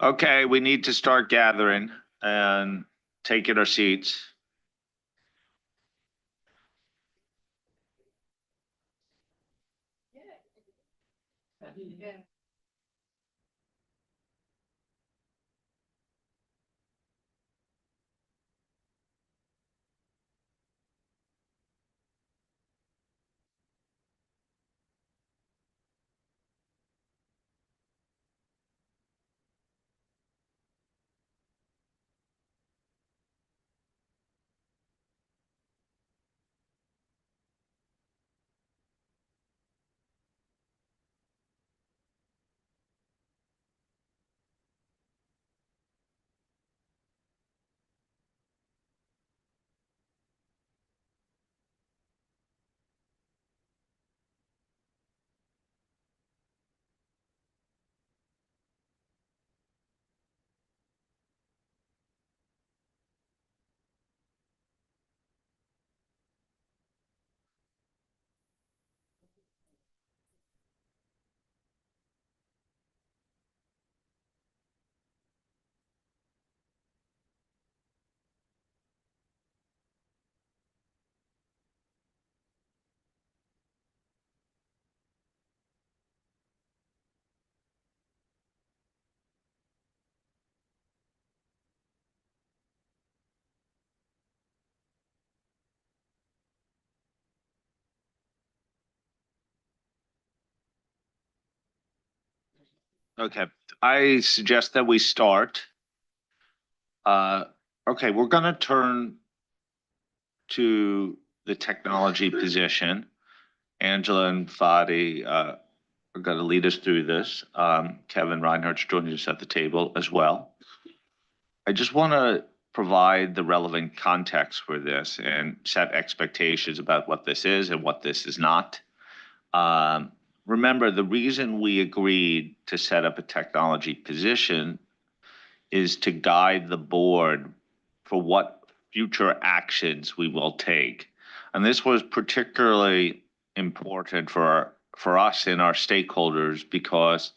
[SPEAKER 1] Okay, we need to start gathering and taking our seats. Okay, I suggest that we start. Okay, we're gonna turn to the technology position. Angela and Fadi are gonna lead us through this. Kevin Reinhardt's joining us at the table as well. I just wanna provide the relevant context for this and set expectations about what this is and what this is not. Remember, the reason we agreed to set up a technology position is to guide the board for what future actions we will take. And this was particularly important for us and our stakeholders because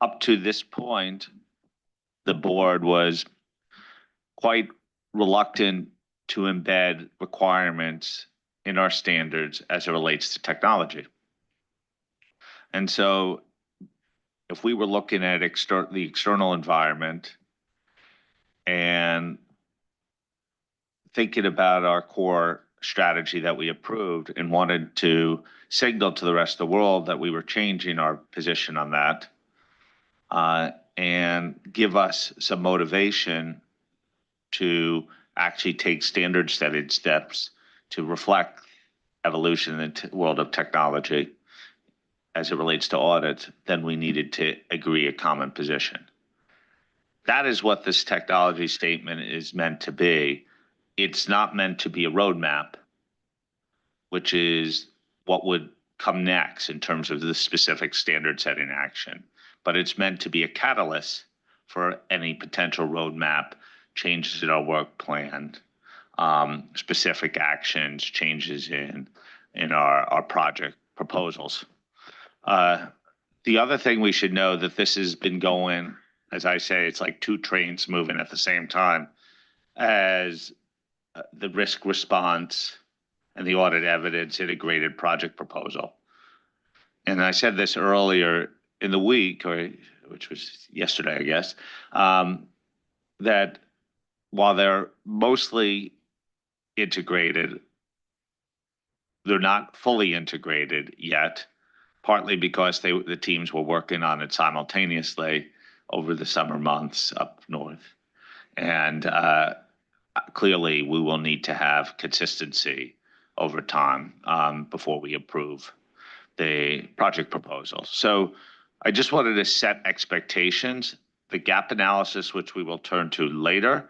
[SPEAKER 1] up to this point, the board was quite reluctant to embed requirements in our standards as it relates to technology. And so if we were looking at the external environment and thinking about our core strategy that we approved and wanted to signal to the rest of the world that we were changing our position on that, and give us some motivation to actually take standard setting steps to reflect evolution in the world of technology as it relates to audit, then we needed to agree a common position. That is what this technology statement is meant to be. It's not meant to be a roadmap, which is what would come next in terms of the specific standard setting action, but it's meant to be a catalyst for any potential roadmap changes in our work plan, specific actions, changes in our project proposals. The other thing we should know that this has been going, as I say, it's like two trains moving at the same time, as the risk response and the audit evidence integrated project proposal. And I said this earlier in the week, which was yesterday, I guess, that while they're mostly integrated, they're not fully integrated yet, partly because the teams were working on it simultaneously over the summer months up north. And clearly, we will need to have consistency over time before we approve the project proposal. So I just wanted to set expectations. The gap analysis, which we will turn to later,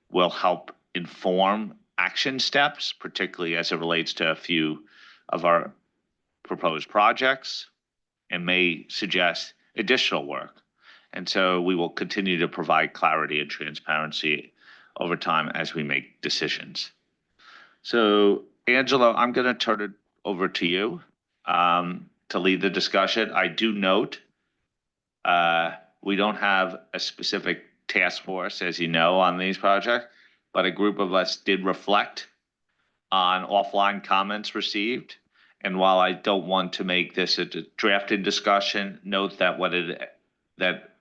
[SPEAKER 1] will help inform action steps, particularly as it relates to a few of our proposed projects, and may suggest additional work. And so we will continue to provide clarity and transparency over time as we make decisions. So, Angela, I'm going to turn it over to you to lead the discussion. I do note We don't have a specific task force, as you know, on these projects, but a group of us did reflect on offline comments received. And while I don't want to make this a drafted discussion, note that that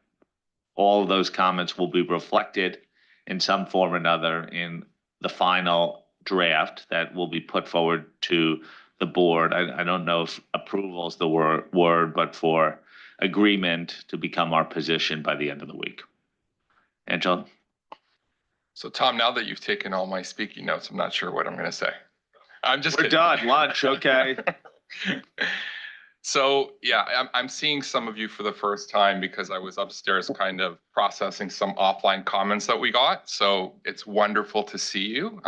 [SPEAKER 1] all of those comments will be reflected in some form or another in the final draft that will be put forward to the board. I don't know if approval is the word, but for agreement to become our position by the end of the week. Angela?
[SPEAKER 11] So Tom, now that you've taken all my speaking notes, I'm not sure what I'm gonna say. I'm just
[SPEAKER 1] We're
[SPEAKER 11] kidding.
[SPEAKER 1] done, lunch, okay.
[SPEAKER 11] So yeah, I'm seeing some of you for the first time because I was upstairs kind of processing some offline comments that we got. So it's wonderful to see you.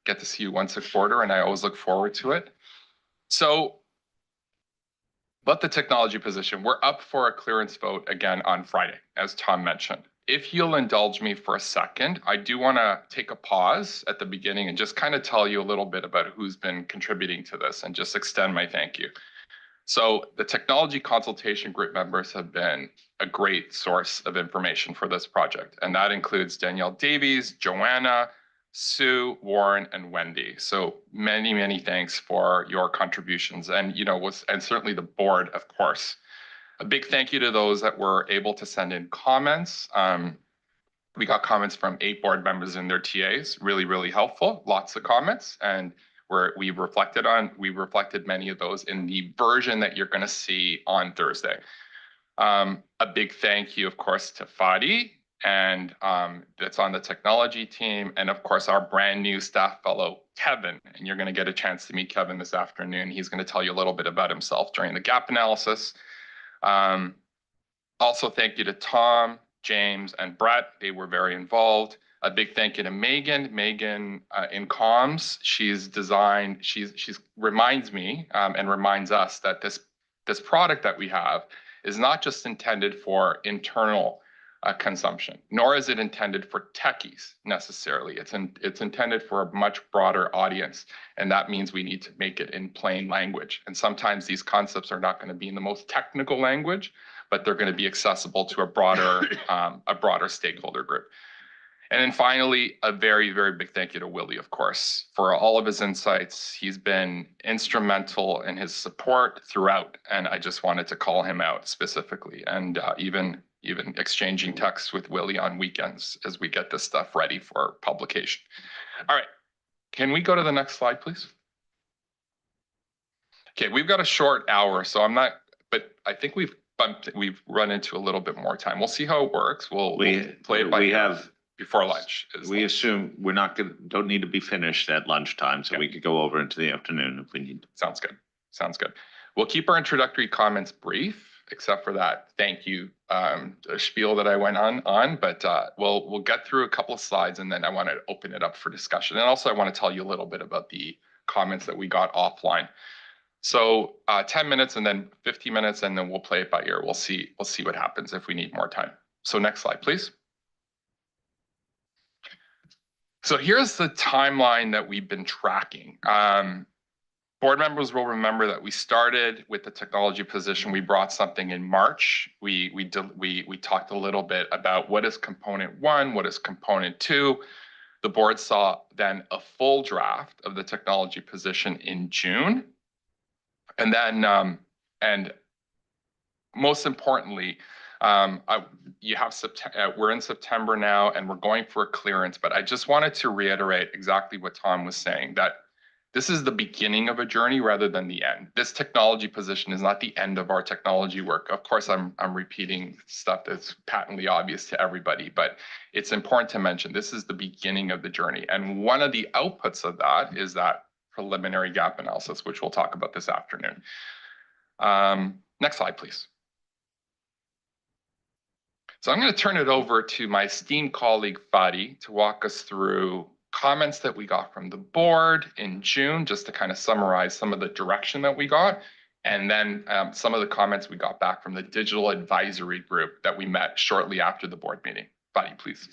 [SPEAKER 11] Get to see you once a quarter, and I always look forward to it. So, but the technology position, we're up for a clearance vote again on Friday, as Tom mentioned. If you'll indulge me for a second, I do want to take a pause at the beginning and just kind of tell you a little bit about who's been contributing to this and just extend my thank you. So the technology consultation group members have been a great source of information for this project. And that includes Danielle Davies, Joanna, Sue, Warren, and Wendy. So many, many thanks for your contributions and, and certainly the board, of course. A big thank you to those that were able to send in comments. We got comments from 8 board members and their TAs, really, really helpful, lots of comments. And we reflected many of those in the version that you're going to see on Thursday. A big thank you, of course, to Fadi, and that's on the technology team, and of course, our brand new staff fellow, Kevin. And you're going to get a chance to meet Kevin this afternoon. He's going to tell you a little bit about himself during the gap analysis. Also, thank you to Tom, James, and Brett. They were very involved. A big thank you to Megan. Megan in comms, she reminds me and reminds us that this product that we have is not just intended for internal consumption, nor is it intended for techies necessarily. It's intended for a much broader audience, and that means we need to make it in plain language. And sometimes these concepts are not going to be in the most technical language, but they're going to be accessible to a broader stakeholder group. And then finally, a very, very big thank you to Willie, of course, for all of his insights. He's been instrumental in his support throughout, and I just wanted to call him out specifically, and even exchanging texts with Willie on weekends as we get this stuff ready for publication. All right, can we go to the next slide, please? Okay, we've got a short hour, so but I think we've run into a little bit more time. We'll see how it works. We'll play it by ear. Before lunch.
[SPEAKER 1] We assume we're don't need to be finished at lunchtime, so we could go over into the afternoon if we need.
[SPEAKER 11] Sounds good. Sounds good. We'll keep our introductory comments brief, except for that thank you spiel that I went on. But we'll get through a couple of slides, and then I want to open it up for discussion. And also, I want to tell you a little bit about the comments that we got offline. So 10 minutes, and then 50 minutes, and then we'll play it by ear. We'll see what happens if we need more time. So next slide, please. So here's the timeline that we've been tracking. Board members will remember that we started with the technology position. We brought something in March. We talked a little bit about what is component 1, what is component 2. The board saw then a full draft of the technology position in June. And then, and most importantly, we're in September now, and we're going for a clearance, but I just wanted to reiterate exactly what Tom was saying, that this is the beginning of a journey rather than the end. This technology position is not the end of our technology work. Of course, I'm repeating stuff that's patently obvious to everybody, but it's important to mention this is the beginning of the journey. And one of the outputs of that is that preliminary gap analysis, which we'll talk about this afternoon. Next slide, please. So I'm going to turn it over to my esteemed colleague, Fadi, to walk us through comments that we got from the board in June, just to kind of summarize some of the direction that we got, and then some of the comments we got back from the digital advisory group that we met shortly after the board meeting. Fadi, please.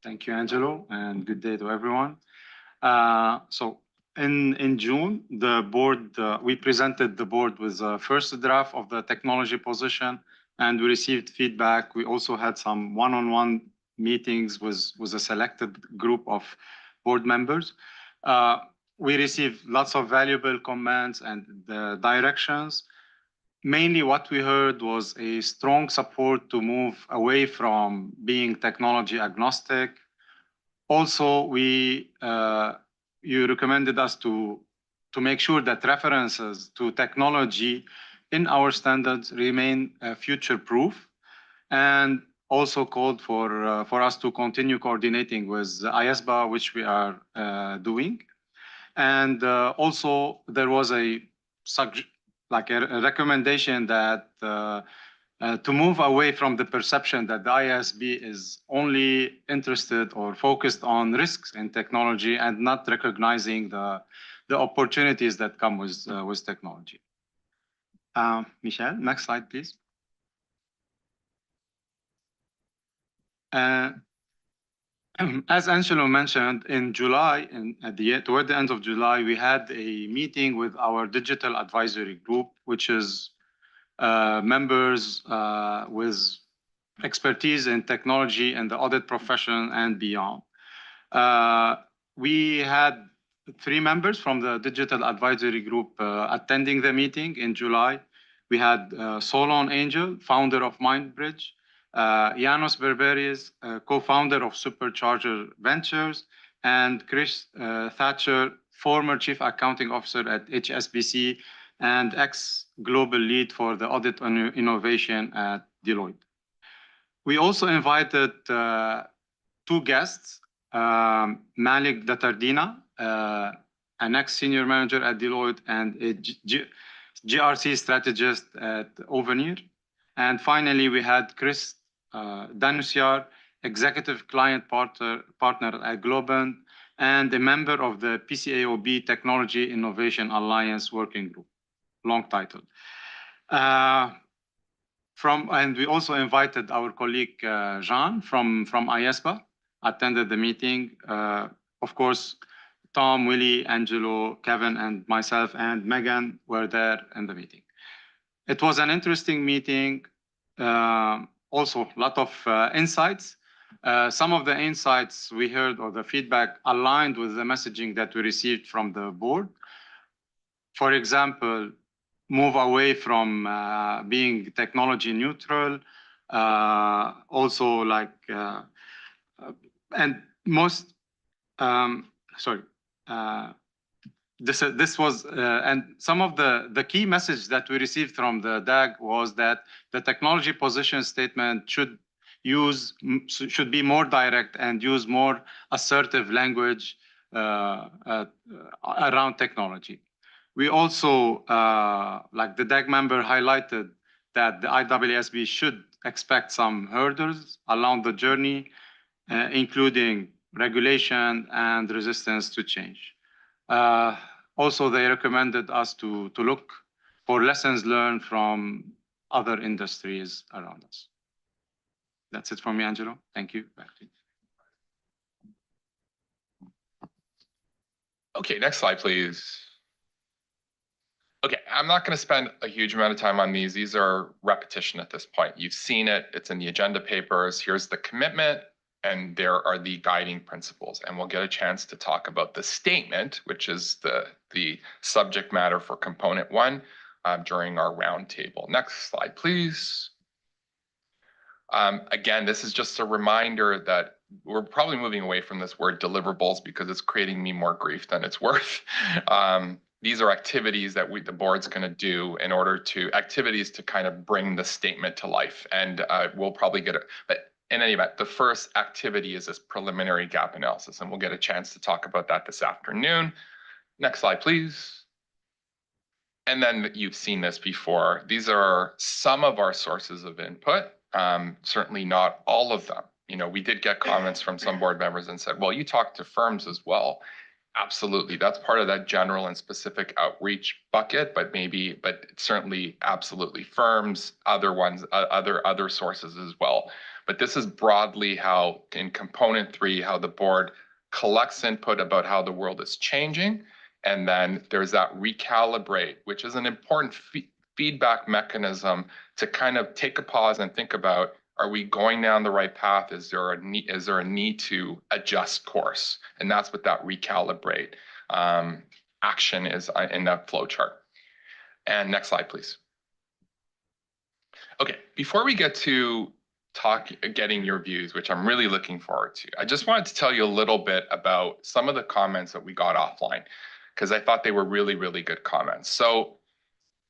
[SPEAKER 17] Thank you, Angelo, and good day to everyone. So in June, the board, we presented the board with the first draft of the technology position, and we received feedback. We also had some one-on-one meetings with a selected group of board members. We received lots of valuable comments and directions. Mainly what we heard was a strong support to move away from being technology agnostic. Also, you recommended us to make sure that references to technology in our standards remain future-proof, and also called for us to continue coordinating with IAASB, which we are doing. And also there was a recommendation that to move away from the perception that the IASB is only interested or focused on risks in technology and not recognizing the opportunities that come with technology. Michelle, next slide, please. As Angelo mentioned, in July, toward the end of July, we had a meeting with our digital advisory group, which is members with expertise in technology and the audit profession and beyond. We had 3 members from the digital advisory group attending the meeting in July. We had Solon Angel, founder of MindBridge, Janos Berberis, co-founder of Supercharger Ventures, and Chris Thatcher, former chief accounting officer at HSBC and ex-global lead for the audit on innovation at Deloitte. We also invited 2 guests, Malik Datardina, an ex-senior manager at Deloitte and a GRC strategist at Overneer. And finally, we had Chris Danusyar, executive client partner at Globant, and a member of the PCAOB Technology Innovation Alliance Working Group, long title. And we also invited our colleague Jean from IAASB, attended the meeting. Of course, Tom, Willie, Angelo, Kevin, and myself and Megan were there in the meeting. It was an interesting meeting. Also, a lot of insights. Some of the insights we heard or the feedback aligned with the messaging that we received from the board. For example, move away from being technology neutral. Also, and most, sorry. This was, and some of the key message that we received from the DAG was that the technology position statement should be more direct and use more assertive language around technology. We also, like the DAG member highlighted, that the IAASB should expect some hurdles along the journey, including regulation and resistance to change. Also, they recommended us to look for lessons learned from other industries around us. That's it from me, Angelo. Thank you. Back to you.
[SPEAKER 11] Okay, next slide, please. Okay, I'm not going to spend a huge amount of time on these. These are repetition at this point. You've seen it. It's in the agenda papers. Here's the commitment. And there are the guiding principles. And we'll get a chance to talk about the statement, which is the subject matter for component 1 during our roundtable. Next slide, please. Again, this is just a reminder that we're probably moving away from this word deliverables because it's creating me more grief than it's worth. These are activities that the board's going to do in order to activities to kind of bring the statement to life. And we'll probably get it. But in any event, the first activity is this preliminary gap analysis, and we'll get a chance to talk about that this afternoon. Next slide, please. And then you've seen this before. These are some of our sources of input, certainly not all of them. You know, we did get comments from some board members and said, well, you talk to firms as well. Absolutely, that's part of that general and specific outreach bucket, but certainly absolutely firms, other ones, other sources as well. But this is broadly how, in component 3, how the board collects input about how the world is changing. And then there's that recalibrate, which is an important feedback mechanism to kind of take a pause and think about, are we going down the right path? Is there a need to adjust course? And that's what that recalibrate action is in that flow chart. And next slide, please. Okay, before we get to getting your views, which I'm really looking forward to, I just wanted to tell you a little bit about some of the comments that we got offline, because I thought they were really, really good comments. So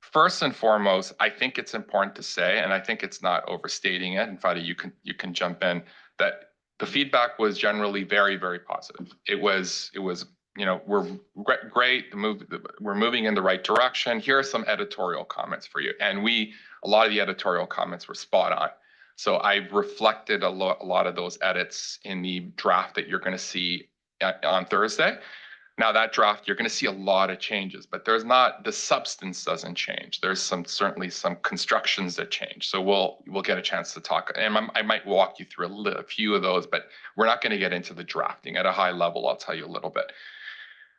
[SPEAKER 11] first and foremost, I think it's important to say, and I think it's not overstating it, and Fadi, you can jump in, that the feedback was generally very, very positive. It was, you know, we're great, we're moving in the right direction. Here are some editorial comments for you. And a lot of the editorial comments were spot on. So I reflected a lot of those edits in the draft that you're going to see on Thursday. Now that draft, you're going to see a lot of changes, but the substance doesn't change. There's certainly some constructions that change. So we'll get a chance to talk, and I might walk you through a few of those, but we're not going to get into the drafting. At a high level, I'll tell you a little bit.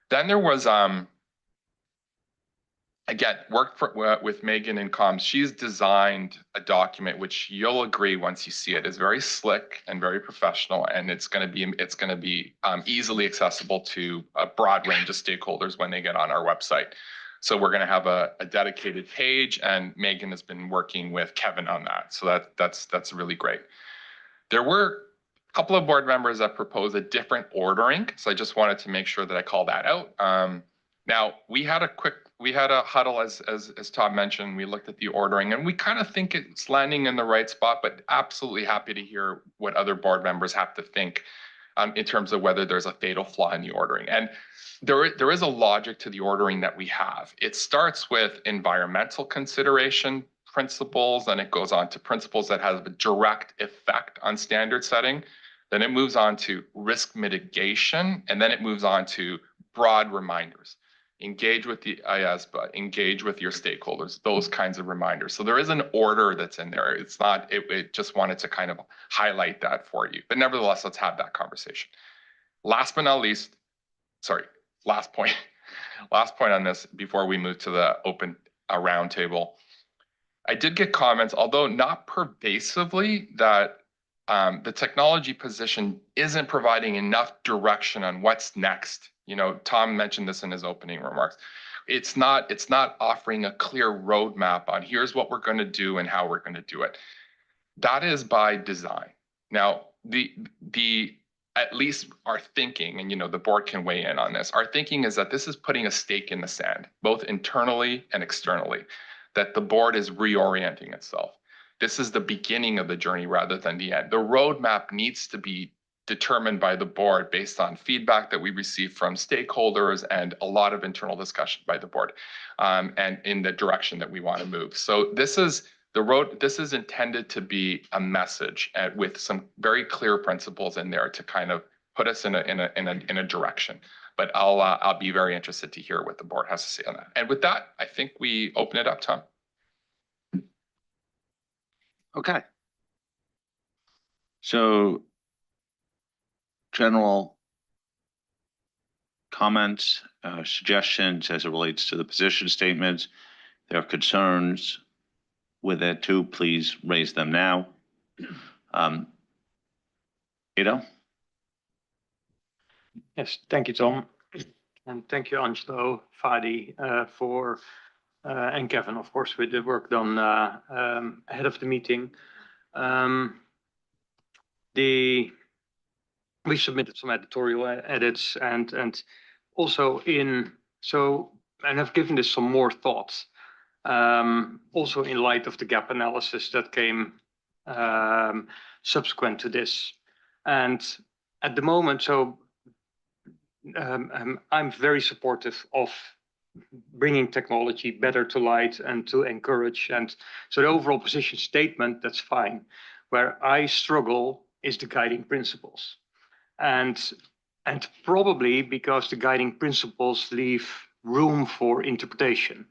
[SPEAKER 11] Then there was, again, with Megan in comms. She's designed a document which you'll agree once you see it is very slick and very professional, and it's going to be easily accessible to a broad range of stakeholders when they get on our website. So we're going to have a dedicated page, and Megan has been working with Kevin on that. So that's really great. There were a couple of board members that proposed a different ordering, so I just wanted to make sure that I call that out. Now we had a huddle, as Todd mentioned. We looked at the ordering, and we kind of think it's landing in the right spot, but absolutely happy to hear what other board members have to think in terms of whether there's a fatal flaw in the ordering. And there is a logic to the ordering that we have. It starts with environmental consideration principles, and it goes on to principles that have a direct effect on standard setting. Then it moves on to risk mitigation, and then it moves on to broad reminders. Engage with the IAASB, engage with your stakeholders, those kinds of reminders. So there is an order that's in there. It's not, it just wanted to kind of highlight that for you. But nevertheless, let's have that conversation. Last but not least, last point on this before we move to the open roundtable. I did get comments, although not pervasively, that the technology position isn't providing enough direction on what's next. You know, Tom mentioned this in his opening remarks. It's not offering a clear roadmap on here's what we're going to do and how we're going to do it. That is by design. Now, at least our thinking, and you know, the board can weigh in on this. Our thinking is that this is putting a stake in the sand, both internally and externally, that the board is reorienting itself. This is the beginning of the journey rather than the end. The roadmap needs to be determined by the board based on feedback that we receive from stakeholders and a lot of internal discussion by the board, and in the direction that we want to move. So this is intended to be a message with some very clear principles in there to kind of put us in a direction. But I'll be very interested to hear what the board has to say on that. And with that, I think we open it up, Tom.
[SPEAKER 1] Okay. So general comments, suggestions as it relates to the position statements. If there are concerns with it too, please raise them now. Ido?
[SPEAKER 2] Yes, thank you, Tom. And thank you, Angelo, Fadi, and Kevin, of course, with the work done ahead of the meeting. We submitted some editorial edits and also and have given this some more thought. Also in light of the gap analysis that came subsequent to this. And at the moment, I'm very supportive of bringing technology better to light and to encourage. And so the overall position statement, that's fine. Where I struggle is the guiding principles. And probably because the guiding principles leave room for interpretation.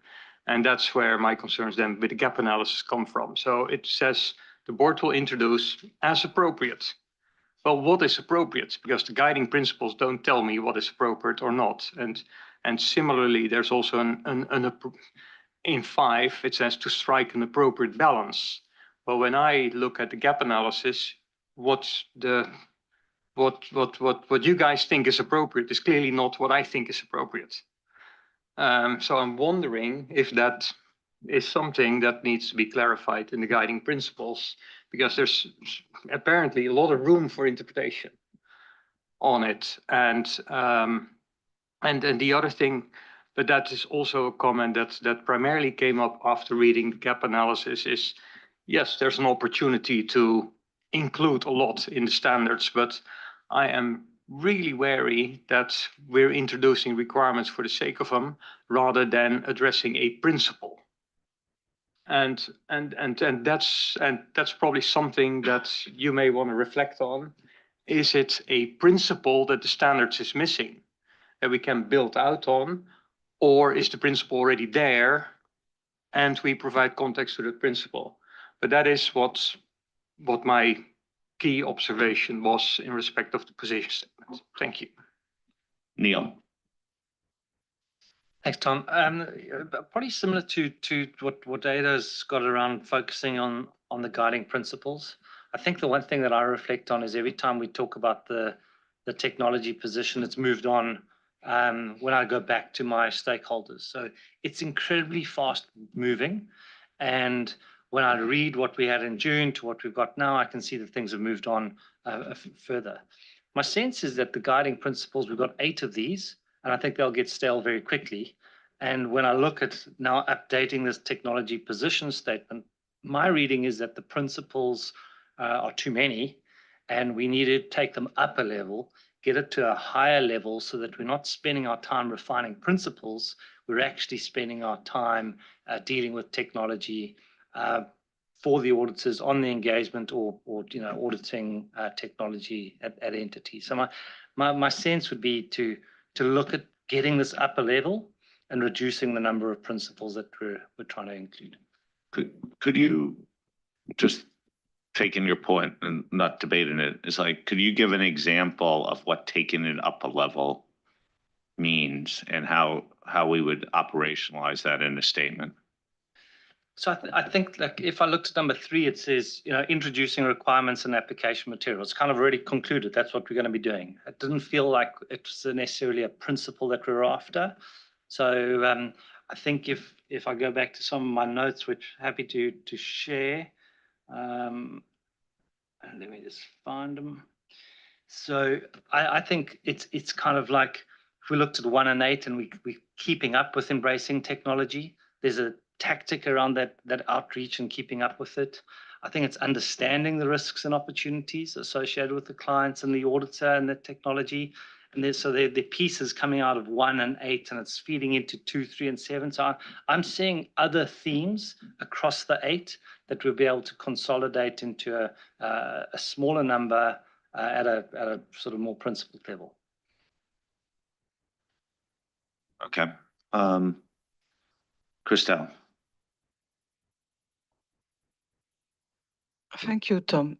[SPEAKER 2] And that's where my concerns then with the gap analysis come from. So it says the board will introduce as appropriate. Well, what is appropriate? Because the guiding principles don't tell me what is appropriate or not. And similarly, there's also in 5, it says to strike an appropriate balance. But when I look at the gap analysis, what you guys think is appropriate is clearly not what I think is appropriate. So I'm wondering if that is something that needs to be clarified in the guiding principles, because there's apparently a lot of room for interpretation on it. And the other thing, but that is also a comment that primarily came up after reading the gap analysis is, yes, there's an opportunity to include a lot in the standards, but I am really wary that we're introducing requirements for the sake of them rather than addressing a principle. And that's probably something that you may want to reflect on. Is it a principle that the standards is missing that we can build out on, or is the principle already there and we provide context to that principle? But that is what my key observation was in respect of the position statement. Thank you.
[SPEAKER 1] Neil.
[SPEAKER 18] Thanks, Tom. Probably similar to what Ada's got around focusing on the guiding principles. I think the one thing that I reflect on is every time we talk about the technology position, it's moved on when I go back to my stakeholders. So it's incredibly fast moving. And when I read what we had in June to what we've got now, I can see that things have moved on further. My sense is that the guiding principles, we've got 8 of these, and I think they'll get stale very quickly. And when I look at now updating this technology position statement, my reading is that the principles are too many, and we need to take them up a level, get it to a higher level so that we're not spending our time refining principles, we're actually spending our time dealing with technology for the auditors on the engagement or auditing technology at entities. So my sense would be to look at getting this up a level and reducing the number of principles that we're trying to include.
[SPEAKER 1] Could you, just taking your point and not debating it, is like, could you give an example of what taking it up a level means and how we would operationalize that in a statement?
[SPEAKER 18] So I think, like, if I looked at number 3, it says, introducing requirements and application materials. Kind of already concluded that's what we're going to be doing. It didn't feel like it was necessarily a principle that we're after. So I think if I go back to some of my notes, which I'm happy to share, and let me just find them. So I think it's kind of like, if we looked at 1 and 8 and we're keeping up with embracing technology, there's a tactic around that outreach and keeping up with it. I think it's understanding the risks and opportunities associated with the clients and the auditor and the technology. And the pieces coming out of 1 and 8, and it's feeding into 2, 3, and 7. So I'm seeing other themes across the 8 that we'll be able to consolidate into a smaller number at a sort of more principled level.
[SPEAKER 1] Okay. Christelle.
[SPEAKER 8] Thank you, Tom.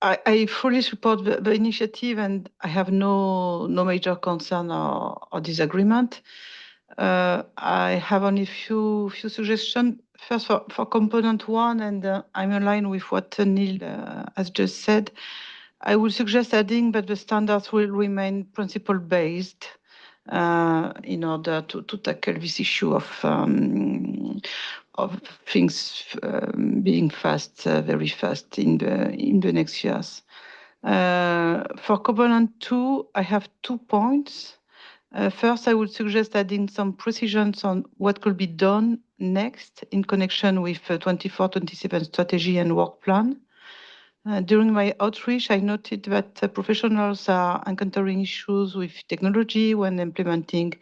[SPEAKER 8] I fully support the initiative, and I have no major concern or disagreement. I have only few suggestions. First, for component 1, and I'm in line with what Neil has just said. I would suggest adding that the standards will remain principle-based in order to tackle this issue of things being fast, very fast in the next years. For component 2, I have 2 points. First, I would suggest adding some precisions on what could be done next in connection with 24-27 strategy and work plan. During my outreach, I noted that professionals are encountering issues with technology when implementing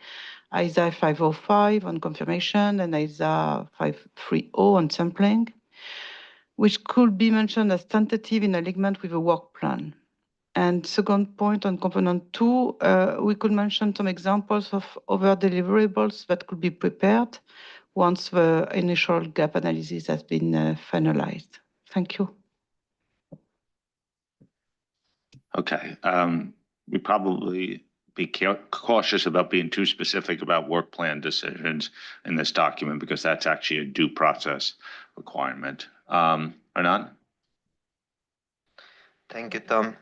[SPEAKER 8] ISA 505 on confirmation and ISA 530 on sampling, which could be mentioned as tentative in alignment with a work plan. And second point on component 2, we could mention some examples of other deliverables that could be prepared once the initial gap analysis has been finalized. Thank you.
[SPEAKER 1] Okay. We probably be cautious about being too specific about work plan decisions in this document, because that's actually a due process requirement. Anand?
[SPEAKER 5] Thank you, Tom.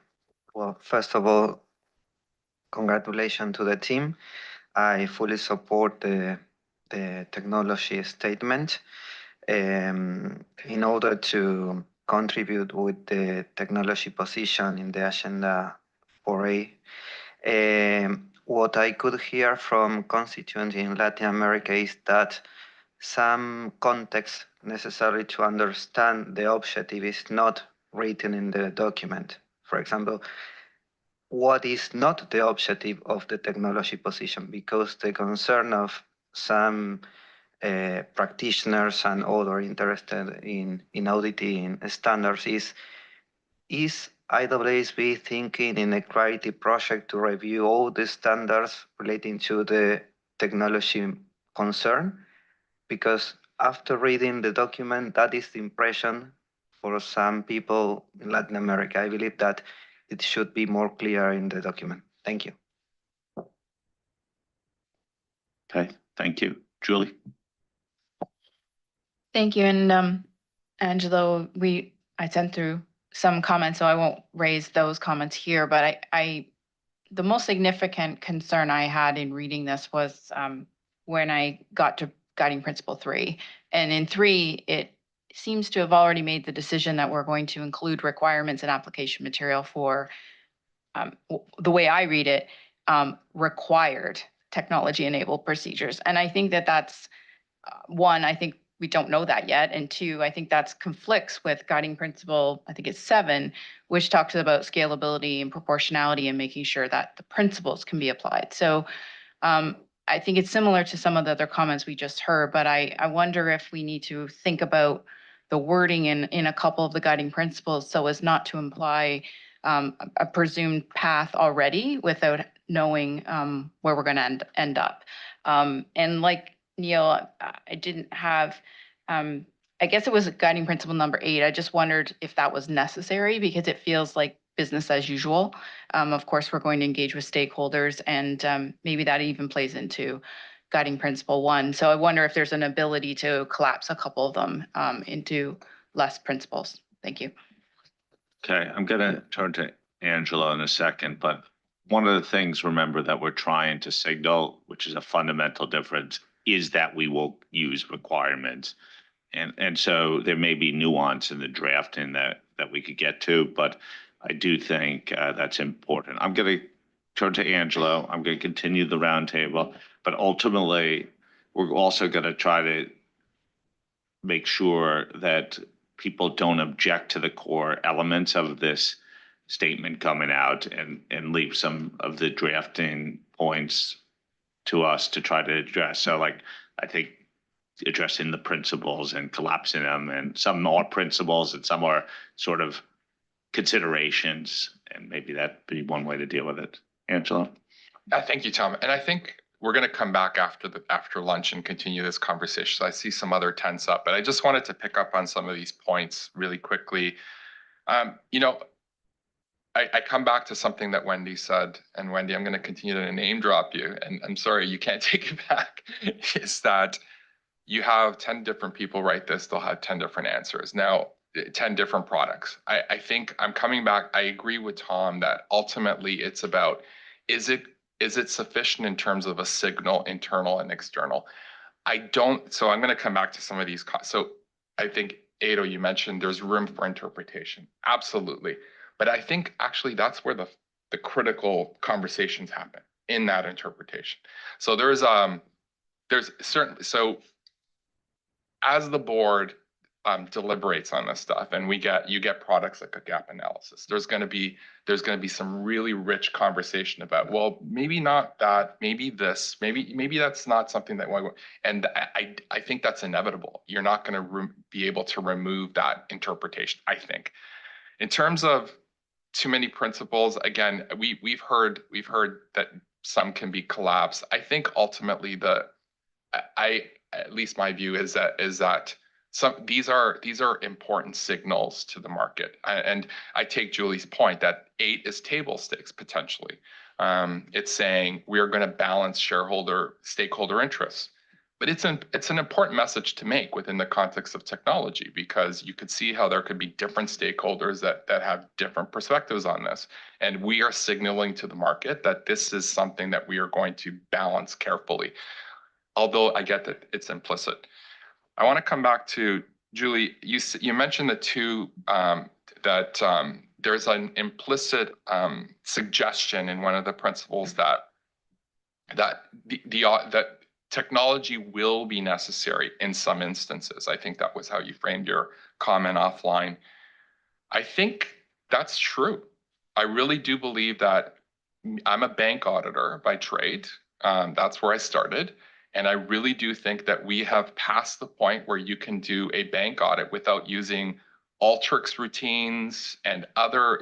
[SPEAKER 5] Well, first of all, congratulations to the team. I fully support the technology statement in order to contribute with the technology position in the agenda 4A. What I could hear from constituents in Latin America is that some context necessary to understand the objective is not written in the document. For example, what is not the objective of the technology position? Because the concern of some practitioners and other interested in auditing standards is IAASB thinking in a clarity project to review all the standards relating to the technology concern? Because after reading the document, that is the impression for some people in Latin America. I believe that it should be more clear in the document. Thank you.
[SPEAKER 1] Okay, thank you. Julie?
[SPEAKER 10] Thank you. And Angelo, I sent through some comments, so I won't raise those comments here, but the most significant concern I had in reading this was when I got to guiding principle 3. And in 3, it seems to have already made the decision that we're going to include requirements and application material for, the way I read it, required technology-enabled procedures. And I think that that's, one, I think we don't know that yet. And 2, I think that's conflicts with guiding principle, I think it's 7, which talks about scalability and proportionality and making sure that the principles can be applied. So I think it's similar to some of the other comments we just heard, but I wonder if we need to think about the wording in a couple of the guiding principles so as not to imply a presumed path already without knowing where we're going to end up. And like Neil, I didn't have, I guess it was guiding principle number 8. I just wondered if that was necessary because it feels like business as usual. Of course, we're going to engage with stakeholders, and maybe that even plays into guiding principle 1. So I wonder if there's an ability to collapse a couple of them into less principles. Thank you.
[SPEAKER 1] Okay, I'm going to turn to Angela in a second, but one of the things, remember, that we're trying to signal, which is a fundamental difference, is that we will use requirements. And so there may be nuance in the drafting that we could get to, but I do think that's important. I'm going to turn to Angelo. I'm going to continue the roundtable, but ultimately, we're also going to try to make sure that people don't object to the core elements of this statement coming out and leave some of the drafting points to us to try to address. So like, I think addressing the principles and collapsing them, and some are principles and some are sort of considerations, and maybe that'd be one way to deal with it. Angela?
[SPEAKER 11] Thank you, Tom. And I think we're going to come back after lunch and continue this conversation. So I see some other tents up, but I just wanted to pick up on some of these points really quickly. You know, I come back to something that Wendy said, and Wendy, I'm going to continue to name drop you, and I'm sorry, you can't take it back, is that you have 10 different people write this, they'll have 10 different answers. Now, 10 different products. I think I'm coming back, I agree with Tom that ultimately it's about, is it sufficient in terms of a signal, internal and external? So I'm going to come back to some of these. So I think, Ado, you mentioned there's room for interpretation. Absolutely. But I think actually that's where the critical conversations happen, in that interpretation. So there's certain, so as the board deliberates on this stuff, and you get products like a gap analysis, there's going to be some really rich conversation about, well, maybe not that, maybe this, maybe that's not something that, and I think that's inevitable. You're not going to be able to remove that interpretation, I think. In terms of too many principles, again, we've heard that some can be collapsed. I think ultimately at least my view is that these are important signals to the market. And I take Julie's point that 8 is table stakes potentially. It's saying we are going to balance stakeholder interests. But it's an important message to make within the context of technology, because you could see how there could be different stakeholders that have different perspectives on this. And we are signaling to the market that this is something that we are going to balance carefully. Although I get that it's implicit. I want to come back to Julie. You mentioned the two that there's an implicit suggestion in one of the principles that technology will be necessary in some instances. I think that was how you framed your comment offline. I think that's true. I really do believe that. I'm a bank auditor by trade. That's where I started. And I really do think that we have passed the point where you can do a bank audit without using Alteryx routines and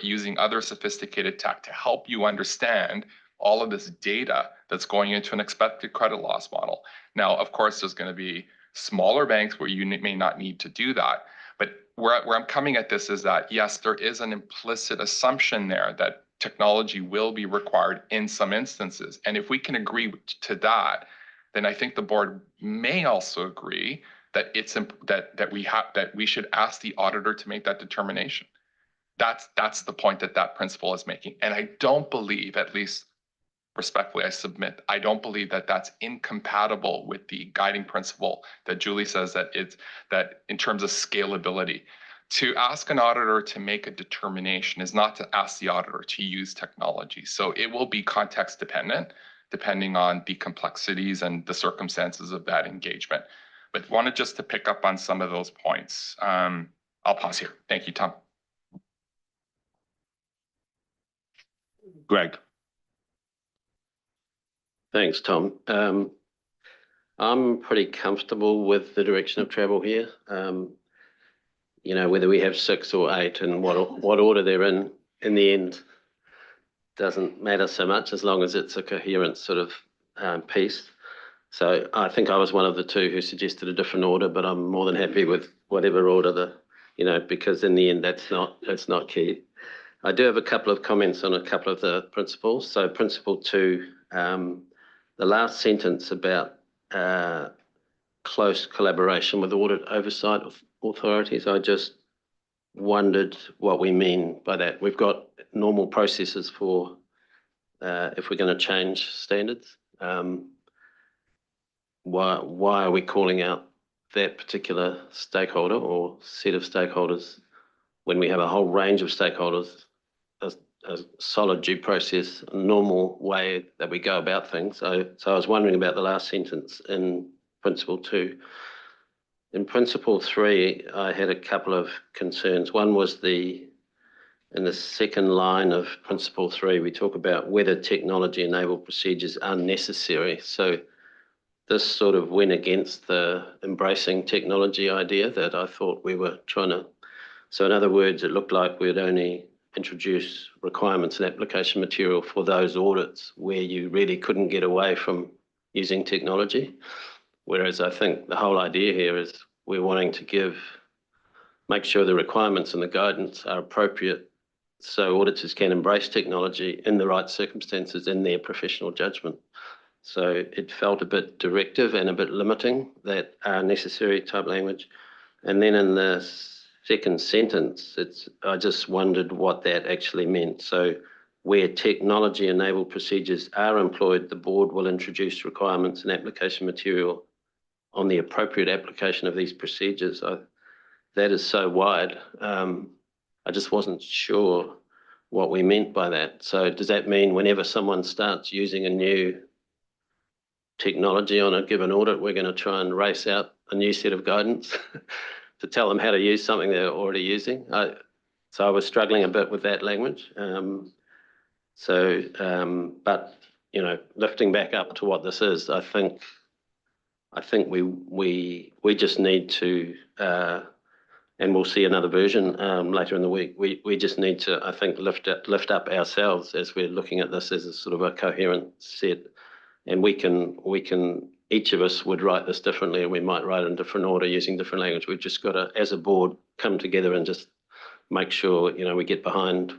[SPEAKER 11] using other sophisticated tech to help you understand all of this data that's going into an expected credit loss model. Now, of course, there's going to be smaller banks where you may not need to do that. But where I'm coming at this is that, yes, there is an implicit assumption there that technology will be required in some instances. And if we can agree to that, then I think the board may also agree that that we should ask the auditor to make that determination. That's the point that principle is making. And I don't believe, at least respectfully, I submit, I don't believe that that's incompatible with the guiding principle that Julie says that in terms of scalability. To ask an auditor to make a determination is not to ask the auditor to use technology. So it will be context dependent, depending on the complexities and the circumstances of that engagement. But wanted just to pick up on some of those points. I'll pause here. Thank you, Tom.
[SPEAKER 1] Greg.
[SPEAKER 19] Thanks, Tom. I'm pretty comfortable with the direction of travel here. You know, whether we have 6 or 8 and what order they're in the end doesn't matter so much, as long as it's a coherent sort of piece. So I think I was one of the 2 who suggested a different order, but I'm more than happy with whatever order because in the end that's not key. I do have a couple of comments on a couple of the principles. So principle 2, the last sentence about close collaboration with audit oversight authorities, I just wondered what we mean by that. We've got normal processes for if we're going to change standards. Why are we calling out that particular stakeholder or set of stakeholders when we have a whole range of stakeholders, a solid due process, a normal way that we go about things? So I was wondering about the last sentence in principle 2. In principle 3, I had a couple of concerns. One was in the second line of principle 3, we talk about whether technology-enabled procedures are necessary. So this sort of went against the embracing technology idea that I thought we were trying to. So in other words, it looked like we'd only introduce requirements and application material for those audits where you really couldn't get away from using technology. Whereas I think the whole idea here is we're wanting to make sure the requirements and the guidance are appropriate so auditors can embrace technology in the right circumstances in their professional judgment. So it felt a bit directive and a bit limiting, that are necessary type language. And then in the second sentence, I just wondered what that actually meant. So where technology-enabled procedures are employed, the board will introduce requirements and application material on the appropriate application of these procedures. That is so wide. I just wasn't sure what we meant by that. So does that mean whenever someone starts using a new technology on a given audit, we're going to try and race out a new set of guidance to tell them how to use something they're already using? So I was struggling a bit with that language. But lifting back up to what this is, I think we just need to, and we'll see another version later in the week. We just need to, I think, lift up ourselves as we're looking at this as a sort of a coherent set. And we can, each of us would write this differently, and we might write it in different order using different language. We've just got to, as a board, come together and just make sure, we get behind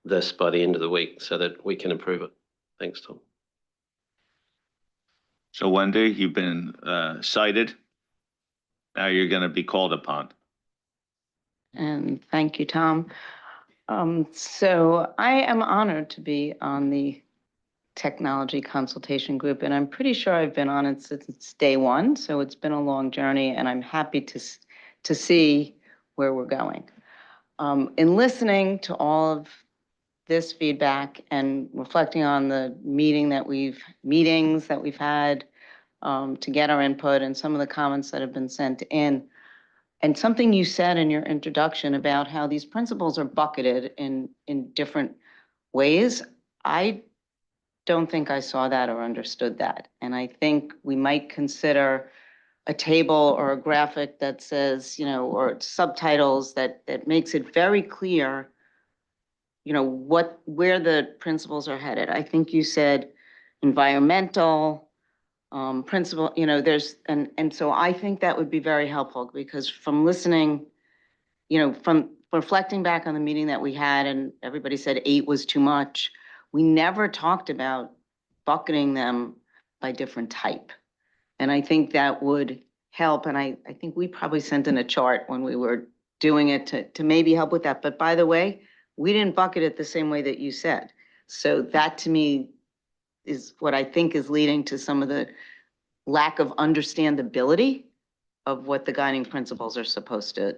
[SPEAKER 19] this by the end of the week so that we can approve it. Thanks, Tom.
[SPEAKER 1] So Wendy, you've been cited. Now you're going to be called upon.
[SPEAKER 20] And thank you, Tom. So I am honored to be on the technology consultation group, and I'm pretty sure I've been on it since day one. So it's been a long journey, and I'm happy to see where we're going. In listening to all of this feedback and reflecting on the meetings that we've had to get our input and some of the comments that have been sent in, and something you said in your introduction about how these principles are bucketed in different ways, I don't think I saw that or understood that. And I think we might consider a table or a graphic that says, or subtitles that makes it very clear, where the principles are headed. I think you said environmental principle, and so I think that would be very helpful, because from listening, from reflecting back on the meeting that we had, and everybody said 8 was too much, we never talked about bucketing them by different type. And I think that would help. And I think we probably sent in a chart when we were doing it to maybe help with that. But by the way, we didn't bucket it the same way that you said. So that to me is what I think is leading to some of the lack of understandability of what the guiding principles are supposed to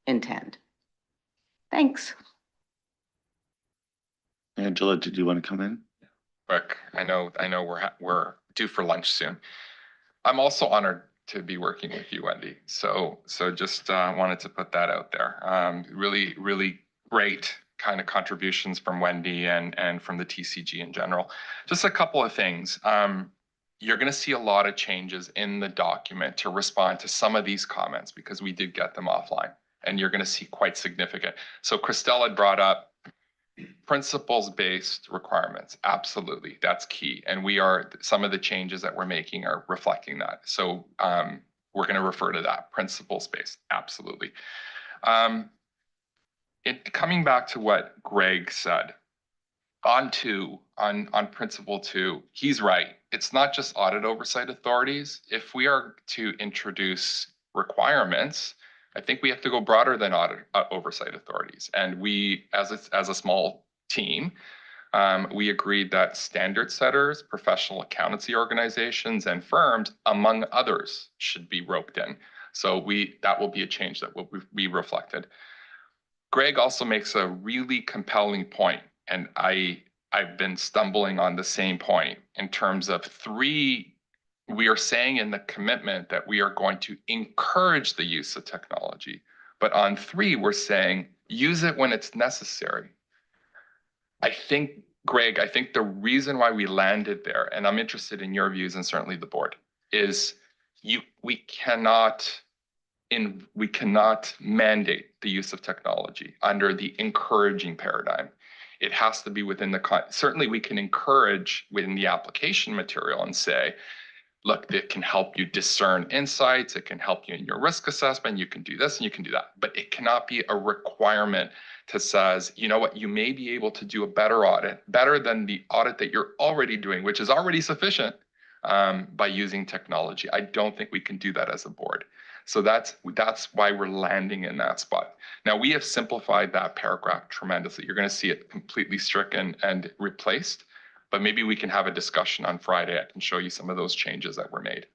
[SPEAKER 20] intend. Thanks.
[SPEAKER 1] Angela, did you want to come in?
[SPEAKER 11] Look, I know we're due for lunch soon. I'm also honored to be working with you, Wendy. So just wanted to put that out there. Really, really great kind of contributions from Wendy and from the TCG in general. Just a couple of things. You're going to see a lot of changes in the document to respond to some of these comments, because we did get them offline, and you're going to see quite significant. So Christelle had brought up principles-based requirements. Absolutely, that's key. And some of the changes that we're making are reflecting that. So we're going to refer to that, principles-based, absolutely. Coming back to what Greg said, on principle 2, he's right. It's not just audit oversight authorities. If we are to introduce requirements, I think we have to go broader than audit oversight authorities. And we, as a small team, we agreed that standard setters, professional accountancy organizations, and firms, among others, should be roped in. So that will be a change that will be reflected. Greg also makes a really compelling point, and I've been stumbling on the same point in terms of 3. We are saying in the commitment that we are going to encourage the use of technology, but on 3, we're saying use it when it's necessary. Greg, I think the reason why we landed there, and I'm interested in your views and certainly the board, is we cannot mandate the use of technology under the encouraging paradigm. It has to be within certainly we can encourage within the application material and say, look, it can help you discern insights. It can help you in your risk assessment. You can do this and you can do that. But it cannot be a requirement that says, you know what, you may be able to do a better audit, better than the audit that you're already doing, which is already sufficient, by using technology. I don't think we can do that as a board. So that's why we're landing in that spot. Now, we have simplified that paragraph tremendously. You're going to see it completely stricken and replaced. But maybe we can have a discussion on Friday. I can show you some of those changes that were made.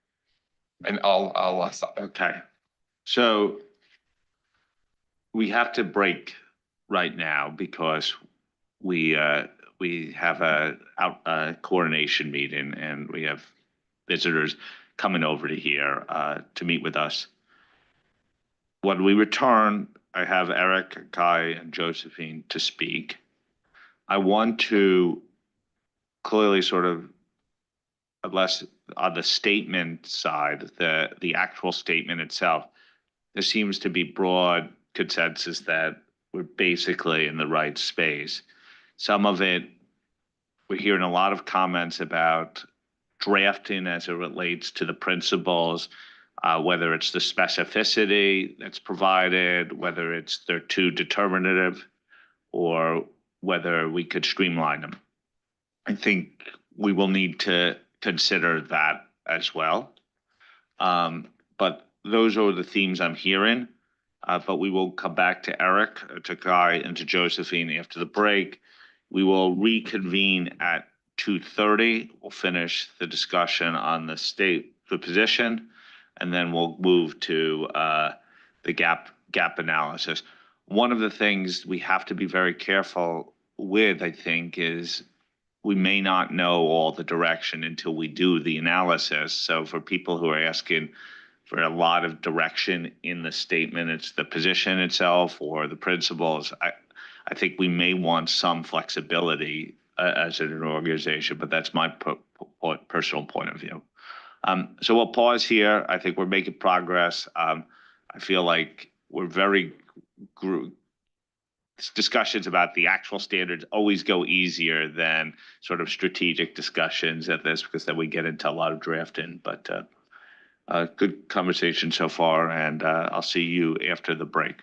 [SPEAKER 11] And I'll stop.
[SPEAKER 1] Okay. So we have to break right now because we have a coordination meeting, and we have visitors coming over to here to meet with us. When we return, I have Eric, Kai, and Josephine to speak. I want to clearly sort of, unless on the statement side, the actual statement itself, there seems to be broad consensus that we're basically in the right space. Some of it, we're hearing a lot of comments about drafting as it relates to the principles, whether it's the specificity that's provided, whether they're too determinative, or whether we could streamline them. I think we will need to consider that as well. But those are the themes I'm hearing. But we will come back to Eric, to Guy, and to Josephine after the break. We will reconvene at 2:30. We'll finish the discussion on the position, and then we'll move to the gap analysis. One of the things we have to be very careful with, I think, is we may not know all the direction until we do the analysis. So for people who are asking for a lot of direction in the statement, it's the position itself or the principles, I think we may want some flexibility as an organization, but that's my personal point of view. So we'll pause here. I think we're making progress. I feel like we're discussions about the actual standards always go easier than sort of strategic discussions at this, because then we get into a lot of drafting. But good conversation so far, and I'll see you after the break.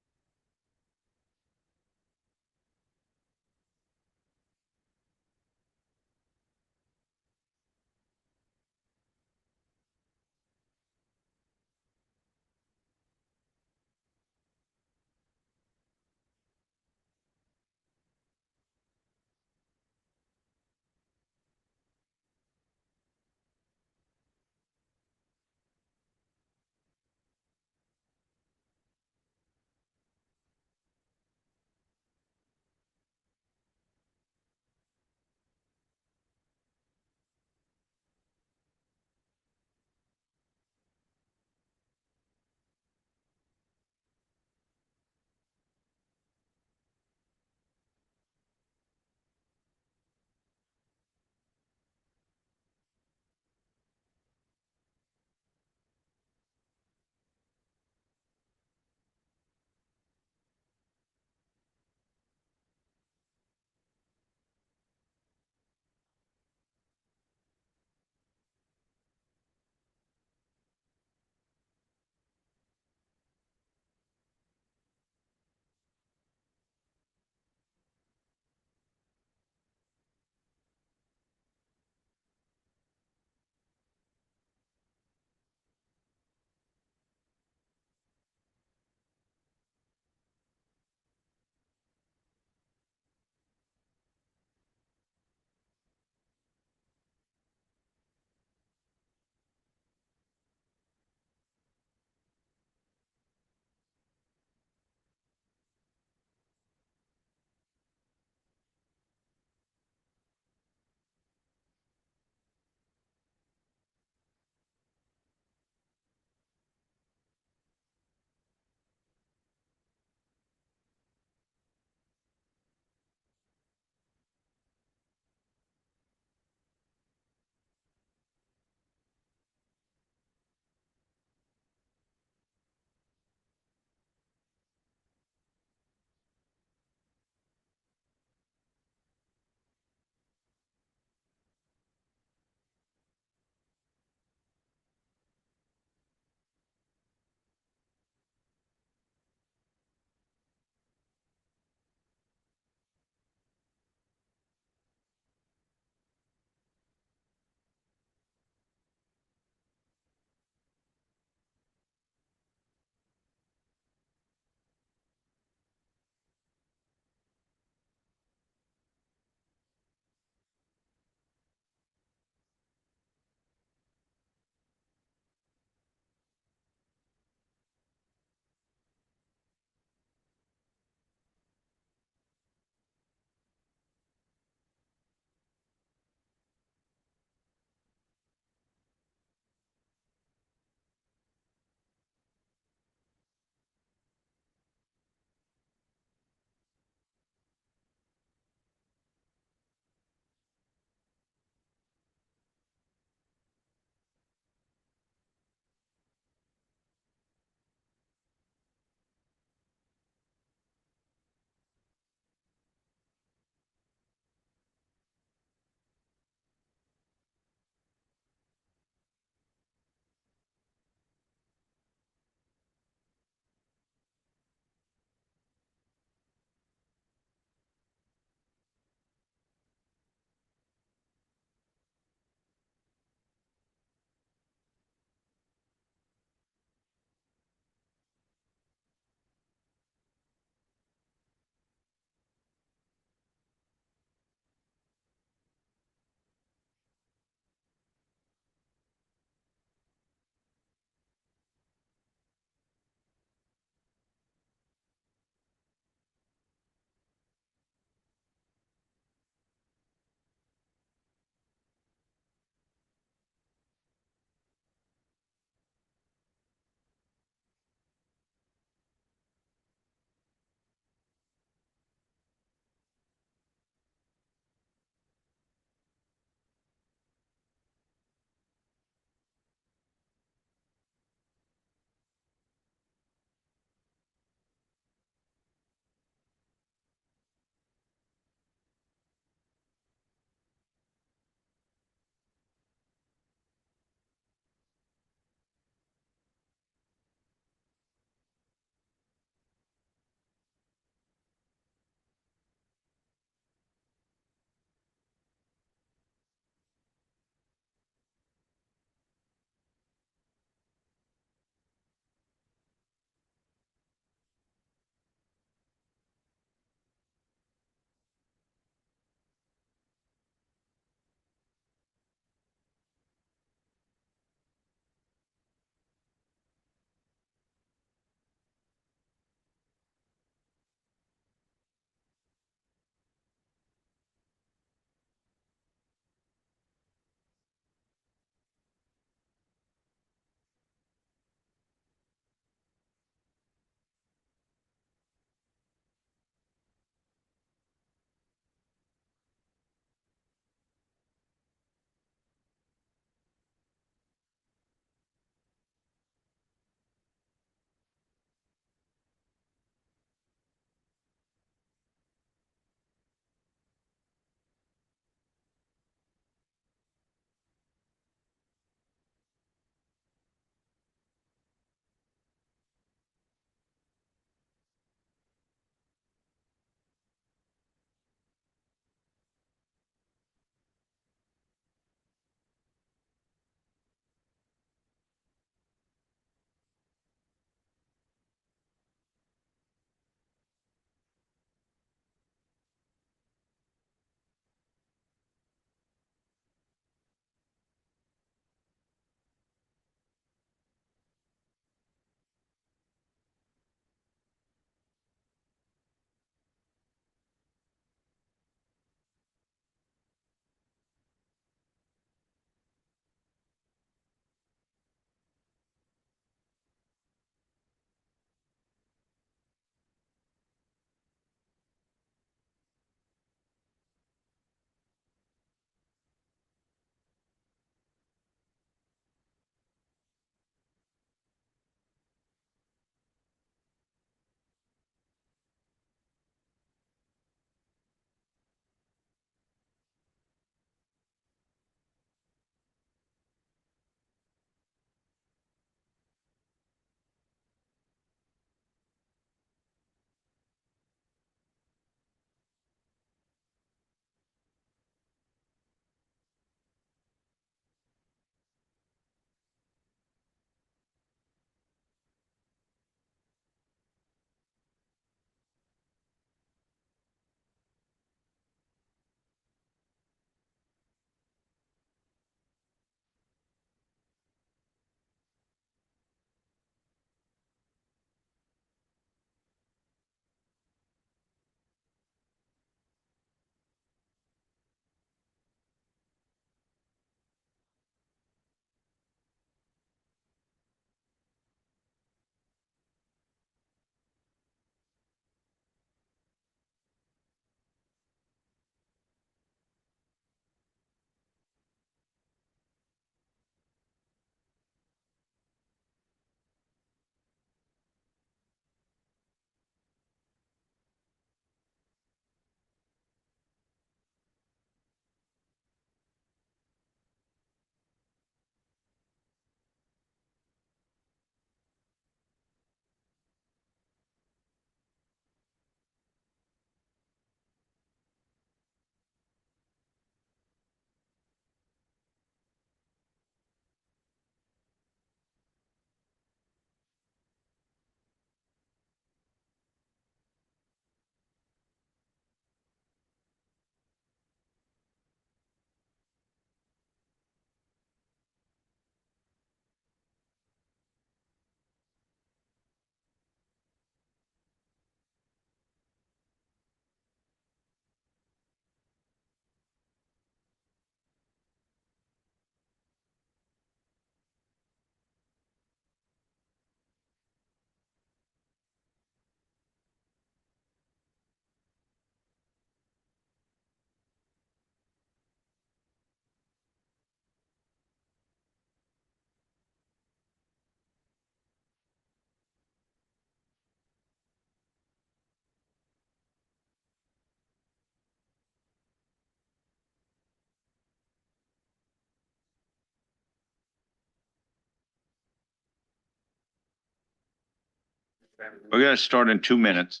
[SPEAKER 1] We're going to start in 2 minutes.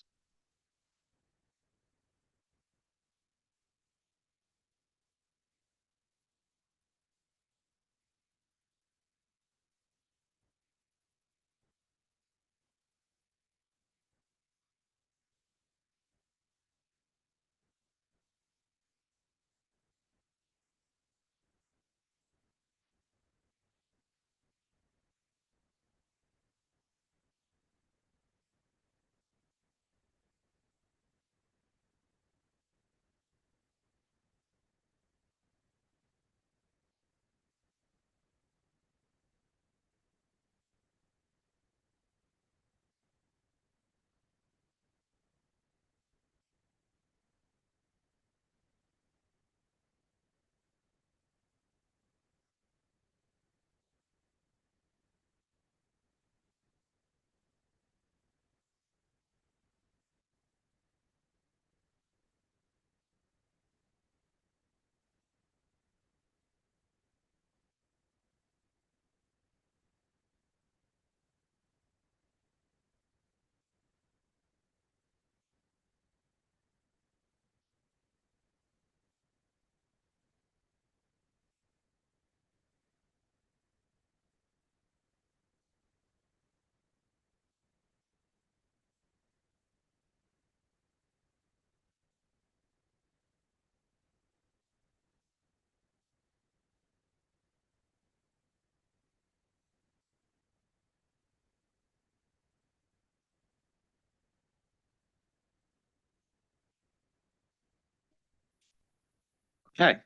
[SPEAKER 1] Okay.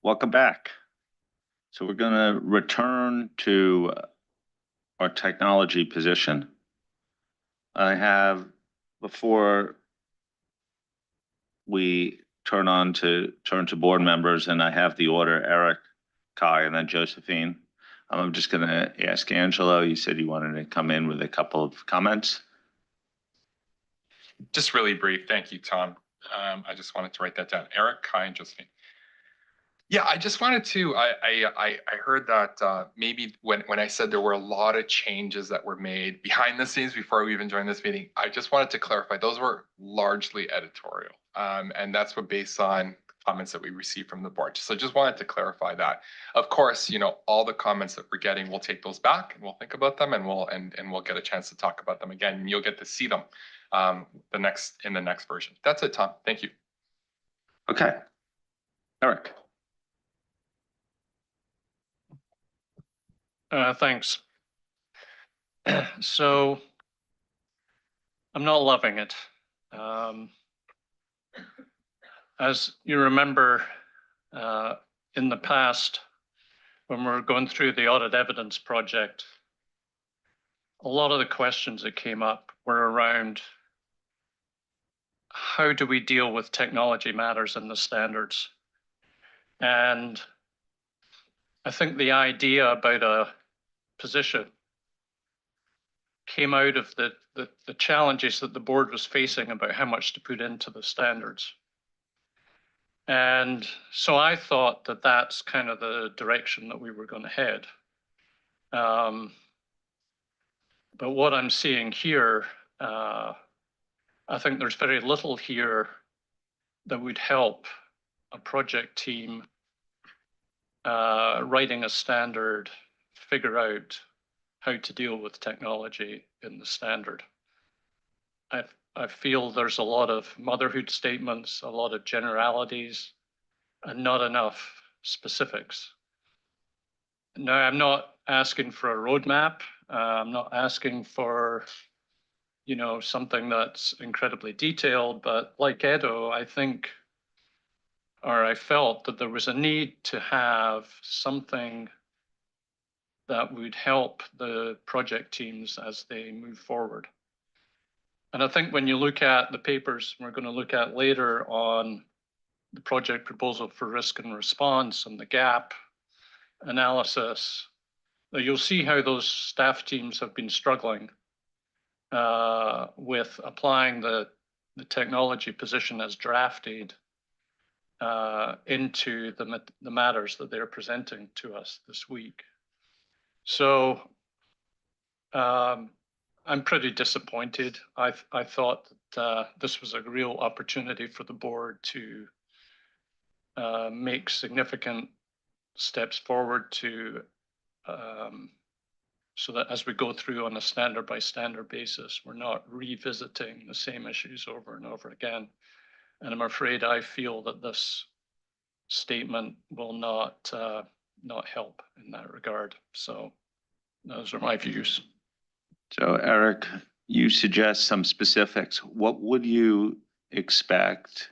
[SPEAKER 1] Welcome back. So we're going to return to our technology position. I have, before we turn to board members, and I have the order, Eric, Kai, and then Josephine. I'm just going to ask Angelo. You said you wanted to come in with a couple of comments.
[SPEAKER 11] Just really brief. Thank you, Tom. I just wanted to write that down. Eric, Kai, and Josephine. Yeah, I just wanted to, I heard that maybe when I said there were a lot of changes that were made behind the scenes before we even joined this meeting, I just wanted to clarify those were largely editorial. And that's what based on comments that we received from the board. So just wanted to clarify that. Of course, you know, all the comments that we're getting, we'll take those back and we'll think about them and we'll get a chance to talk about them again. And you'll get to see them in the next version. That's it, Tom. Thank you.
[SPEAKER 1] Okay. Eric.
[SPEAKER 7] Thanks. So I'm not loving it. As you remember, in the past, when we were going through the audit evidence project, a lot of the questions that came up were around how do we deal with technology matters in the standards? And I think the idea about a position came out of the challenges that the board was facing about how much to put into the standards. And so I thought that that's kind of the direction that we were going to head. But what I'm seeing here, I think there's very little here that would help a project team writing a standard, figure out how to deal with technology in the standard. I feel there's a lot of motherhood statements, a lot of generalities, and not enough specifics. Now, I'm not asking for a roadmap. I'm not asking for, you know, something that's incredibly detailed, but like Edo, I think, or I felt that there was a need to have something that would help the project teams as they move forward. And I think when you look at the papers we're going to look at later on the project proposal for risk and response and the gap analysis, you'll see how those staff teams have been struggling with applying the technology position as drafted into the matters that they're presenting to us this week. So I'm pretty disappointed. I thought that this was a real opportunity for the board to make significant steps forward to so that as we go through on a standard by standard basis, we're not revisiting the same issues over and over again. And I'm afraid I feel that this statement will not help in that regard. So those are my views.
[SPEAKER 1] So Eric, you suggest some specifics. What would you expect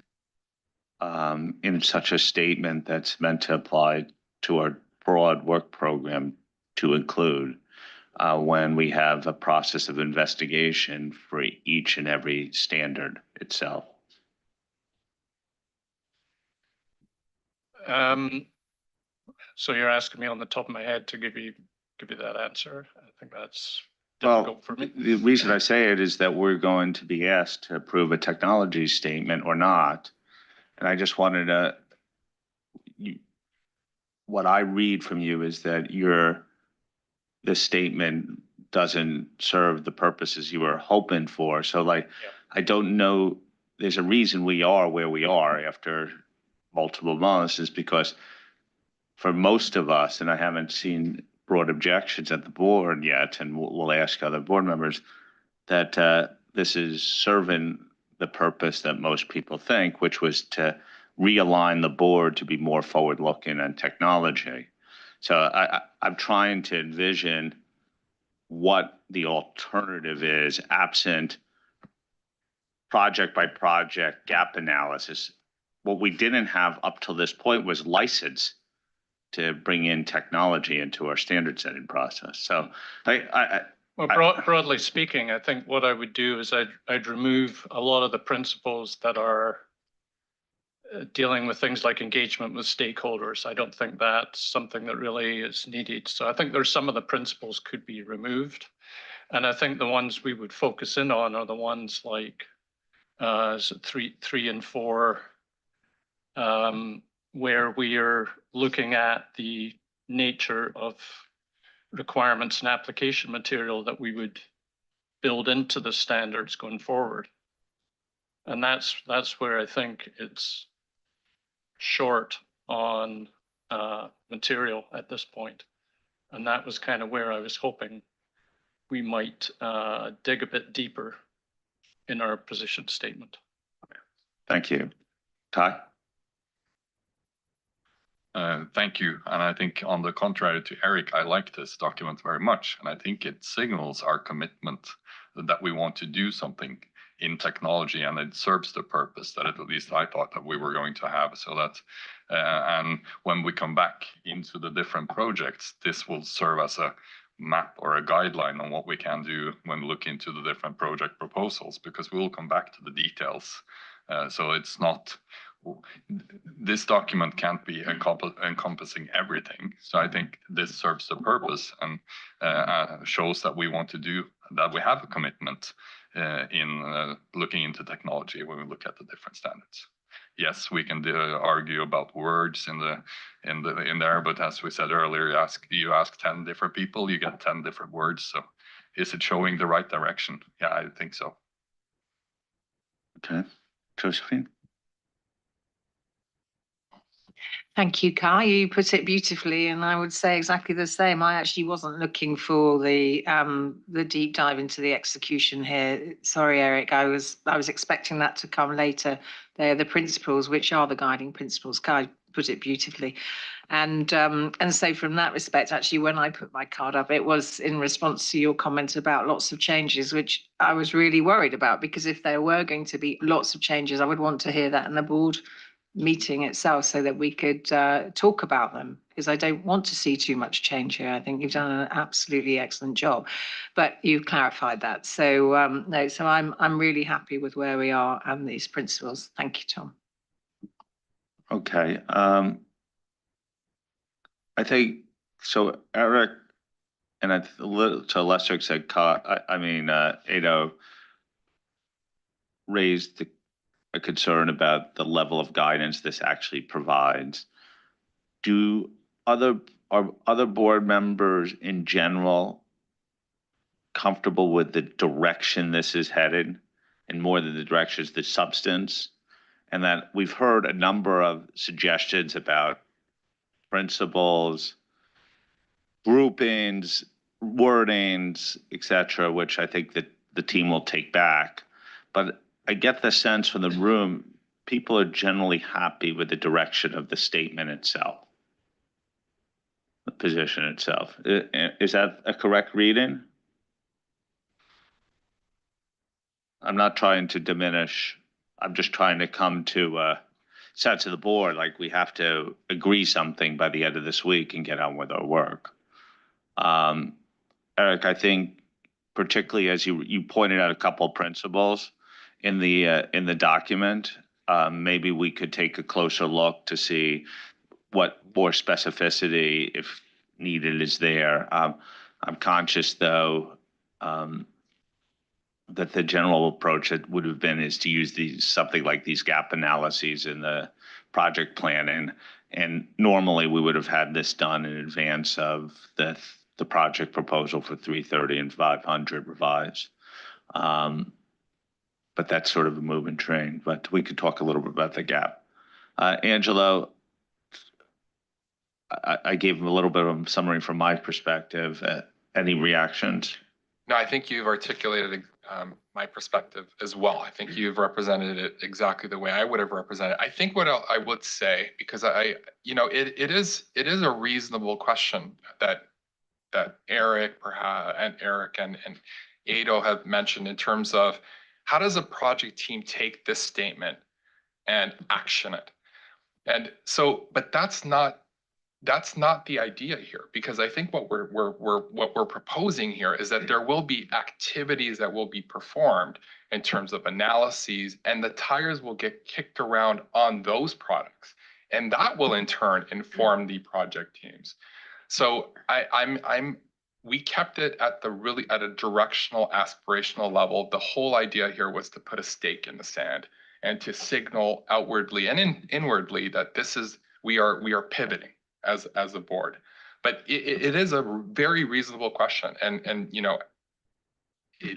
[SPEAKER 1] in such a statement that's meant to apply to our broad work program to include when we have a process of investigation for each and every standard itself?
[SPEAKER 7] So you're asking me on the top of my head to give you that answer. I think that's
[SPEAKER 1] Well,
[SPEAKER 7] difficult for me.
[SPEAKER 1] the reason I say it is that we're going to be asked to approve a technology statement or not. And I just wanted to, what I read from you is that this statement doesn't serve the purposes you were hoping for. So like, I don't know, there's a reason we are where we are after multiple months is because for most of us, and I haven't seen broad objections at the board yet, and we'll ask other board members, that this is serving the purpose that most people think, which was to realign the board to be more forward-looking on technology. So I'm trying to envision what the alternative is absent project by project gap analysis. What we didn't have up till this point was license to bring in technology into our standard setting process. So
[SPEAKER 7] broadly speaking, I think what I would do is I'd remove a lot of the principles that are dealing with things like engagement with stakeholders. I don't think that's something that really is needed. So I think there's some of the principles could be removed. And I think the ones we would focus in on are the ones like 3 and 4, where we are looking at the nature of requirements and application material that we would build into the standards going forward. And that's where I think it's short on material at this point. And that was kind of where I was hoping we might dig a bit deeper in our position statement.
[SPEAKER 1] Thank you. Ty?
[SPEAKER 11] Thank you. And I think on the contrary to Eric, I like this document very much. And I think it signals our commitment that we want to do something in technology, and it serves the purpose that at least I thought that we were going to have. So that, and when we come back into the different projects, this will serve as a map or a guideline on what we can do when looking into the different project proposals, because we will come back to the details. So it's not, this document can't be encompassing everything. So I think this serves the purpose and shows that we want to do, that we have a commitment in looking into technology when we look at the different standards. Yes, we can argue about words in there, but as we said earlier, you ask 10 different people, you get 10 different words. So is it showing the right direction? Yeah, I think so.
[SPEAKER 1] Okay, Josephine?
[SPEAKER 4] Thank you, Kai. You put it beautifully, and I would say exactly the same. I actually wasn't looking for the deep dive into the execution here. Sorry, Eric. I was expecting that to come later. They're the principles, which are the guiding principles. Kai put it beautifully, and so from that respect, actually, when I put my card up, it was in response to your comment about lots of changes, which I was really worried about, because if there were going to be lots of changes, I would want to hear that in the board meeting itself so that we could talk about them, because I don't want to see too much change here. I think you've done an absolutely excellent job, but you've clarified that. So no, so I'm really happy with where we are and these principles. Thank you, Tom.
[SPEAKER 1] Okay. I think, so Eric, and to a lesser extent, Ado raised a concern about the level of guidance this actually provides. Are other board members in general comfortable with the direction this is headed, and more than the direction is the substance. And that we've heard a number of suggestions about principles, groupings, wordings, et cetera, which I think that the team will take back. But I get the sense from the room, people are generally happy with the direction of the statement itself, the position itself. Is that a correct reading? I'm not trying to diminish. I'm just trying to come to a sense of the board, like we have to agree something by the end of this week and get on with our work. Eric, I think particularly as you pointed out a couple of principles in the document, maybe we could take a closer look to see what more specificity, if needed, is there. I'm conscious, though, that the general approach that would have been is to use something like these gap analyses in the project planning. And normally we would have had this done in advance of the project proposal for 330 and 500 revised. But that's sort of a moving train, but we could talk a little bit about the gap. Angelo, I gave him a little bit of a summary from my perspective. Any reactions?
[SPEAKER 11] No, I think you've articulated my perspective as well. I think you've represented it exactly the way I would have represented it. I think what I would say, because it is a reasonable question that Eric and Ado have mentioned in terms of how does a project team take this statement and action it? And so, but that's not the idea here, because I think what we're proposing here is that there will be activities that will be performed in terms of analyses, and the tires will get kicked around on those products, and that will in turn inform the project teams. So we kept it at a directional, aspirational level. The whole idea here was to put a stake in the sand and to signal outwardly and inwardly that we are pivoting as a board. But it is a very reasonable question, and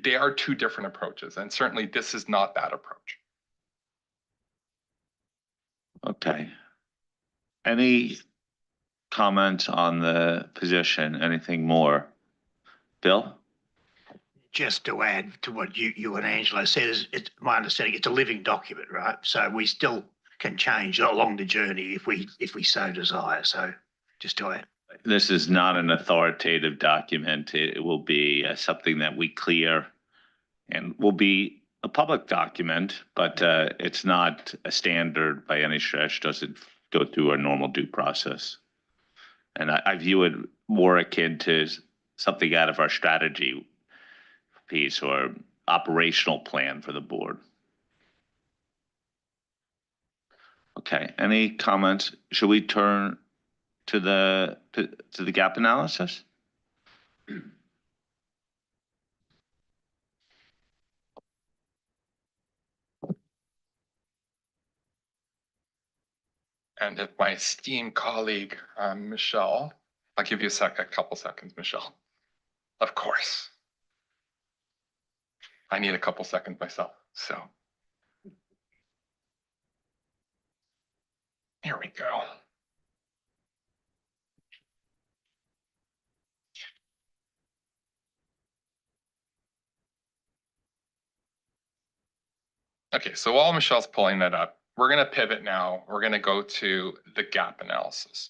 [SPEAKER 11] they are two different approaches, and certainly this is not that approach.
[SPEAKER 1] Okay. Any comments on the position? Anything more? Bill?
[SPEAKER 6] Just to add to what you and Angelo said, it's my understanding it's a living document, right? So we still can change along the journey if we so desire. So just to add.
[SPEAKER 1] This is not an authoritative document. It will be something that we clear and will be a public document, but it's not a standard by any stretch. Doesn't go through a normal due process. And I view it more akin to something out of our strategy piece or operational plan for the board. Okay, any comments? Should we turn to the gap analysis?
[SPEAKER 11] And if my esteemed colleague, Michelle, I'll give you a couple seconds, Michelle. Of course. I need a couple seconds myself, so. Here we go. Okay, so while Michelle's pulling that up, we're going to pivot now. We're going to go to the gap analysis,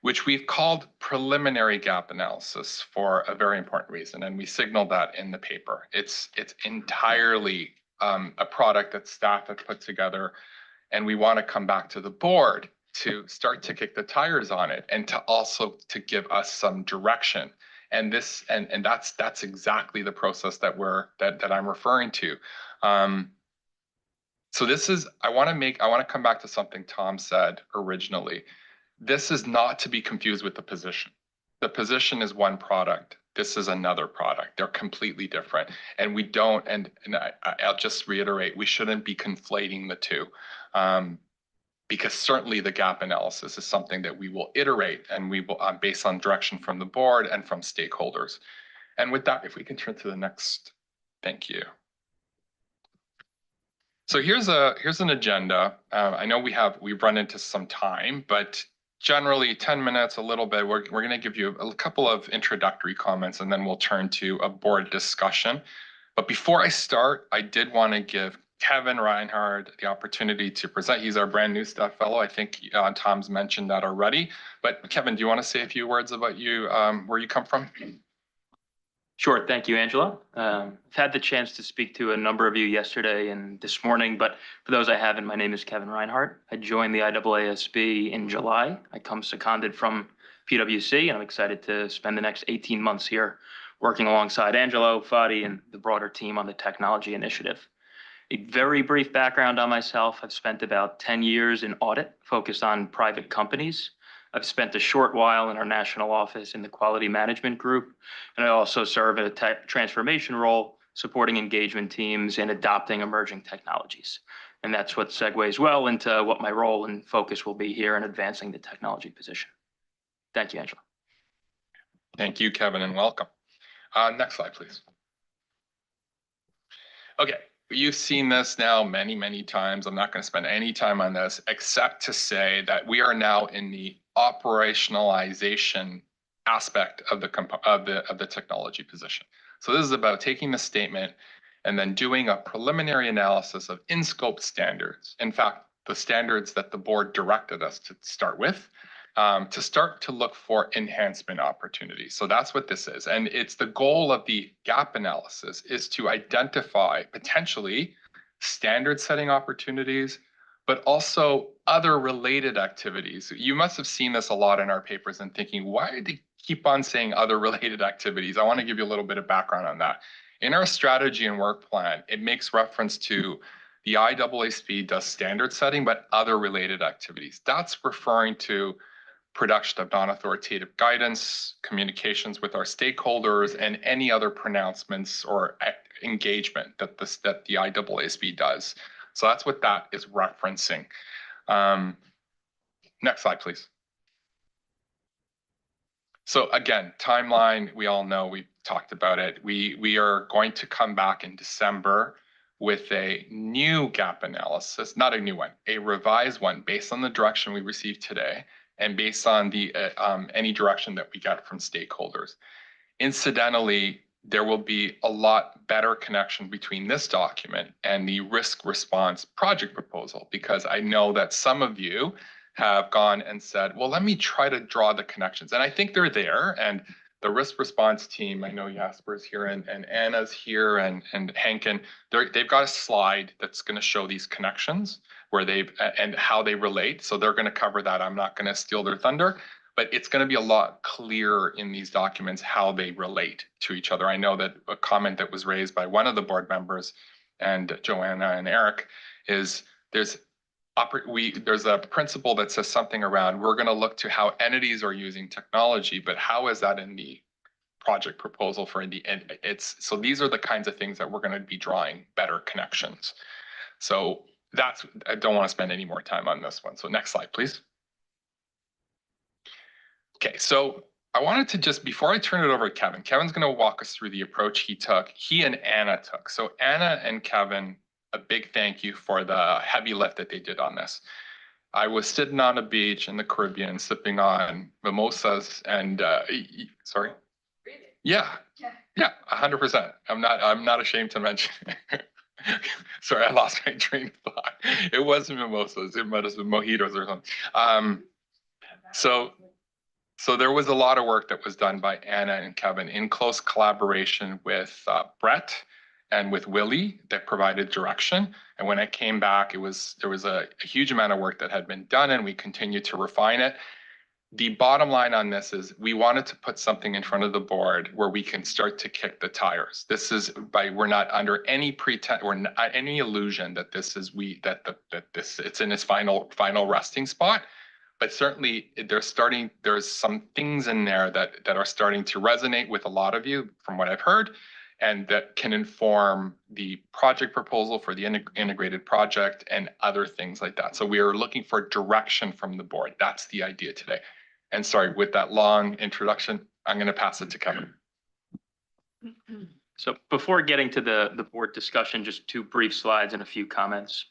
[SPEAKER 11] which we've called preliminary gap analysis for a very important reason, and we signaled that in the paper. It's entirely a product that staff have put together, and we want to come back to the board to start to kick the tires on it and to also to give us some direction. And that's exactly the process that I'm referring to. So this is, I want to come back to something Tom said originally. This is not to be confused with the position. The position is one product. This is another product. They're completely different. And we don't, and I'll just reiterate, we shouldn't be conflating the two. Because certainly the gap analysis is something that we will iterate and we will, based on direction from the board and from stakeholders. And with that, if we can turn to the next, thank you. So here's an agenda. I know we've run into some time, but generally 10 minutes, a little bit. We're going to give you a couple of introductory comments, and then we'll turn to a board discussion. But before I start, I did want to give Kevin Reinhardt the opportunity to present. He's our brand new staff fellow. I think Tom's mentioned that already. But Kevin, do you want to say a few words about you, where you come from?
[SPEAKER 21] Sure. Thank you, Angela. I've had the chance to speak to a number of you yesterday and this morning, but for those I haven't, my name is Kevin Reinhardt. I joined the IAASB in July. I come seconded from PwC, and I'm excited to spend the next 18 months here working alongside Angelo, Fadi, and the broader team on the technology initiative. A very brief background on myself. I've spent about 10 years in audit focused on private companies. I've spent a short while in our national office in the quality management group, and I also serve in a transformation role, supporting engagement teams and adopting emerging technologies. And that's what segues well into what my role and focus will be here in advancing the technology position. Thank you, Angela.
[SPEAKER 11] Thank you, Kevin, and welcome. Next slide, please. Okay, you've seen this now many, many times. I'm not going to spend any time on this, except to say that we are now in the operationalization aspect of the technology position. So this is about taking the statement and then doing a preliminary analysis of in-scope standards. In fact, the standards that the board directed us to start with, to start to look for enhancement opportunities. So that's what this is. And it's the goal of the gap analysis is to identify potentially standard setting opportunities, but also other related activities. You must have seen this a lot in our papers and thinking, why do they keep on saying other related activities? I want to give you a little bit of background on that. In our strategy and work plan, it makes reference to the IAASB does standard setting, but other related activities. That's referring to production of non-authoritative guidance, communications with our stakeholders, and any other pronouncements or engagement that the IAASB does. So that's what that is referencing. Next slide, please. So again, timeline, we all know, we've talked about it. We are going to come back in December with a new gap analysis, not a new one, a revised one based on the direction we received today and based on the any direction that we get from stakeholders. Incidentally, there will be a lot better connection between this document and the risk response project proposal, because I know that some of you have gone and said, well, let me try to draw the connections. And I think they're there. And the risk response team, I know Jasper's here and Anna's here and Henken, they've got a slide that's going to show these connections where and how they relate. So they're going to cover that. I'm not going to steal their thunder. But it's going to be a lot clearer in these documents how they relate to each other. I know that a comment that was raised by one of the board members and Joanna and Eric is there's a principle that says something around we're going to look to how entities are using technology, but how is that in the project proposal for the end? So these are the kinds of things that we're going to be drawing better connections. So I don't want to spend any more time on this one. So next slide, please. Okay, so I wanted to just, before I turn it over to Kevin, Kevin's going to walk us through the approach he and Anna took. So Anna and Kevin, a big thank you for the heavy lift that they did on this. I was sitting on a beach in the Caribbean, sipping on mimosas and, sorry? Yeah, 100%. I'm not ashamed to mention it. Sorry, I lost my train of thought. It wasn't mimosas, it might have been mojitos or something. So there was a lot of work that was done by Anna and Kevin in close collaboration with Brett and with Willie that provided direction. And when I came back, there was a huge amount of work that had been done and we continued to refine it. The bottom line on this is we wanted to put something in front of the board where we can start to kick the tires. This is we're not under any pretense or any illusion that this is it's in its final resting spot. But certainly there's some things in there that are starting to resonate with a lot of you from what I've heard, and that can inform the project proposal for the integrated project and other things like that. So we are looking for direction from the board. That's the idea today. And sorry, with that long introduction, I'm going to pass it to Kevin.
[SPEAKER 21] So before getting to the board discussion, just two brief slides and a few comments.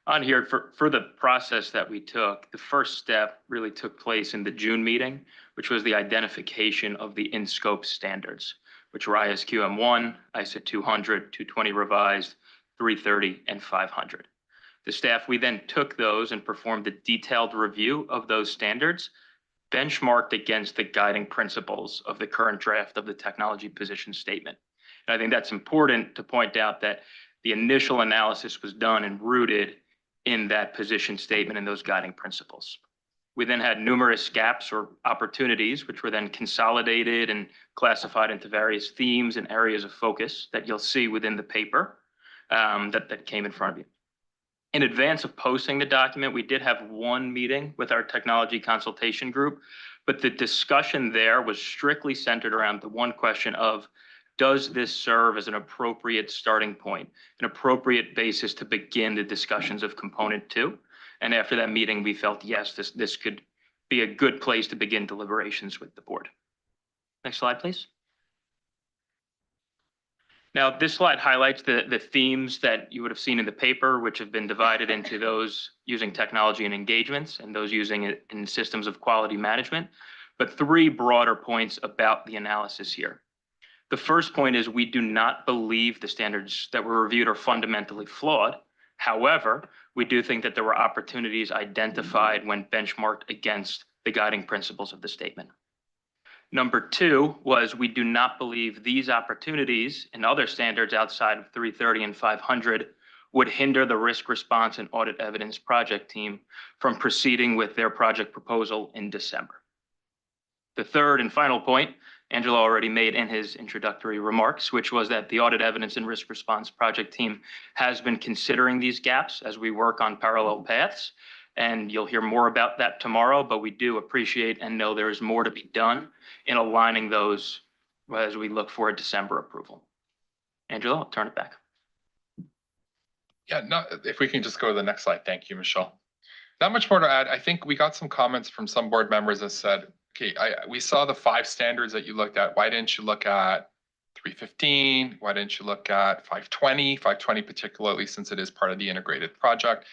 [SPEAKER 21] On here, for the process that we took, the first step really took place in the June meeting, which was the identification of the in-scope standards, which were ISQM 1, ISO 200, 220 revised, 330, and 500. The staff, we then took those and performed a detailed review of those standards, benchmarked against the guiding principles of the current draft of the technology position statement. And I think that's important to point out that the initial analysis was done and rooted in that position statement and those guiding principles. We then had numerous gaps or opportunities, which were then consolidated and classified into various themes and areas of focus that you'll see within the paper that came in front of you. In advance of posting the document, we did have one meeting with our technology consultation group, but the discussion there was strictly centered around the one question of, does this serve as an appropriate starting point, an appropriate basis to begin the discussions of component 2? And after that meeting, we felt, yes, this could be a good place to begin deliberations with the board. Next slide, please. Now, this slide highlights the themes that you would have seen in the paper, which have been divided into those using technology and engagements and those using it in systems of quality management, but three broader points about the analysis here. The first point is we do not believe the standards that were reviewed are fundamentally flawed. However, we do think that there were opportunities identified when benchmarked against the guiding principles of the statement. Number two was we do not believe these opportunities and other standards outside of 330 and 500 would hinder the risk response and audit evidence project team from proceeding with their project proposal in December. The third and final point Angelo already made in his introductory remarks, which was that the audit evidence and risk response project team has been considering these gaps as we work on parallel paths. And you'll hear more about that tomorrow, but we do appreciate and know there is more to be done in aligning those as we look for a December approval. Angelo, I'll turn it back.
[SPEAKER 11] Yeah, no, if we can just go to the next slide. Thank you, Michelle. Not much more to add. I think we got some comments from some board members that said, okay, we saw the 5 standards that you looked at. Why didn't you look at 315? Why didn't you look at 520? 520 particularly, since it is part of the integrated project.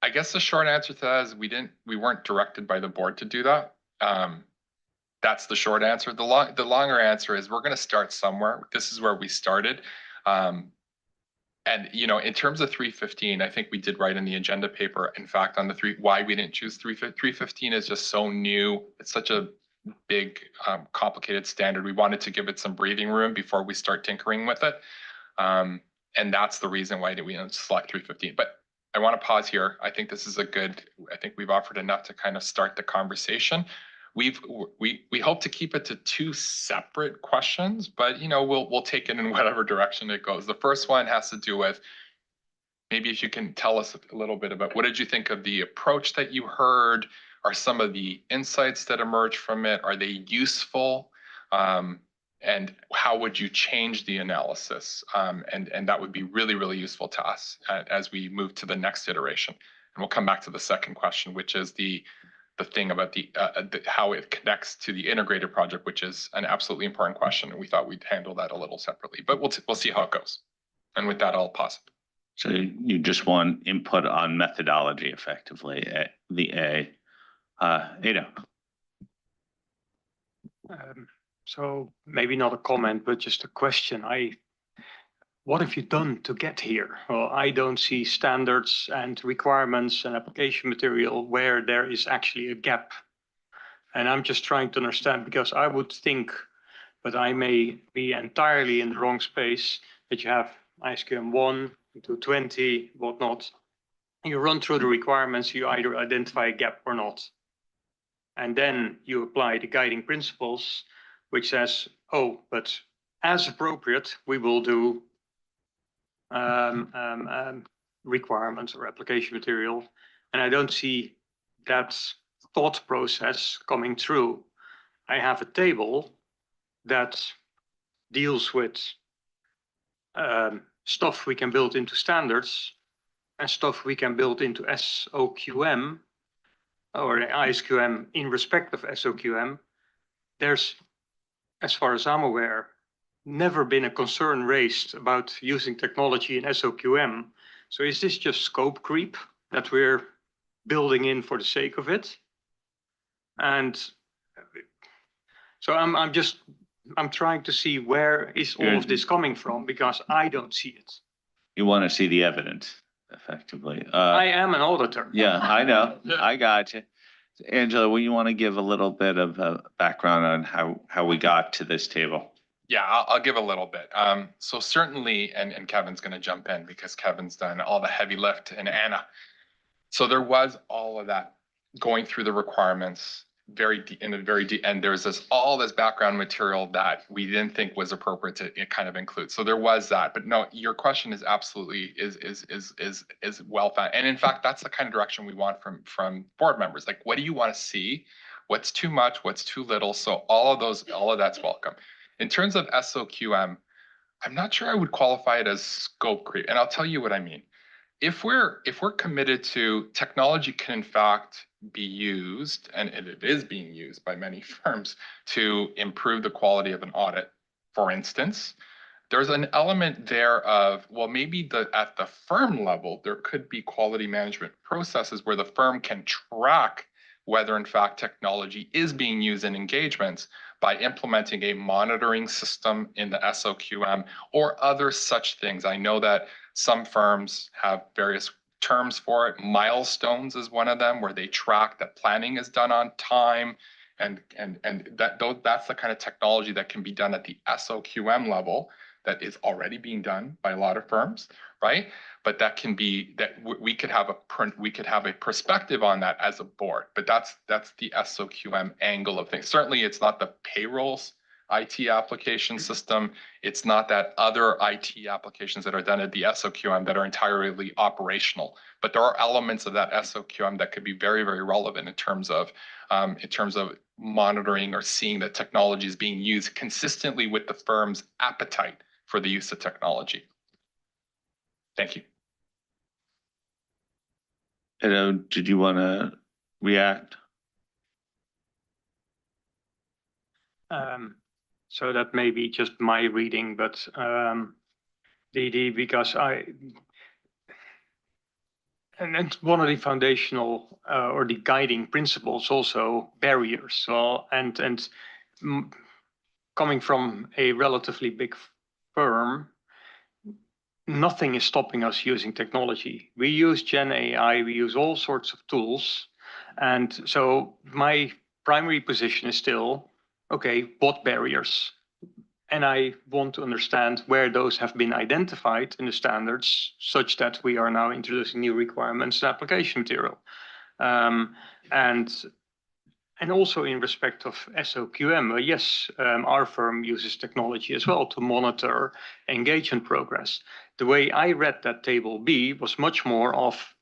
[SPEAKER 11] I guess the short answer to that is we weren't directed by the board to do that. That's the short answer. The longer answer is we're going to start somewhere. This is where we started. And, you know, in terms of 315, I think we did write in the agenda paper, in fact, on why we didn't choose 315 is just so new. It's such a big, complicated standard. We wanted to give it some breathing room before we start tinkering with it. And that's the reason why we didn't select 315. But I want to pause here. I think this is I think we've offered enough to kind of start the conversation. We hope to keep it to 2 separate questions, but you know, we'll take it in whatever direction it goes. The first one has to do with, maybe if you can tell us a little bit about what did you think of the approach that you heard? Are some of the insights that emerged from it, are they useful? And how would you change the analysis? And that would be really, really useful to us as we move to the next iteration. And we'll come back to the second question, which is the thing about how it connects to the integrated project, which is an absolutely important question. And we thought we'd handle that a little separately, but we'll see how it goes. And with that, I'll pause.
[SPEAKER 1] So you just want input on methodology, effectively, the A. Ada.
[SPEAKER 2] So maybe not a comment, but just a question. What have you done to get here? Well, I don't see standards and requirements and application material where there is actually a gap. And I'm just trying to understand, because I would think, but I may be entirely in the wrong space, that you have ISQM 1, 220, whatnot. You run through the requirements, you either identify a gap or not. And then you apply the guiding principles, which says, oh, but as appropriate, we will do requirements or application material. And I don't see that thought process coming through. I have a table that deals with stuff we can build into standards and stuff we can build into SOQM or ISQM in respect of SOQM. There's as far as I'm aware, never been a concern raised about using technology in SOQM. So is this just scope creep that we're building in for the sake of it? And so I'm trying to see where is all of this coming from, because I don't see it.
[SPEAKER 1] You want to see the evidence, effectively.
[SPEAKER 2] I am an auditor.
[SPEAKER 1] Yeah, I know. I got you. Angela, will you want to give a little bit of a background on how we got to this table?
[SPEAKER 11] Yeah, I'll give a little bit. So certainly, and Kevin's going to jump in because Kevin's done all the heavy lift, and Anna. So there was all of that going through the requirements and there's all this background material that we didn't think was appropriate to kind of include. So there was that, but no, your question is absolutely is well found. And in fact, that's the kind of direction we want from board members. Like, what do you want to see? What's too much? What's too little? So all of that's welcome. In terms of SOQM, I'm not sure I would qualify it as scope creep, and I'll tell you what I mean. If we're committed to technology can in fact be used, and it is being used by many firms to improve the quality of an audit, for instance, there's an element there of, well, maybe at the firm level, there could be quality management processes where the firm can track whether in fact technology is being used in engagements by implementing a monitoring system in the SOQM or other such things. I know that some firms have various terms for it. Milestones is one of them, where they track that planning is done on time, and that's the kind of technology that can be done at the SOQM level that is already being done by a lot of firms, right? But that can be we could have a perspective on that as a board. But that's the SOQM angle of things. Certainly, it's not the payrolls IT application system. It's not that other IT applications that are done at the SOQM that are entirely operational. But there are elements of that SOQM that could be very, very relevant in terms of monitoring or seeing that technology is being used consistently with the firm's appetite for the use of technology. Thank you.
[SPEAKER 1] Did you want to react?
[SPEAKER 2] So that may be just my reading, but because and one of the foundational or the guiding principles also barriers. So coming from a relatively big firm, nothing is stopping us using technology. We use Gen AI, we use all sorts of tools. And so my primary position is still, okay, what barriers? And I want to understand where those have been identified in the standards such that we are now introducing new requirements and application material. And also in respect of SOQM, yes, our firm uses technology as well to monitor engagement progress. The way I read that table B was much more of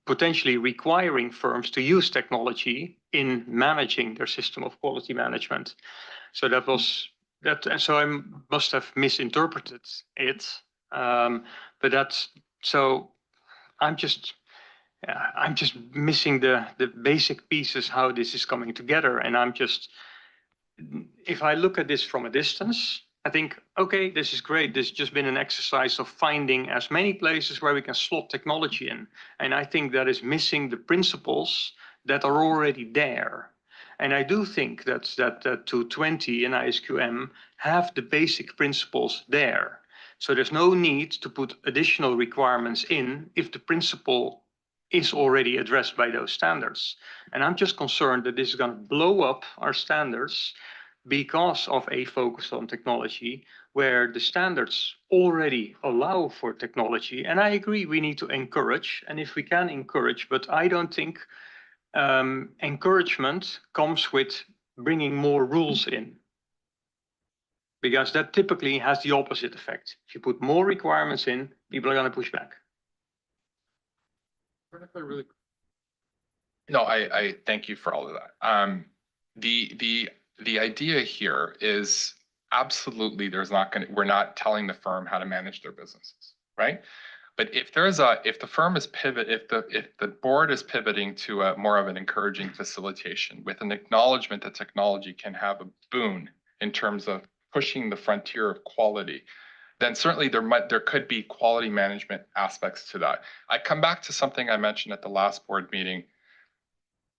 [SPEAKER 2] potentially requiring firms to use technology in managing their system of quality management. So that was that. So I must have misinterpreted it. But that's so. I'm just missing the basic pieces how this is coming together, and if I look at this from a distance, I think, okay, this is great. This has just been an exercise of finding as many places where we can slot technology in, and I think that is missing the principles that are already there. And I do think that 220 and ISQM have the basic principles there. So there's no need to put additional requirements in if the principle is already addressed by those standards. And I'm just concerned that this is going to blow up our standards because of a focus on technology where the standards already allow for technology. And I agree we need to encourage, and if we can encourage, but I don't think encouragement comes with bringing more rules in, because that typically has the opposite effect. If you put more requirements in, people are going to push back.
[SPEAKER 11] No, I thank you for all of that. The idea here is absolutely we're not telling the firm how to manage their businesses, right? But if the firm is if the board is pivoting to more of an encouraging facilitation with an acknowledgement that technology can have a boon in terms of pushing the frontier of quality, then certainly there could be quality management aspects to that. I come back to something I mentioned at the last board meeting.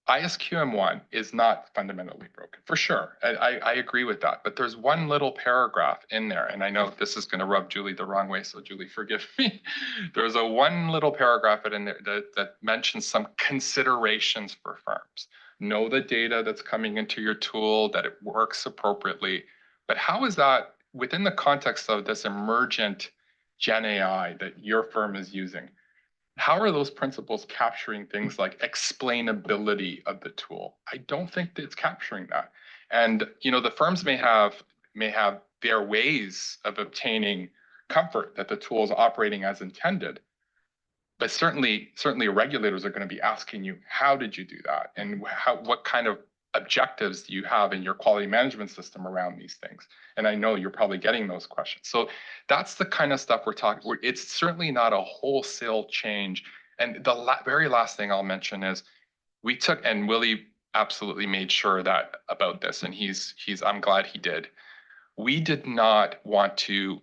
[SPEAKER 11] ISQM1 is not fundamentally broken, for sure. I agree with that. But there's one little paragraph in there, and I know this is going to rub Julie the wrong way, so Julie, forgive me. There's one little paragraph in there that mentions some considerations for firms. Know the data that's coming into your tool, that it works appropriately. But how is that within the context of this emergent Gen AI that your firm is using? How are those principles capturing things like explainability of the tool? I don't think that it's capturing that. And the firms may have their ways of obtaining comfort that the tool is operating as intended. But certainly regulators are going to be asking you, how did you do that? And what kind of objectives do you have in your quality management system around these things? And I know you're probably getting those questions. So that's the kind of stuff we're talking. It's certainly not a wholesale change. And the very last thing I'll mention is we took, and Willie absolutely made sure that about this, and I'm glad he did. We did not want to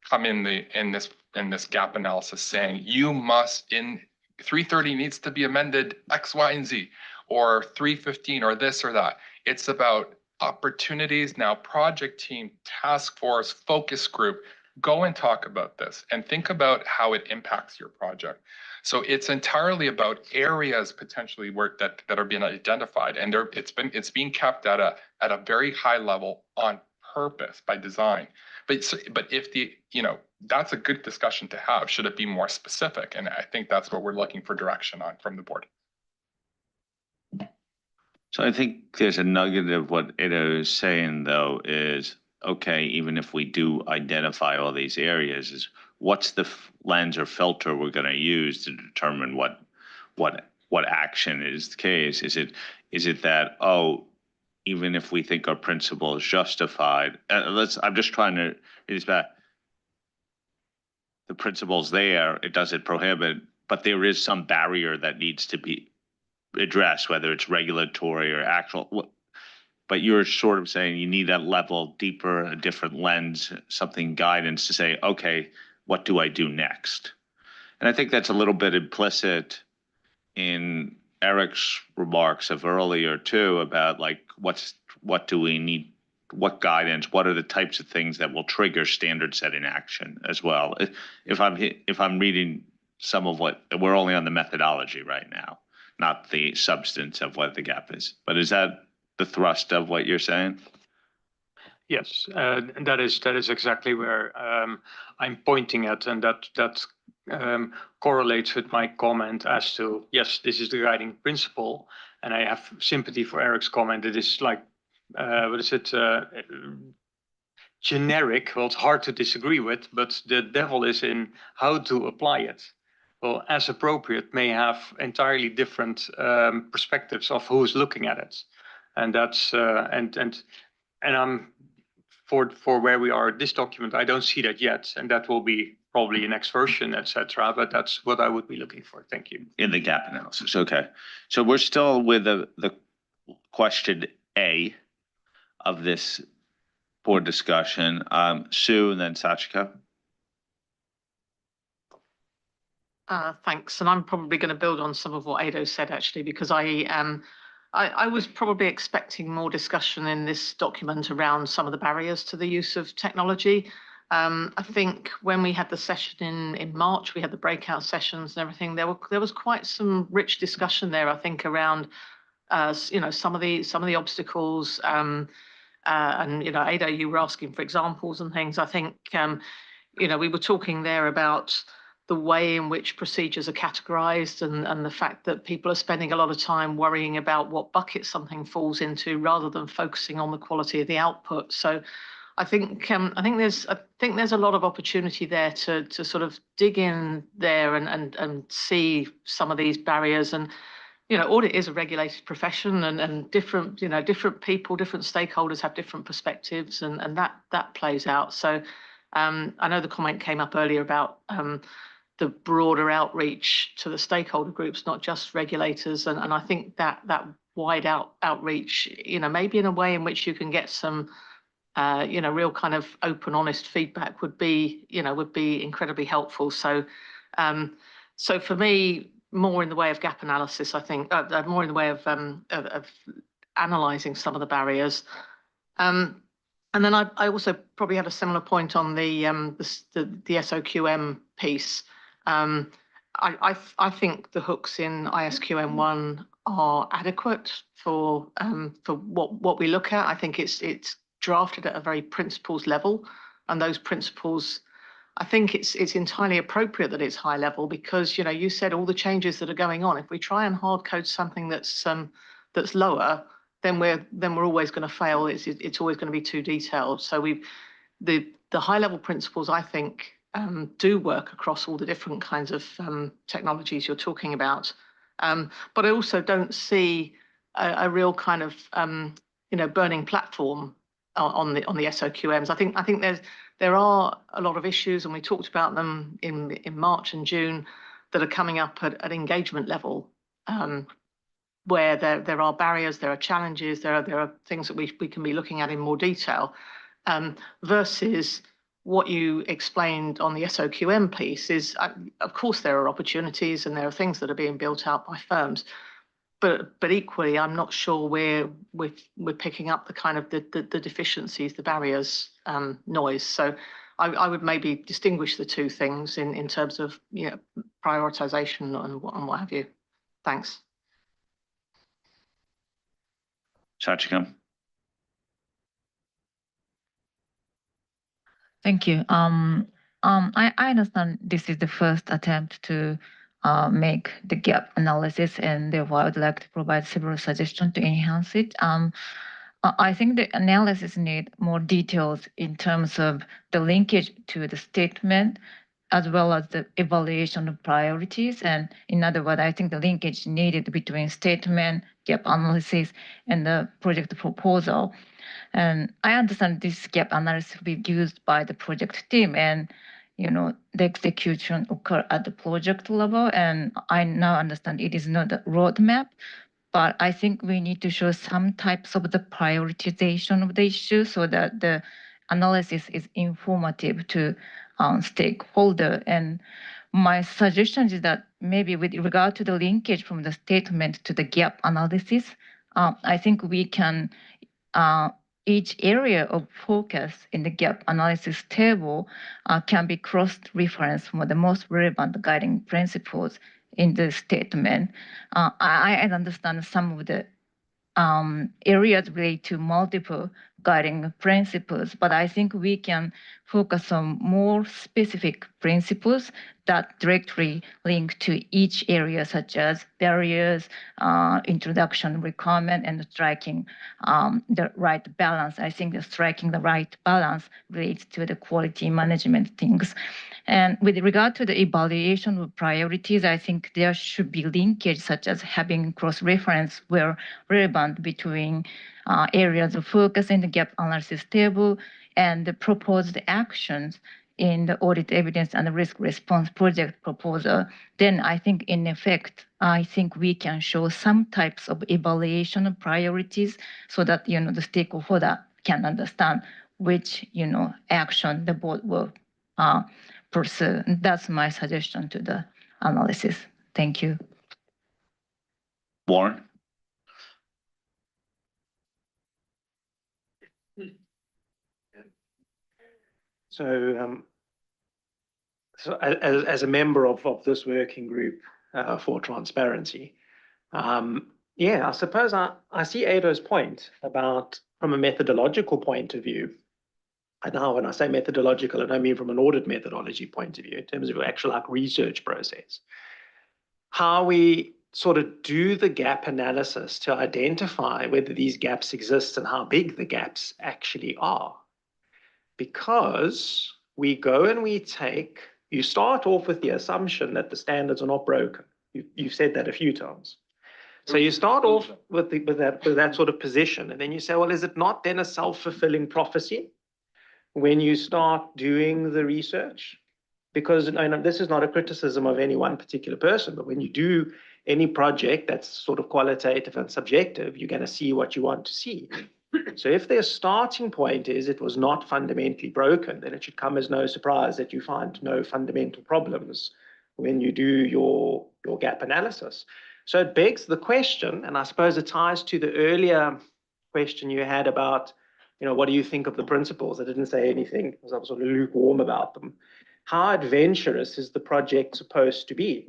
[SPEAKER 11] come in this gap analysis saying you must in 330 needs to be amended X, Y, and Z, or 315 or this or that. It's about opportunities. Now, project team, task force, focus group, go and talk about this and think about how it impacts your project. So it's entirely about areas potentially that are being identified, and it's being kept at a very high level on purpose by design. But if that's a good discussion to have. Should it be more specific? And I think that's what we're looking for direction on from the board.
[SPEAKER 1] So I think there's a nugget of what Edo is saying, though, is, okay, even if we do identify all these areas, is what's the lens or filter we're going to use to determine what action is the case? Is it that, even if we think our principle is justified, I'm just trying to, it's back. The principle's there, it doesn't prohibit, but there is some barrier that needs to be addressed, whether it's regulatory or actual. But you're sort of saying you need that level deeper, a different lens, something guidance to say, okay, what do I do next? And I think that's a little bit implicit in Eric's remarks of earlier too, about like what do we need, what guidance, what are the types of things that will trigger standard setting action as well. If I'm reading some of what, we're only on the methodology right now, not the substance of what the gap is. But is that the thrust of what you're saying?
[SPEAKER 2] Yes, that is exactly where I'm pointing at, and that correlates with my comment as to, yes, this is the guiding principle, and I have sympathy for Eric's comment. It is like, generic. Well, it's hard to disagree with, but the devil is in how to apply it. Well, as appropriate may have entirely different perspectives of who's looking at it, and that's and I'm for where we are. This document, I don't see that yet, and that will be probably a next version, etc. But that's what I would be looking for. Thank you.
[SPEAKER 1] In the gap analysis, okay. So we're still with the question A of this board discussion. Sue and then Sachiko.
[SPEAKER 12] Thanks, and I'm probably going to build on some of what Ado said actually, because I was probably expecting more discussion in this document around some of the barriers to the use of technology. I think when we had the session in March, we had the breakout sessions and everything. There was quite some rich discussion there, I think, around some of the obstacles. And Ado, you were asking for examples and things. I think we were talking there about the way in which procedures are categorized and the fact that people are spending a lot of time worrying about what bucket something falls into rather than focusing on the quality of the output. So I think there's a lot of opportunity there to sort of dig in there and see some of these barriers. And audit is a regulated profession, and different people, different stakeholders have different perspectives, and that plays out. So I know the comment came up earlier about the broader outreach to the stakeholder groups, not just regulators. And I think that wide outreach, maybe in a way in which you can get some real kind of open, honest feedback would be incredibly helpful. So, so for me, more in the way of gap analysis, I think, more in the way of analysing some of the barriers. And then I also probably had a similar point on the SOQM piece. I think the hooks in ISQM1 are adequate for what we look at. I think it's drafted at a very principles level, and those principles, I think it's entirely appropriate that it's high level, because you said all the changes that are going on. If we try and hard code something that's lower, then we're always going to fail. It's always going to be too detailed. So the high level principles, I think, do work across all the different kinds of technologies you're talking about. But I also don't see a real kind of burning platform on the SOQMs. I think there are a lot of issues, and we talked about them in March and June, that are coming up at engagement level, where there are barriers, there are challenges, there are things that we can be looking at in more detail, versus what you explained on the SOQM piece is, of course, there are opportunities and there are things that are being built out by firms, but equally, I'm not sure we're picking up the kind of the deficiencies, the barriers, noise. So I would maybe distinguish the two things in terms of prioritization and what have you. Thanks.
[SPEAKER 1] Sachikam.
[SPEAKER 9] Thank you. I understand this is the first attempt to make the gap analysis, and therefore I would like to provide several suggestions to enhance it. I think the analysis need more details in terms of the linkage to the statement, as well as the evaluation of priorities. And in other words, I think the linkage needed between statement, gap analysis, and the project proposal. And I understand this gap analysis will be used by the project team, and the execution occur at the project level. And I now understand it is not a roadmap, but I think we need to show some types of the prioritization of the issue so that the analysis is informative to stakeholder. And my suggestion is that maybe with regard to the linkage from the statement to the gap analysis, I think we can each area of focus in the gap analysis table can be cross-referenced for the most relevant guiding principles in the statement. I understand some of the areas relate to multiple guiding principles, but I think we can focus on more specific principles that directly link to each area, such as barriers, introduction requirement, and striking the right balance. I think that striking the right balance relates to the quality management things. And with regard to the evaluation of priorities, I think there should be linkage, such as having cross-reference where relevant between areas of focus in the gap analysis table and the proposed actions in the audit evidence and the risk response project proposal. Then I think in effect, I think we can show some types of evaluation of priorities so that, the stakeholder can understand which, action the board will pursue. That's my suggestion to the analysis. Thank you.
[SPEAKER 1] Warren.
[SPEAKER 13] So as a member of this working group for transparency, I suppose I see Ada's point about, from a methodological point of view, and now when I say methodological, I don't mean from an audit methodology point of view, in terms of actual research process, how we sort of do the gap analysis to identify whether these gaps exist and how big the gaps actually are. Because we go and you start off with the assumption that the standards are not broken. You've said that a few times. So you start off with that sort of position, and then you say, well, is it not then a self-fulfilling prophecy when you start doing the research? Because I know this is not a criticism of any one particular person, but when you do any project that's sort of qualitative and subjective, you're going to see what you want to see. So if their starting point is it was not fundamentally broken, then it should come as no surprise that you find no fundamental problems when you do your gap analysis. So it begs the question, and I suppose it ties to the earlier question you had about, what do you think of the principles? I didn't say anything because I was sort of lukewarm about them. How adventurous is the project supposed to be?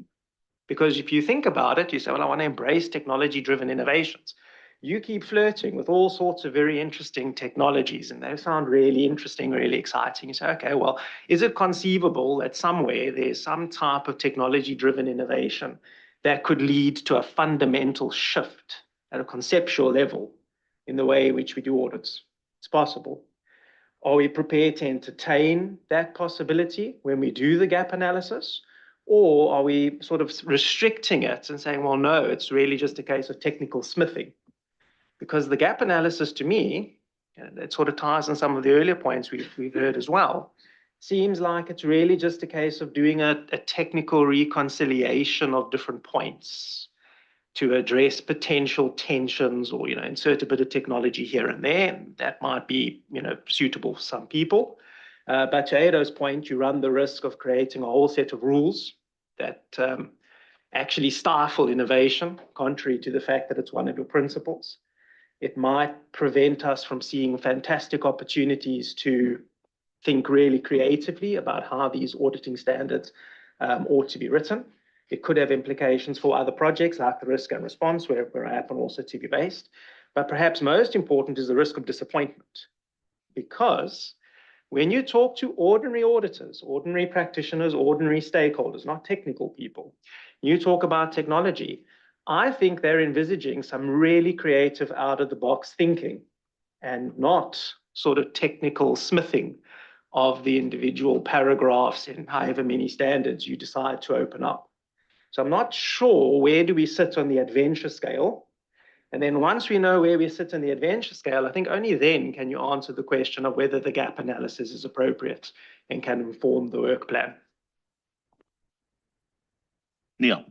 [SPEAKER 13] Because if you think about it, you say, well, I want to embrace technology-driven innovations. You keep flirting with all sorts of very interesting technologies, and they sound really interesting, really exciting. You say, okay, well, is it conceivable that somewhere there's some type of technology-driven innovation that could lead to a fundamental shift at a conceptual level in the way in which we do audits? It's possible. Are we prepared to entertain that possibility when we do the gap analysis? Or are we sort of restricting it and saying, well, no, it's really just a case of technical smithing? Because the gap analysis to me, and it sort of ties on some of the earlier points we've heard as well, seems like it's really just a case of doing a technical reconciliation of different points to address potential tensions or, insert a bit of technology here and there. And that might be, suitable for some people. But to Ado's point, you run the risk of creating a whole set of rules that actually stifle innovation, contrary to the fact that it's one of your principles. It might prevent us from seeing fantastic opportunities to think really creatively about how these auditing standards ought to be written. It could have implications for other projects like the risk and response, where I happen also to be based. But perhaps most important is the risk of disappointment. Because when you talk to ordinary auditors, ordinary practitioners, ordinary stakeholders, not technical people, you talk about technology, I think they're envisaging some really creative out-of-the-box thinking and not sort of technical smithing of the individual paragraphs in however many standards you decide to open up. So I'm not sure where do we sit on the adventure scale. And then once we know where we sit on the adventure scale, I think only then can you answer the question of whether the gap analysis is appropriate and can inform the work plan.
[SPEAKER 1] Neil.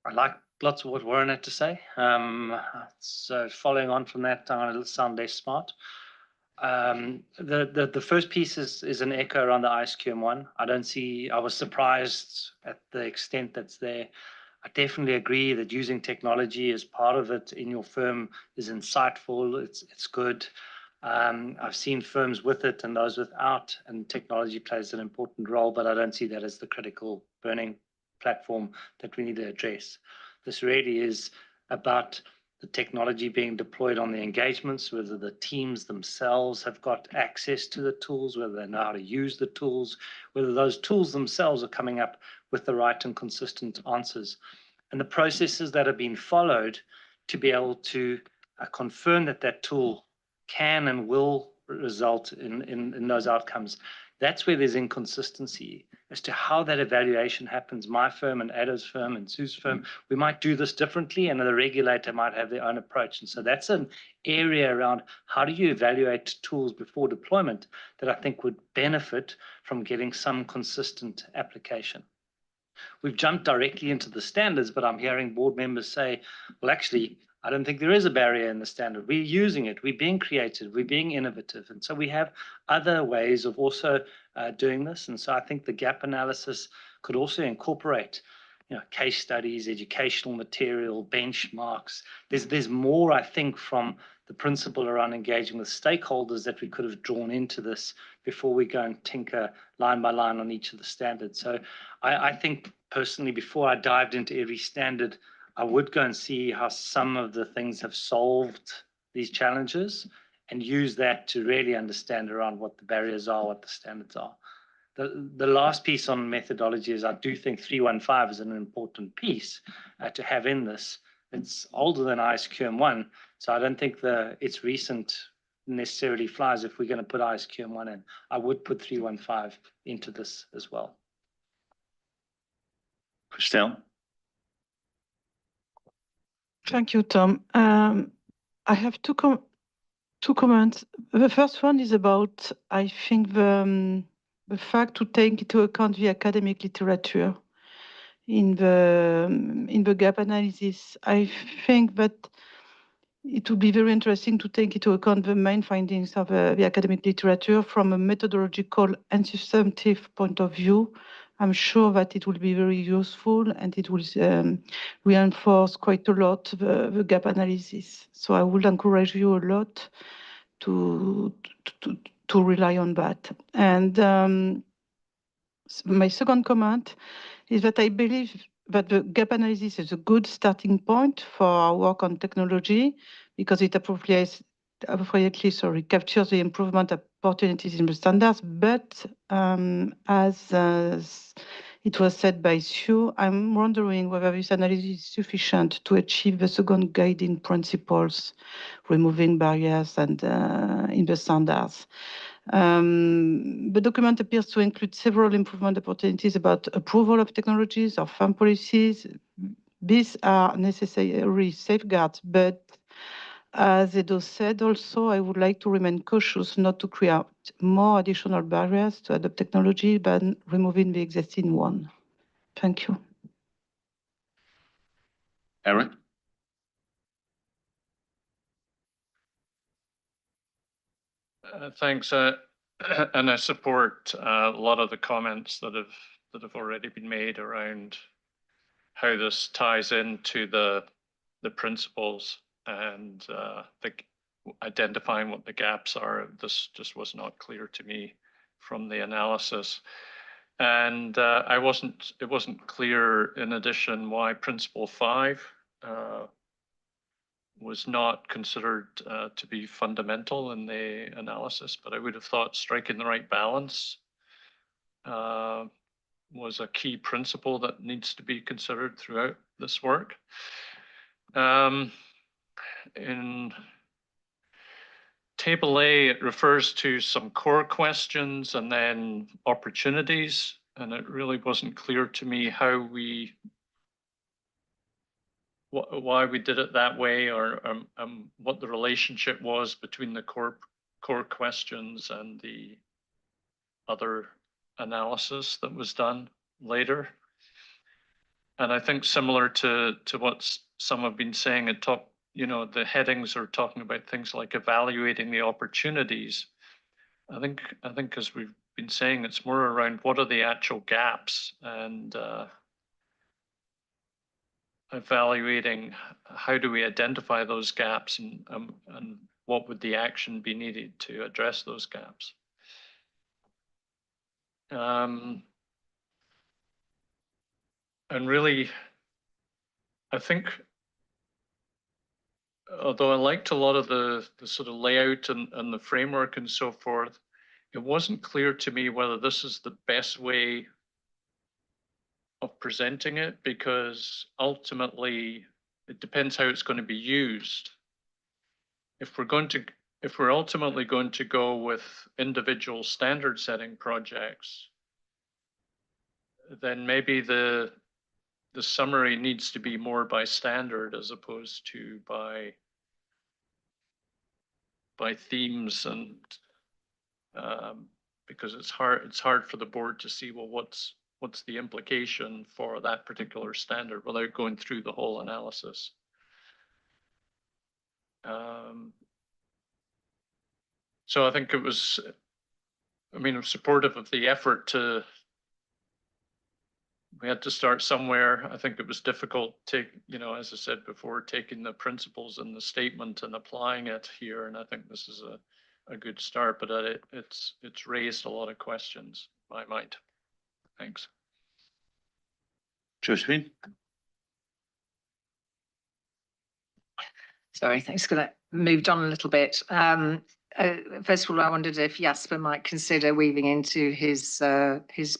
[SPEAKER 18] I like lots of what Warren had to say. So following on from that, I'm going to sound less smart. The first piece is an echo around the ISQM1. I was surprised at the extent that's there. I definitely agree that using technology as part of it in your firm is insightful. It's good. I've seen firms with it and those without, and technology plays an important role, but I don't see that as the critical burning platform that we need to address. This really is about the technology being deployed on the engagements, whether the teams themselves have got access to the tools, whether they know how to use the tools, whether those tools themselves are coming up with the right and consistent answers, and the processes that have been followed to be able to confirm that that tool can and will result in those outcomes. That's where there's inconsistency as to how that evaluation happens. My firm and Ado's firm and Sue's firm, we might do this differently, and the regulator might have their own approach. And so that's an area around how do you evaluate tools before deployment that I think would benefit from getting some consistent application. We've jumped directly into the standards, but I'm hearing board members say, well, actually, I don't think there is a barrier in the standard. We're using it. We're being creative. We're being innovative. And so we have other ways of also doing this. And so I think the gap analysis could also incorporate case studies, educational material, benchmarks. There's more, I think, from the principle around engaging with stakeholders that we could have drawn into this before we go and tinker line by line on each of the standards. So I think personally, before I dived into every standard, I would go and see how some of the things have solved these challenges and use that to really understand around what the barriers are, what the standards are. The last piece on methodology is I do think 315 is an important piece to have in this. It's older than ISQM1, so I don't think its recent necessarily flies if we're going to put ISQM1 in. I would put 315 into this as well.
[SPEAKER 1] Christelle?
[SPEAKER 8] Thank you, Tom. I have two comments. The first one is about, I think, the fact to take into account the academic literature. in the gap analysis. I think that it would be very interesting to take into account the main findings of the academic literature from a methodological and substantive point of view. I'm sure that it will be very useful and it will reinforce quite a lot the gap analysis. So I would encourage you a lot to rely on that. And my second comment is that I believe that the gap analysis is a good starting point for our work on technology because it appropriately captures the improvement opportunities in the standards. But as it was said by Sue, I'm wondering whether this analysis is sufficient to achieve the second guiding principles, removing barriers and in the standards. The document appears to include several improvement opportunities about approval of technologies or farm policies. These are necessary safeguards, but as Edo said also, I would like to remain cautious not to create more additional barriers to adopt technology than removing the existing one. Thank you.
[SPEAKER 1] Eric?
[SPEAKER 7] Thanks. And I support a lot of the comments that have already been made around how this ties into the principles and identifying what the gaps are. This just was not clear to me from the analysis. And it wasn't clear in addition why principle 5 was not considered to be fundamental in the analysis, but I would have thought striking the right balance was a key principle that needs to be considered throughout this work. In Table A, it refers to some core questions and then opportunities, and it really wasn't clear to me how why we did it that way, or what the relationship was between the core questions and the other analysis that was done later. And I think similar to what some have been saying at top, the headings are talking about things like evaluating the opportunities. I think as we've been saying, it's more around what are the actual gaps and evaluating how do we identify those gaps and what would the action be needed to address those gaps. And really, I think, although I liked a lot of the sort of layout and the framework and so forth, it wasn't clear to me whether this is the best way of presenting it, because ultimately it depends how it's going to be used. If we're ultimately going to go with individual standard setting projects, then maybe the summary needs to be more by standard as opposed to by themes, and because it's hard for the board to see, well, what's the implication for that particular standard without going through the whole analysis. So I think I'm supportive of the effort we had to start somewhere. I think it was difficult as I said before, taking the principles in the statement and applying it here. And I think this is a good start, but it's raised a lot of questions in my mind. Thanks.
[SPEAKER 1] Josephine?
[SPEAKER 4] Sorry, thanks for that. Moved on a little bit. First of all, I wondered if Jasper might consider weaving into his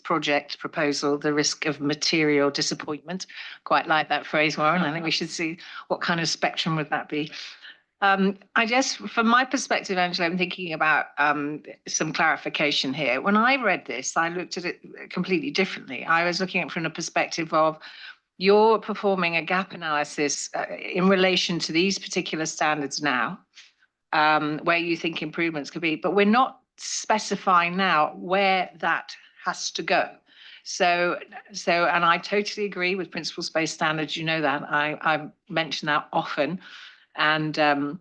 [SPEAKER 4] project proposal the risk of material disappointment. Quite like that phrase, Warren. I think we should see what kind of spectrum would that be. I guess from my perspective, Angela, I'm thinking about some clarification here. When I read this, I looked at it completely differently. I was looking at it from the perspective of you're performing a gap analysis in relation to these particular standards now, where you think improvements could be, but we're not specifying now where that has to go. So, and I totally agree with principles-based standards. You know that I mention that often, and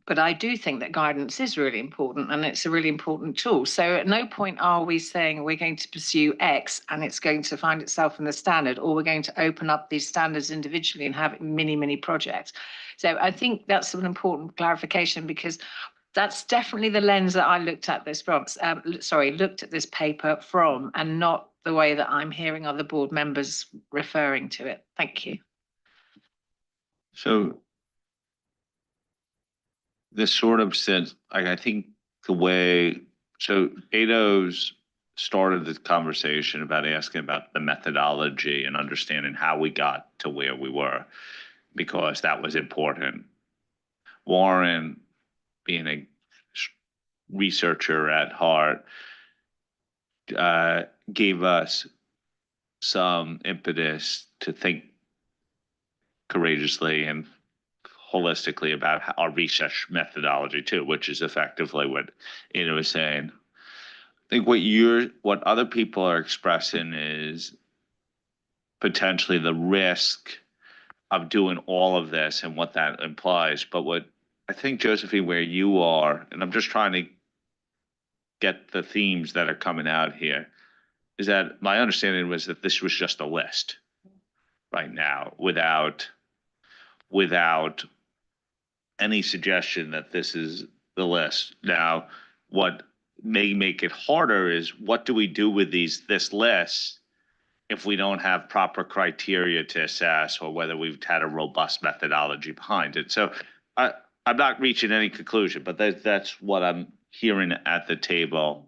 [SPEAKER 4] but I do think that guidance is really important, and it's a really important tool. So at no point are we saying we're going to pursue X and it's going to find itself in the standard, or we're going to open up these standards individually and have many projects. So I think that's an important clarification, because that's definitely the lens that I looked at this from, looked at this paper from, and not the way that I'm hearing other board members referring to it. Thank you.
[SPEAKER 1] So this sort of sense, I think the way, so Ada's started this conversation about asking about the methodology and understanding how we got to where we were, because that was important. Warren, being a researcher at heart, gave us some impetus to think courageously and holistically about our research methodology too, which is effectively what Ada was saying. I think what other people are expressing is potentially the risk of doing all of this and what that implies. But what I think, Josephine, where you are, and I'm just trying to get the themes that are coming out here, is that my understanding was that this was just a list right now, without any suggestion that this is the list. Now, what may make it harder is, what do we do with this list if we don't have proper criteria to assess, or whether we've had a robust methodology behind it? So I'm not reaching any conclusion, but that's what I'm hearing at the table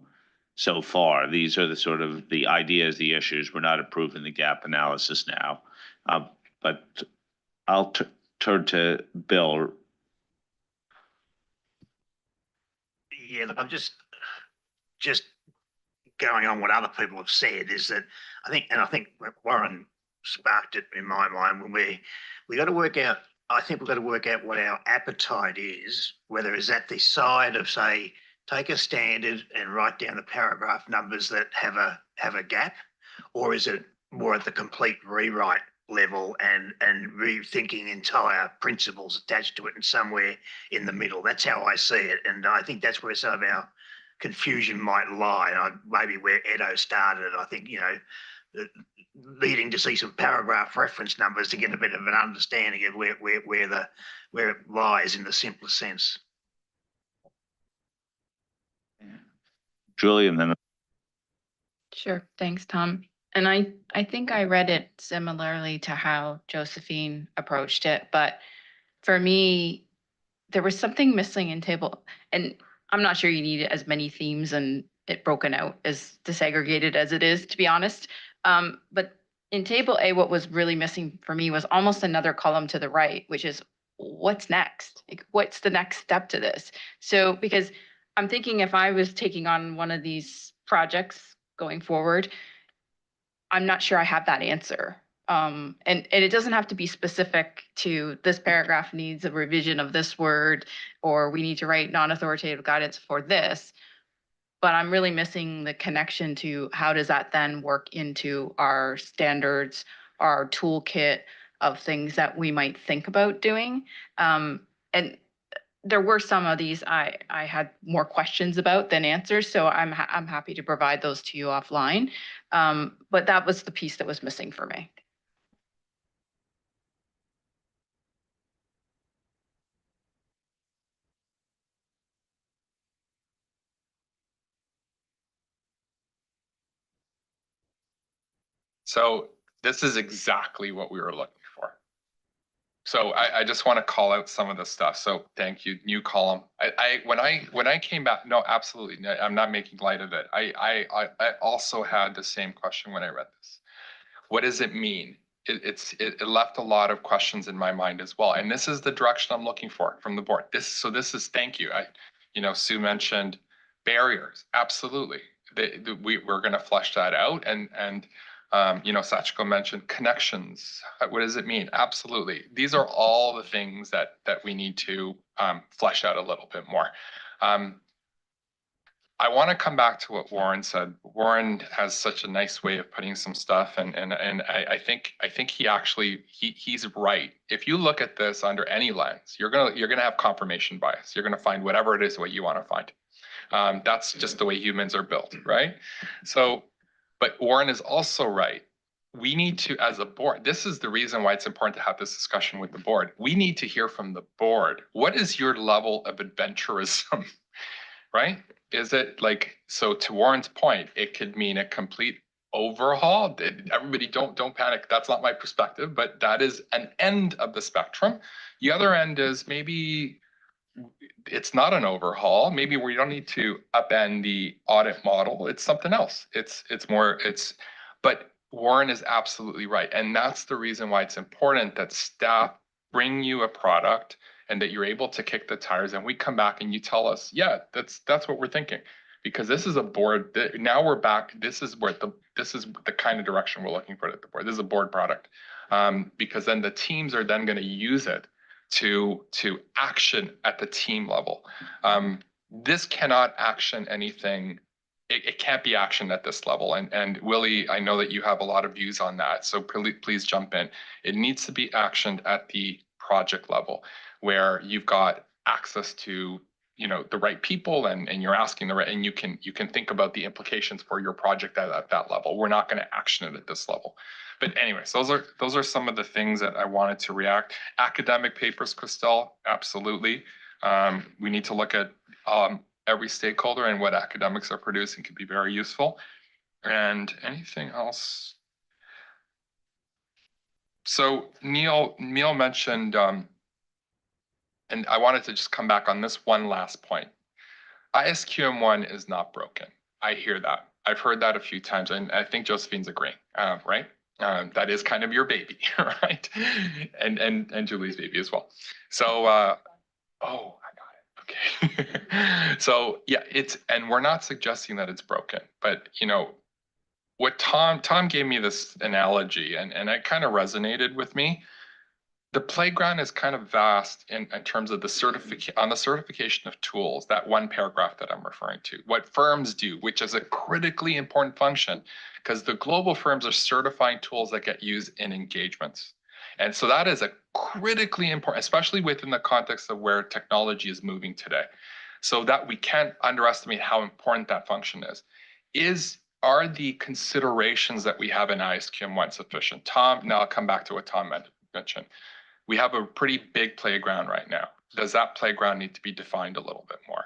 [SPEAKER 1] so far. These are the sort of the ideas, the issues. We're not approving the gap analysis now. But I'll turn to Bill.
[SPEAKER 6] Yeah, look, I'm just going on what other people have said, is that I think Warren sparked it in my mind, when we got to work out. I think we've got to work out what our appetite is, whether it's at the side of, say, take a standard and write down the paragraph numbers that have a gap, or is it more at the complete rewrite level and rethinking entire principles attached to it, and somewhere in the middle. That's how I see it, and I think that's where some of our confusion might lie. And maybe where Edo started, I think, needing to see some paragraph reference numbers to get a bit of an understanding of where it lies in the simplest sense.
[SPEAKER 1] Julie, and then
[SPEAKER 10] Sure. Thanks, Tom. And I think I read it similarly to how Josephine approached it, but for me, there was something missing in table, and I'm not sure you need as many themes and it broken out as disaggregated as it is, to be honest. But in table A, what was really missing for me was almost another column to the right, which is, what's next? Like, what's the next step to this? So, because I'm thinking, if I was taking on one of these projects going forward, I'm not sure I have that answer. And it doesn't have to be specific to this paragraph needs a revision of this word, or we need to write non-authoritative guidance for this. But I'm really missing the connection to how does that then work into our standards, our toolkit of things that we might think about doing. And there were some of these I had more questions about than answers, so I'm happy to provide those to you offline. But that was the piece that was missing for me.
[SPEAKER 11] So this is exactly what we were looking for. So I just want to call out some of the stuff. So thank you, new column. When I came back, no, absolutely, no, I'm not making light of it. I also had the same question when I read this. What does it mean? It left a lot of questions in my mind as well. And this is the direction I'm looking for from the board. This is, thank you. Sue mentioned barriers. Absolutely. We're going to flesh that out. And Sachiko mentioned connections. What does it mean? Absolutely. These are all the things that we need to flesh out a little bit more. I want to come back to what Warren said. Warren has such a nice way of putting some stuff, and I think he's right. If you look at this under any lens, you're gonna have confirmation bias. You're gonna find whatever it is what you want to find. That's just the way humans are built, right? So, but Warren is also right. We need to, as a board, this is the reason why it's important to have this discussion with the board. We need to hear from the board. What is your level of adventurism, right? Is it like, so to Warren's point, it could mean a complete overhaul. Everybody don't panic. That's not my perspective, but that is an end of the spectrum. The other end is maybe it's not an overhaul. Maybe we don't need to upend the audit model. It's something else. But Warren is absolutely right. And that's the reason why it's important that staff bring you a product and that you're able to kick the tires and we come back and you tell us, yeah, that's what we're thinking. Because this is a board, now we're back, this is the kind of direction we're looking for at the board. This is a board product. Because then the teams are then going to use it to action at the team level. This cannot action anything. It can't be actioned at this level. And Willie, I know that you have a lot of views on that, so please jump in. It needs to be actioned at the project level where you've got access to the right people and you're asking the right, and you can think about the implications for your project at that level. We're not going to action it at this level. But anyways, those are some of the things that I wanted to react. Academic papers, Christelle, absolutely. We need to look at every stakeholder and what academics are producing could be very useful. And anything else? So Neil mentioned, and I wanted to just come back on this one last point. ISQM1 is not broken. I hear that. I've heard that a few times, and I think Josephine's agreeing, right? That is kind of your baby, right? And Julie's baby as well. So, I got it. Okay. So yeah, and we're not suggesting that it's broken, but what Tom gave me this analogy, and it kind of resonated with me. The playground is kind of vast in terms of the certification of tools, that one paragraph that I'm referring to, what firms do, which is a critically important function because the global firms are certifying tools that get used in engagements. And so that is a critically important, especially within the context of where technology is moving today. So that we can't underestimate how important that function is. Are the considerations that we have in ISQM1 sufficient? Tom, now I'll come back to what Tom mentioned. We have a pretty big playground right now. Does that playground need to be defined a little bit more?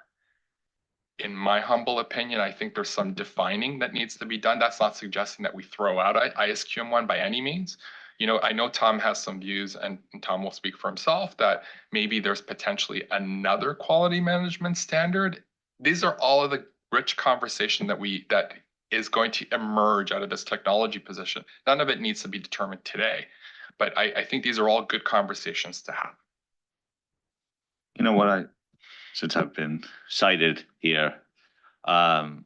[SPEAKER 11] In my humble opinion, I think there's some defining that needs to be done. That's not suggesting that we throw out ISQM1 by any means. I know Tom has some views, and Tom will speak for himself, that maybe there's potentially another quality management standard. These are all of the rich conversation that is going to emerge out of this technology position. None of it needs to be determined today. But I think these are all good conversations to have.
[SPEAKER 1] You know what, since I've been cited here, all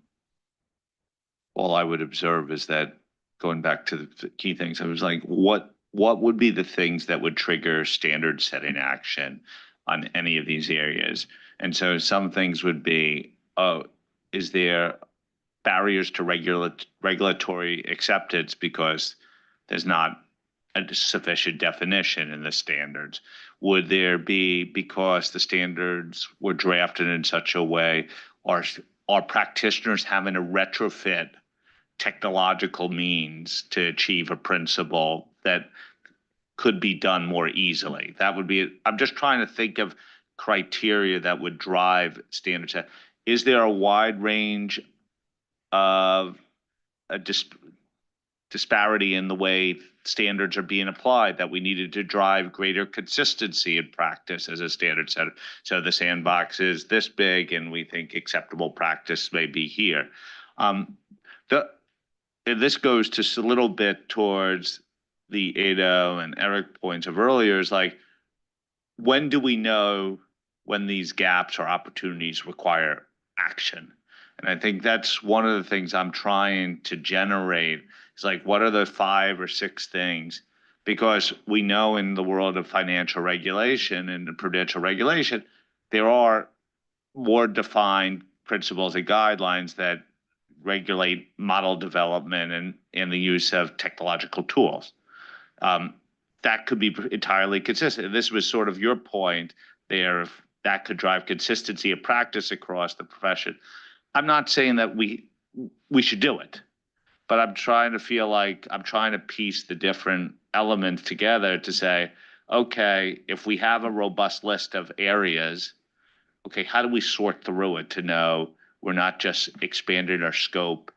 [SPEAKER 1] I would observe is that going back to the key things, I was like, what would be the things that would trigger standard setting action on any of these areas? And so some things would be, is there barriers to regulatory acceptance because there's not a sufficient definition in the standards? Would there be, because the standards were drafted in such a way, are practitioners having to retrofit technological means to achieve a principle that could be done more easily? That would be, I'm just trying to think of criteria that would drive standards. Is there a wide range of a disparity in the way standards are being applied that we needed to drive greater consistency in practice as a standard setter? So the sandbox is this big and we think acceptable practice may be here. This goes just a little bit towards the Ado and Eric points of earlier, is like, when do we know when these gaps or opportunities require action? And I think that's one of the things I'm trying to generate. It's like, what are the 5 or 6 things? Because we know in the world of financial regulation and prudential regulation, there are more defined principles and guidelines that regulate model development and the use of technological tools. That could be entirely consistent. This was sort of your point there, if that could drive consistency of practice across the profession. I'm not saying that we should do it, but I'm trying to piece the different elements together to say, okay, if we have a robust list of areas, okay, how do we sort through it to know we're not just expanding our scope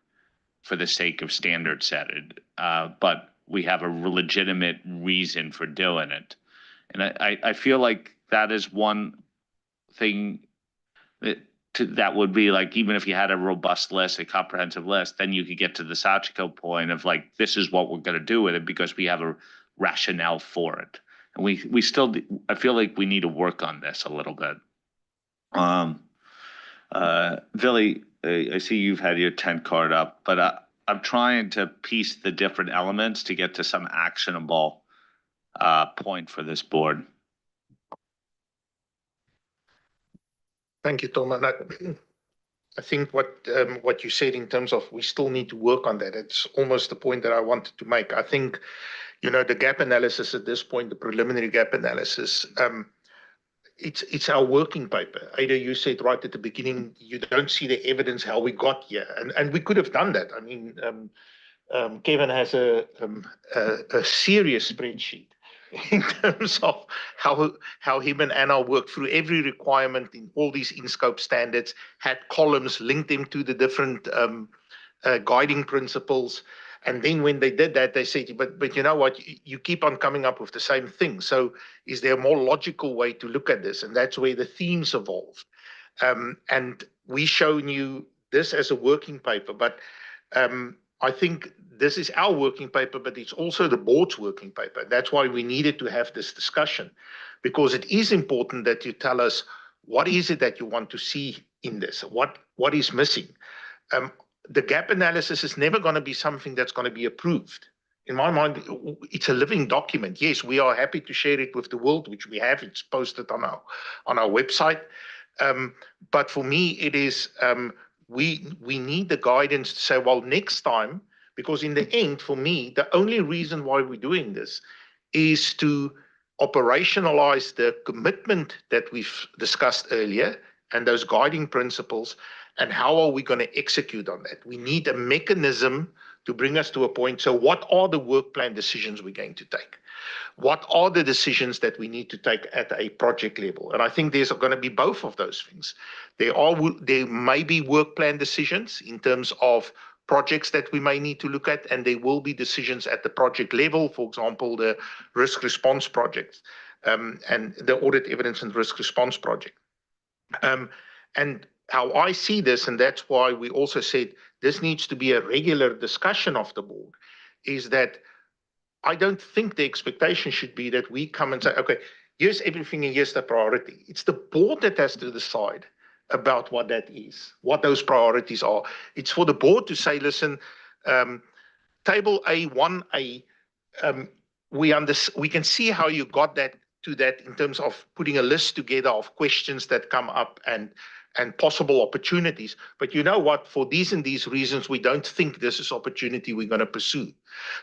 [SPEAKER 1] for the sake of standard setting, but we have a legitimate reason for doing it. And I feel like that is one thing that would be like, even if you had a robust list, a comprehensive list, then you could get to the Sachiko point of like, this is what we're going to do with it because we have a rationale for it. And we still, I feel like we need to work on this a little bit. Billy, I see you've had your 10 card up, but I'm trying to piece the different elements to get to some actionable point for this board.
[SPEAKER 15] Thank you, Tom. And I think what you said in terms of we still need to work on that, it's almost the point that I wanted to make. I think, the gap analysis at this point, the preliminary gap analysis, it's our working paper. Ada, you said right at the beginning, you don't see the evidence how we got here. And we could have done that. I mean, Kevin has a serious spreadsheet in terms of how him and Anna worked through every requirement in all these in-scope standards, had columns, linked them to the different guiding principles. And then when they did that, they said, but you know what, you keep on coming up with the same thing. So is there a more logical way to look at this? And that's where the themes evolved. And we shown you this as a working paper, but I think this is our working paper, but it's also the board's working paper. That's why we needed to have this discussion, because it is important that you tell us what is it that you want to see in this, what is missing. The gap analysis is never going to be something that's going to be approved. In my mind, it's a living document. Yes, we are happy to share it with the world, which we have. It's posted on our website. But for me, it is we need the guidance to say, well, next time, because in the end, for me, the only reason why we're doing this is to operationalize the commitment that we've discussed earlier and those guiding principles. And how are we going to execute on that? We need a mechanism to bring us to a point. So what are the work plan decisions we're going to take? What are the decisions that we need to take at a project level? And I think there's going to be both of those things. There may be work plan decisions in terms of projects that we may need to look at, and there will be decisions at the project level, for example, the risk response project and the audit evidence and risk response project. And how I see this, and that's why we also said this needs to be a regular discussion of the board, is that I don't think the expectation should be that we come and say, okay, here's everything and here's the priority. It's the board that has to decide about what that is, what those priorities are. It's for the board to say, listen, table A, 1A, we can see how you got that to that in terms of putting a list together of questions that come up and possible opportunities. But you know what, for these and these reasons, we don't think this is opportunity we're going to pursue.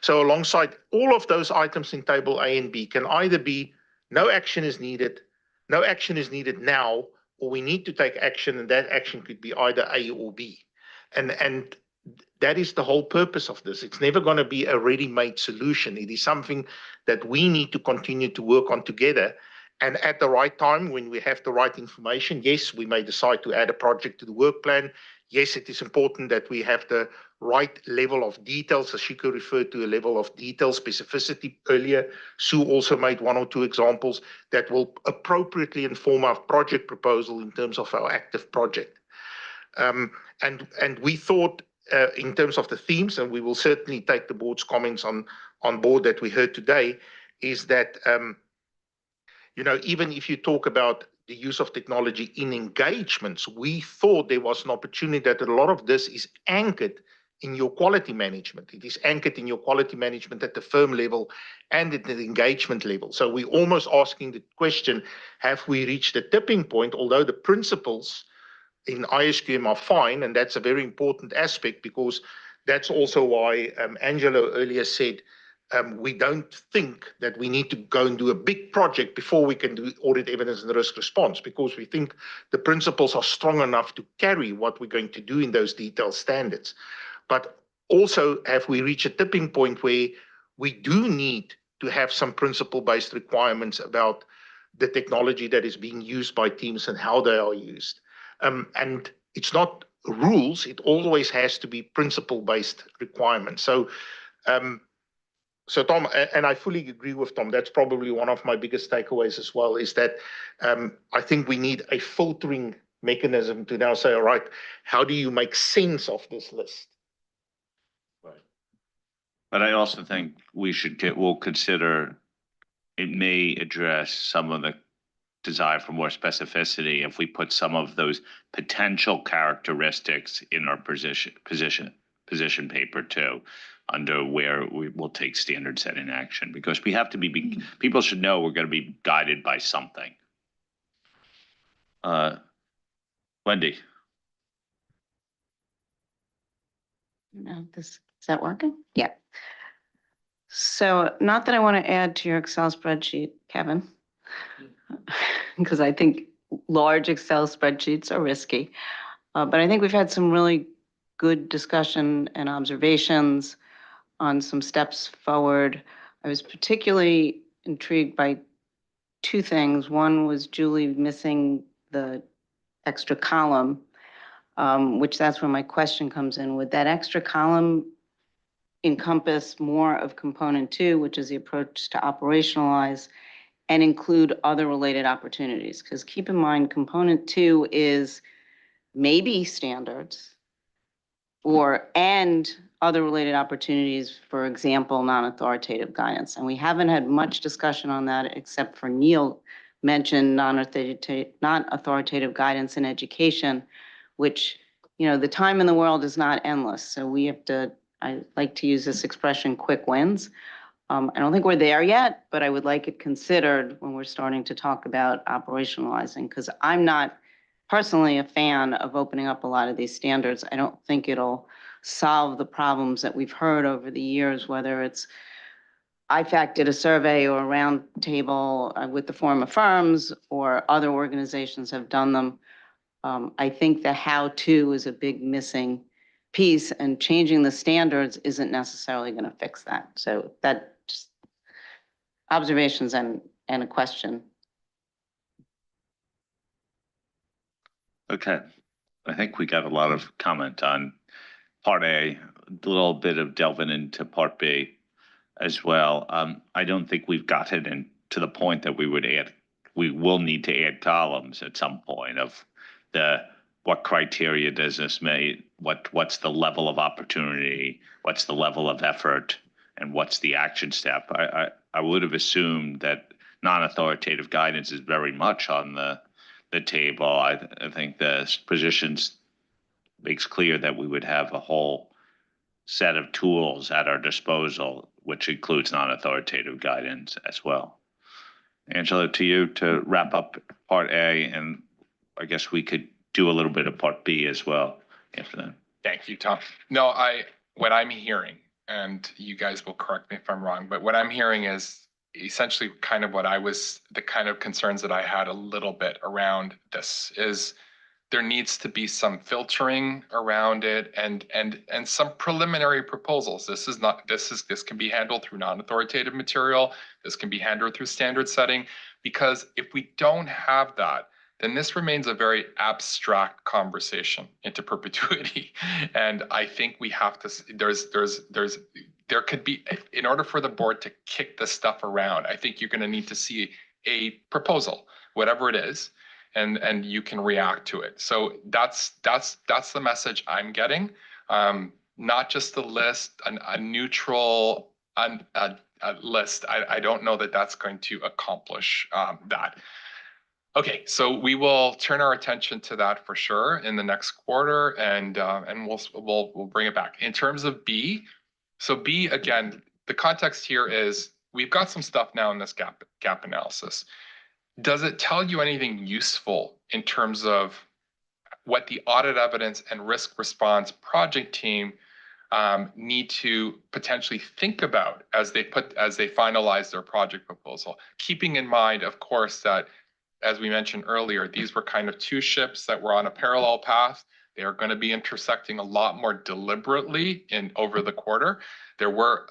[SPEAKER 15] So alongside all of those items in table A and B can either be no action is needed now, or we need to take action, and that action could be either A or B. And that is the whole purpose of this. It's never going to be a ready-made solution. It is something that we need to continue to work on together. And at the right time, when we have the right information, yes, we may decide to add a project to the work plan. Yes, it is important that we have the right level of details. Ashiko referred to a level of detail specificity earlier. Sue also made one or two examples that will appropriately inform our project proposal in terms of our active project. And we thought in terms of the themes, and we will certainly take the board's comments on board that we heard today, is that even if you talk about the use of technology in engagements, we thought there was an opportunity that a lot of this is anchored in your quality management. It is anchored in your quality management at the firm level and at the engagement level. So we're almost asking the question, have we reached the tipping point, although the principles in ISQM are fine, and that's a very important aspect because that's also why Angelo earlier said we don't think that we need to go and do a big project before we can do audit evidence and risk response, because we think the principles are strong enough to carry what we're going to do in those detailed standards. But also, have we reached a tipping point where we do need to have some principle-based requirements about the technology that is being used by teams and how they are used? And it's not rules, it always has to be principle-based requirements. So, Tom, and I fully agree with Tom, that's probably one of my biggest takeaways as well, is that I think we need a filtering mechanism to now say, all right, how do you make sense of this list?
[SPEAKER 1] Right. But I also think we'll consider, it may address some of the desire for more specificity if we put some of those potential characteristics in our position paper too, under where we will take standard setting action, because we have to be people should know we're going to be guided by something. Wendy.
[SPEAKER 20] No, is that working? Yeah. So not that I want to add to your Excel spreadsheet, Kevin, because I think large Excel spreadsheets are risky. But I think we've had some really good discussion and observations on some steps forward. I was particularly intrigued by two things. One was Julie missing the extra column, which that's where my question comes in. Would that extra column encompass more of component 2, which is the approach to operationalize, and include other related opportunities? Because keep in mind, component 2 is maybe standards and other related opportunities, for example, non-authoritative guidance. And we haven't had much discussion on that, except for Neil mentioned non-authoritative guidance in education, which, you know, the time in the world is not endless. So we have to, I like to use this expression, quick wins. I don't think we're there yet, but I would like it considered when we're starting to talk about operationalizing, because I'm not personally a fan of opening up a lot of these standards. I don't think it'll solve the problems that we've heard over the years, whether it's IFAC did a survey or a round table with the Forum of Firms, or other organizations have done them. I think the how-to is a big missing piece, and changing the standards isn't necessarily going to fix that. So that just observations and a question.
[SPEAKER 1] Okay, I think we got a lot of comment on part A, a little bit of delving into part B as well. I don't think we've gotten to the point that we will need to add columns at some point of what criteria does this meet, what's the level of opportunity, what's the level of effort, and what's the action step. I would have assumed that non-authoritative guidance is very much on the table. I think the positions makes clear that we would have a whole set of tools at our disposal, which includes non-authoritative guidance as well. Angela, to you to wrap up part A, and I guess we could do a little bit of part B as well after that.
[SPEAKER 11] Thank you, Tom. No, what I'm hearing, and you guys will correct me if I'm wrong, but what I'm hearing is essentially kind of the kind of concerns that I had a little bit around this is there needs to be some filtering around it and some preliminary proposals. This can be handled through non-authoritative material. This can be handled through standard setting, because if we don't have that, then this remains a very abstract conversation into perpetuity. And I think we have to, there could be, in order for the board to kick this stuff around, I think you're going to need to see a proposal, whatever it is, and you can react to it. So that's the message I'm getting. Not just a list, a neutral list. I don't know that that's going to accomplish that. Okay, so we will turn our attention to that for sure in the next quarter, and we'll bring it back. In terms of B, so B, again, the context here is we've got some stuff now in this gap analysis. Does it tell you anything useful in terms of what the audit evidence and risk response project team need to potentially think about as they finalize their project proposal. Keeping in mind, of course, that as we mentioned earlier, these were kind of two ships that were on a parallel path. They are going to be intersecting a lot more deliberately over the quarter. There were,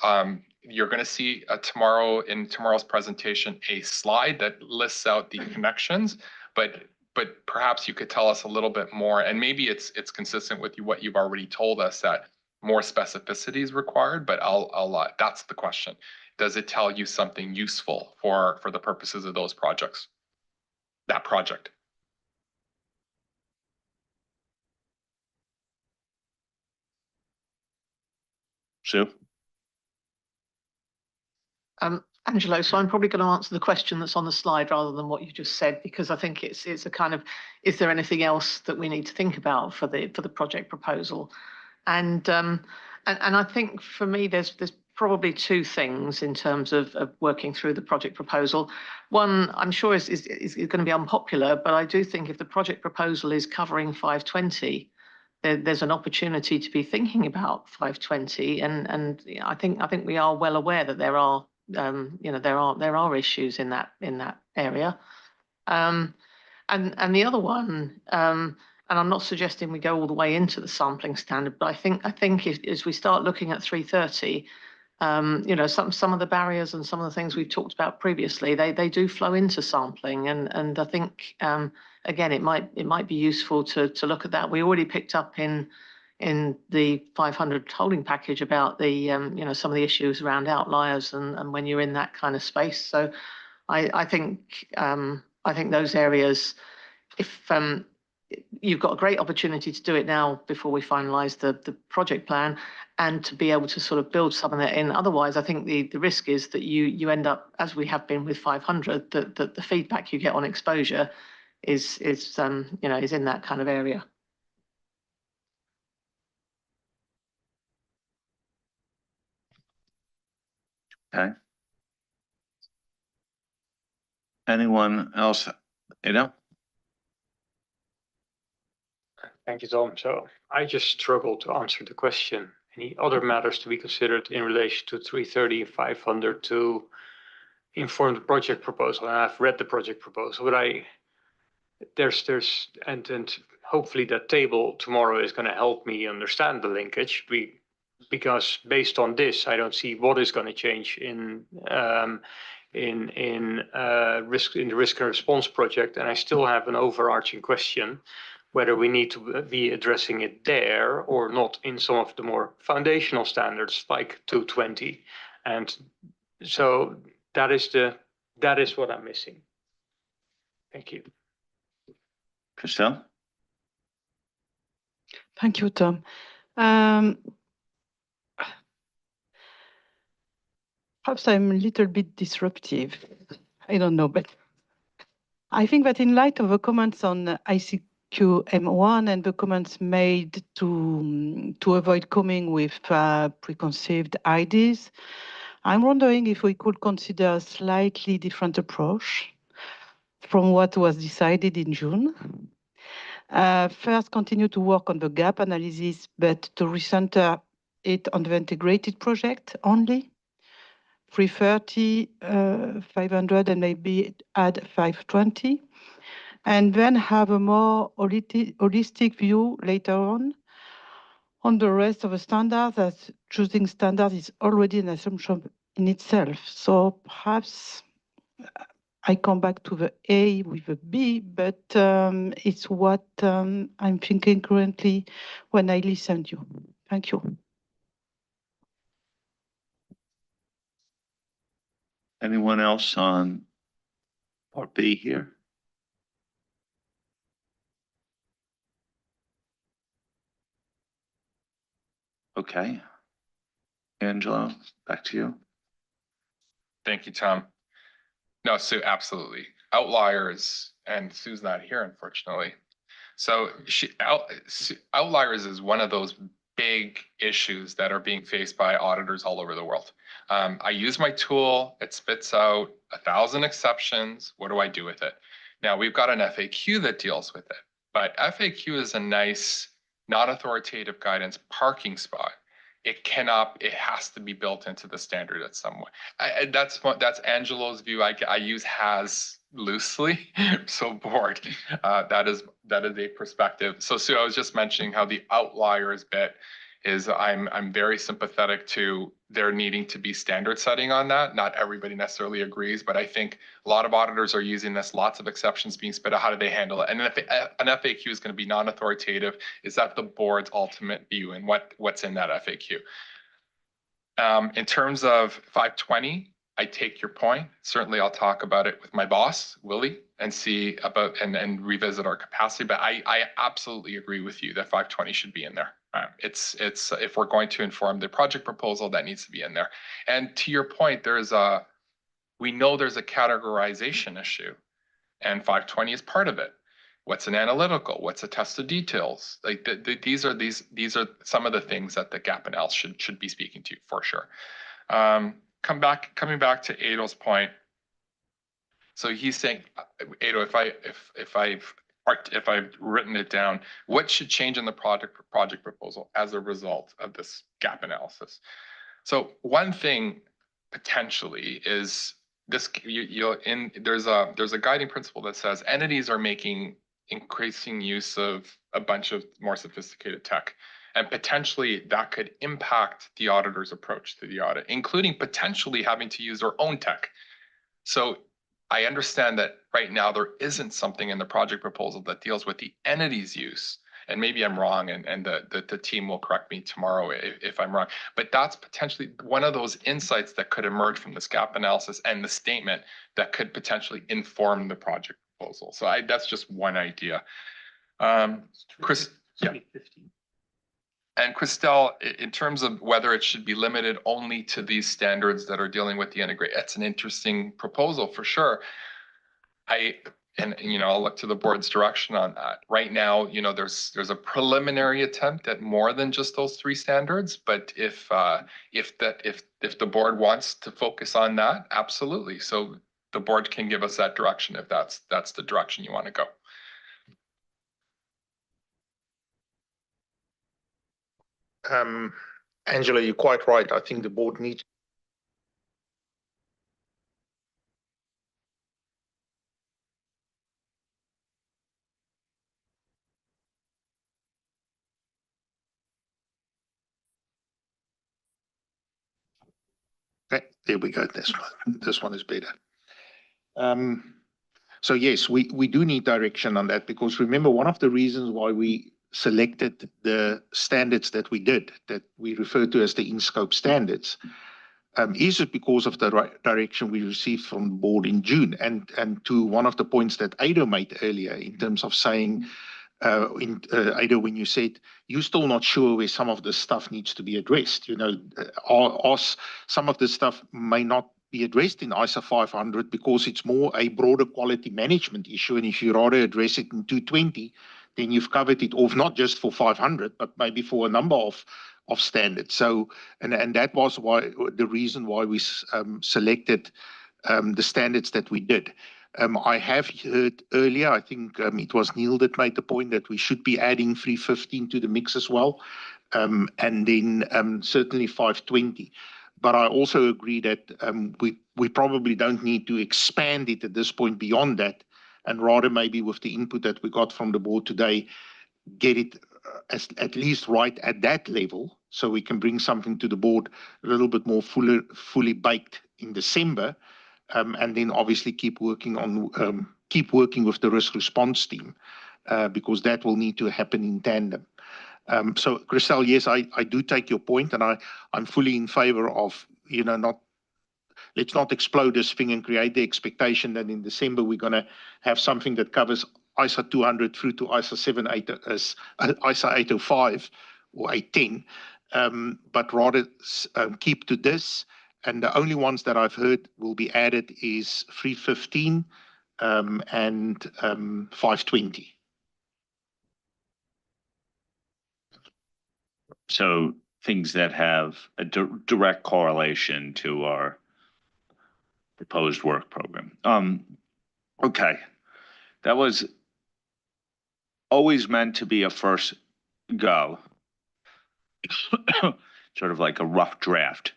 [SPEAKER 11] you're going to see tomorrow in tomorrow's presentation a slide that lists out the connections, but perhaps you could tell us a little bit more, and maybe it's consistent with what you've already told us, that more specificity is required. But that's the question. Does it tell you something useful for the purposes of those projects? That project.
[SPEAKER 1] Sue?
[SPEAKER 12] Angelo, so I'm probably going to answer the question that's on the slide rather than what you just said, because I think it's a kind of, is there anything else that we need to think about for the project proposal? And I think for me, there's probably two things in terms of working through the project proposal. One, I'm sure is going to be unpopular, but I do think if the project proposal is covering 520, there's an opportunity to be thinking about 520, and I think we are well aware that there are there are issues in that area. And the other one, and I'm not suggesting we go all the way into the sampling standard, but I think as we start looking at 330, some of the barriers and some of the things we've talked about previously, they do flow into sampling, and I think again it might be useful to look at that. We already picked up in the 500 holding package about the some of the issues around outliers and when you're in that kind of space. So I think those areas, if you've got a great opportunity to do it now before we finalise the project plan, and to be able to sort of build some of that in. Otherwise, I think the risk is that you end up, as we have been with 500, that the feedback you get on exposure is in that kind of area.
[SPEAKER 1] Okay. Anyone else?
[SPEAKER 2] Thank you, Tom. So I just struggled to answer the question. Any other matters to be considered in relation to 330 and 500 to inform the project proposal? And I've read the project proposal, but and hopefully that table tomorrow is going to help me understand the linkage. Because based on this, I don't see what is going to change in the risk and response project, and I still have an overarching question whether we need to be addressing it there or not in some of the more foundational standards like 220. And so that is what I'm missing. Thank you.
[SPEAKER 1] Christelle?
[SPEAKER 8] Thank you, Tom. Perhaps I'm a little bit disruptive. I don't know, but I think that in light of the comments on ICQM1 and the comments made to avoid coming with preconceived ideas, I'm wondering if we could consider a slightly different approach from what was decided in June. First, continue to work on the gap analysis, but to recenter it on the integrated project only. 330, 500, and maybe add 520. And then have a more holistic view later on the rest of the standards, as choosing standards is already an assumption in itself. So perhaps I come back to the A with a B, but it's what I'm thinking currently when I listen to you. Thank you.
[SPEAKER 1] Anyone else on Part B here? Okay. Angelo, back to you.
[SPEAKER 11] Thank you, Tom. No, Sue, absolutely. Outliers, and Sue's not here, unfortunately. So outliers is one of those big issues that are being faced by auditors all over the world. I use my tool, it spits out 1,000 exceptions. What do I do with it? Now we've got an FAQ that deals with it. But FAQ is a nice, not authoritative guidance parking spot. It has to be built into the standard at some way. That's Angelo's view. I use has loosely, so board. That is a perspective. So Sue, I was just mentioning how the outliers bit is I'm very sympathetic to there needing to be standard setting on that. Not everybody necessarily agrees, but I think a lot of auditors are using this, lots of exceptions being spit out. How do they handle it? And if an FAQ is going to be non-authoritative, is that the board's ultimate view and what's in that FAQ? In terms of 520, I take your point. Certainly I'll talk about it with my boss, Willie, and see about and revisit our capacity. But I absolutely agree with you that 520 should be in there. It's if we're going to inform the project proposal, that needs to be in there. And to your point, we know there's a categorization issue, and 520 is part of it. What's an analytical? What's a test of details? Like these are some of the things that the gap analysis should be speaking to for sure. Coming back to Ado's point. So he's saying, Ado, if I've written it down, what should change in the project proposal as a result of this gap analysis? So one thing potentially is this. There's a guiding principle that says entities are making increasing use of a bunch of more sophisticated tech, and potentially that could impact the auditor's approach to the audit, including potentially having to use their own tech. So I understand that right now there isn't something in the project proposal that deals with the entity's use. And maybe I'm wrong, and the team will correct me tomorrow if I'm wrong. But that's potentially one of those insights that could emerge from this gap analysis and the statement that could potentially inform the project proposal. So that's just one idea. Chris, yeah. And Christelle, in terms of whether it should be limited only to these standards that are dealing with the integrate, that's an interesting proposal for sure. I'll look to the board's direction on that. Right now, there's a preliminary attempt at more than just those three standards. But if the board wants to focus on that, absolutely. So the board can give us that direction if that's the direction you want to go.
[SPEAKER 15] Angela, you're quite right. I think the board needs. Okay, there we go. This one is better. So yes, we do need direction on that, because remember, one of the reasons why we selected the standards that we refer to as the in-scope standards, is it because of the direction we received from the board in June, and to one of the points that Ado made earlier in terms of saying, Ado, when you said you're still not sure where some of the stuff needs to be addressed, some of the stuff may not be addressed in ISO 500 because it's more a broader quality management issue, and if you rather address it in 220, then you've covered it off not just for 500, but maybe for a number of standards. So, and that was the reason why we selected the standards that we did. I have heard earlier, I think it was Neil that made the point that we should be adding 315 to the mix as well, and then certainly 520. But I also agree that we probably don't need to expand it at this point beyond that, and rather maybe with the input that we got from the board today, get it at least right at that level, so we can bring something to the board a little bit more fully baked in December, and then obviously keep working with the risk response team, because that will need to happen in tandem. So, Christelle, yes, I do take your point, and I'm fully in favor of, let's not explode this thing and create the expectation that in December we're going to have something that covers ISO 200 through to ISO 805 or 810, but rather keep to this. And the only ones that I've heard will be added is 315 and 520.
[SPEAKER 1] So things that have a direct correlation to our proposed work program. Okay, that was always meant to be a first go, sort of like a rough draft.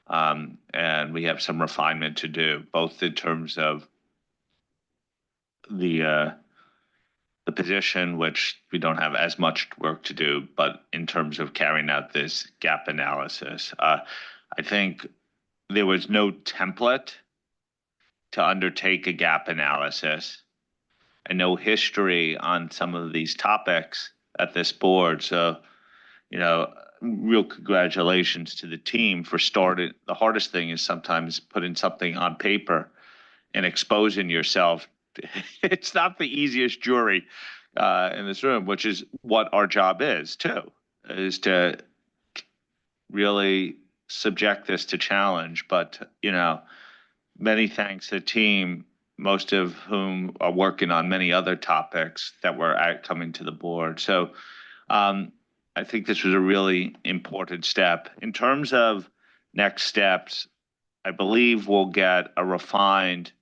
[SPEAKER 1] And we have some refinement to do, both in terms of the position, which we don't have as much work to do, but in terms of carrying out this gap analysis. I think there was no template to undertake a gap analysis and no history on some of these topics at this board. So, real congratulations to the team for starting. The hardest thing is sometimes putting something on paper and exposing yourself. It's not the easiest jury in this room, which is what our job is too, is to really subject this to challenge. But, many thanks to the team, most of whom are working on many other topics that were coming to the board. So I think this was a really important step. In terms of next steps, I believe we'll get a refined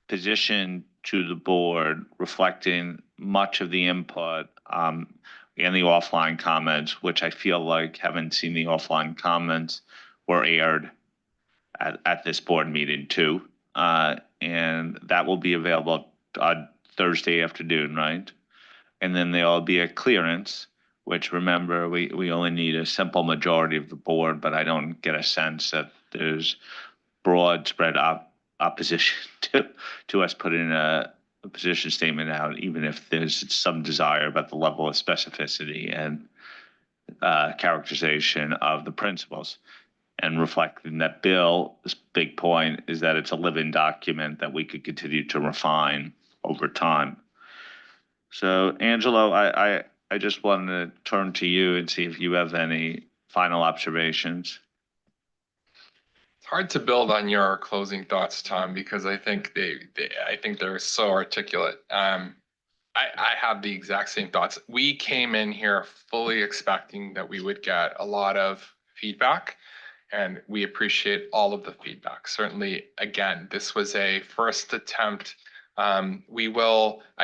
[SPEAKER 1] position to the board reflecting much of the input and the offline comments, which I feel like, having seen the offline comments, were aired at this board meeting too. And that will be available on Thursday afternoon, right? And then there'll be a clearance, which, remember, we only need a simple majority of the board, but I don't get a sense that there's broad spread opposition to us putting a position statement out, even if there's some desire about the level of specificity and characterization of the principles. And reflecting that bill, this big point is that it's a living document that we could continue to refine over time. So, Angelo, I just wanted to turn to you and see if you have any final observations.
[SPEAKER 11] It's hard to build on your closing thoughts, Tom, because I think I think they're so articulate. I have the exact same thoughts. We came in here fully expecting that we would get a lot of feedback, and we appreciate all of the feedback. Certainly, again, this was a first attempt. I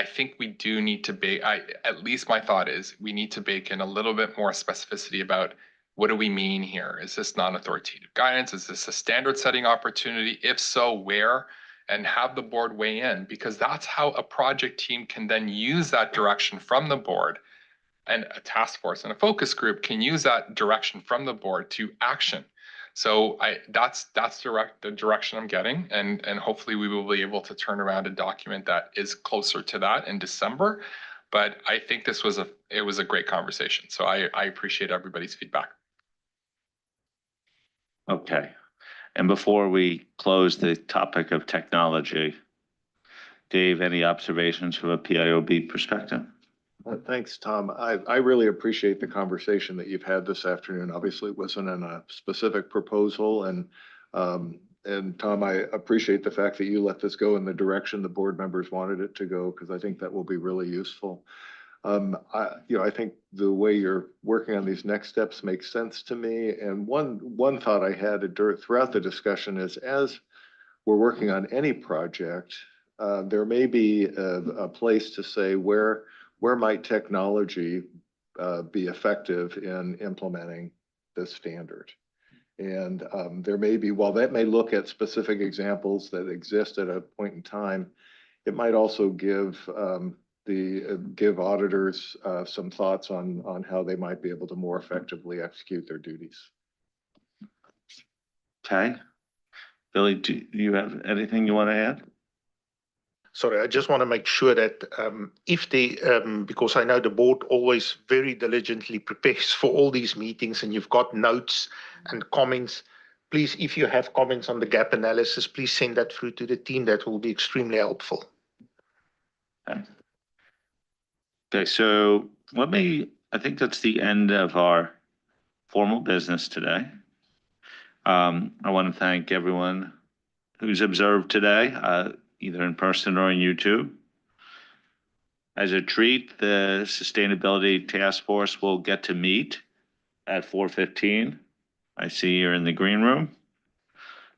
[SPEAKER 11] think we do need to at least my thought is we need to bake in a little bit more specificity about what do we mean here? Is this non-authoritative guidance? Is this a standard setting opportunity? If so, where? And have the board weigh in, because that's how a project team can then use that direction from the board, and a task force and a focus group can use that direction from the board to action. So that's the direction I'm getting, and hopefully we will be able to turn around a document that is closer to that in December. But I think it was a great conversation. So I appreciate everybody's feedback.
[SPEAKER 1] Okay. And before we close the topic of technology, Dave, any observations from a PIOB perspective?
[SPEAKER 16] Thanks, Tom. I really appreciate the conversation that you've had this afternoon. Obviously, it wasn't in a specific proposal, and Tom, I appreciate the fact that you let this go in the direction the board members wanted it to go, because I think that will be really useful. I think the way you're working on these next steps makes sense to me. And one thought I had throughout the discussion is, as we're working on any project, there may be a place to say where might technology be effective in implementing this standard. And there may be, while that may look at specific examples that exist at a point in time, it might also give auditors some thoughts on how they might be able to more effectively execute their duties.
[SPEAKER 1] Okay. Billy, do you have anything you want to add?
[SPEAKER 15] Sorry, I just want to make sure that because I know the board always very diligently prepares for all these meetings, and you've got notes and comments, please, if you have comments on the gap analysis, please send that through to the team. That will be extremely helpful.
[SPEAKER 1] Okay, so I think that's the end of our formal business today. I want to thank everyone who's observed today, either in person or on YouTube. As a treat, the Sustainability Task Force will get to meet at 4:15. I see you're in the green room.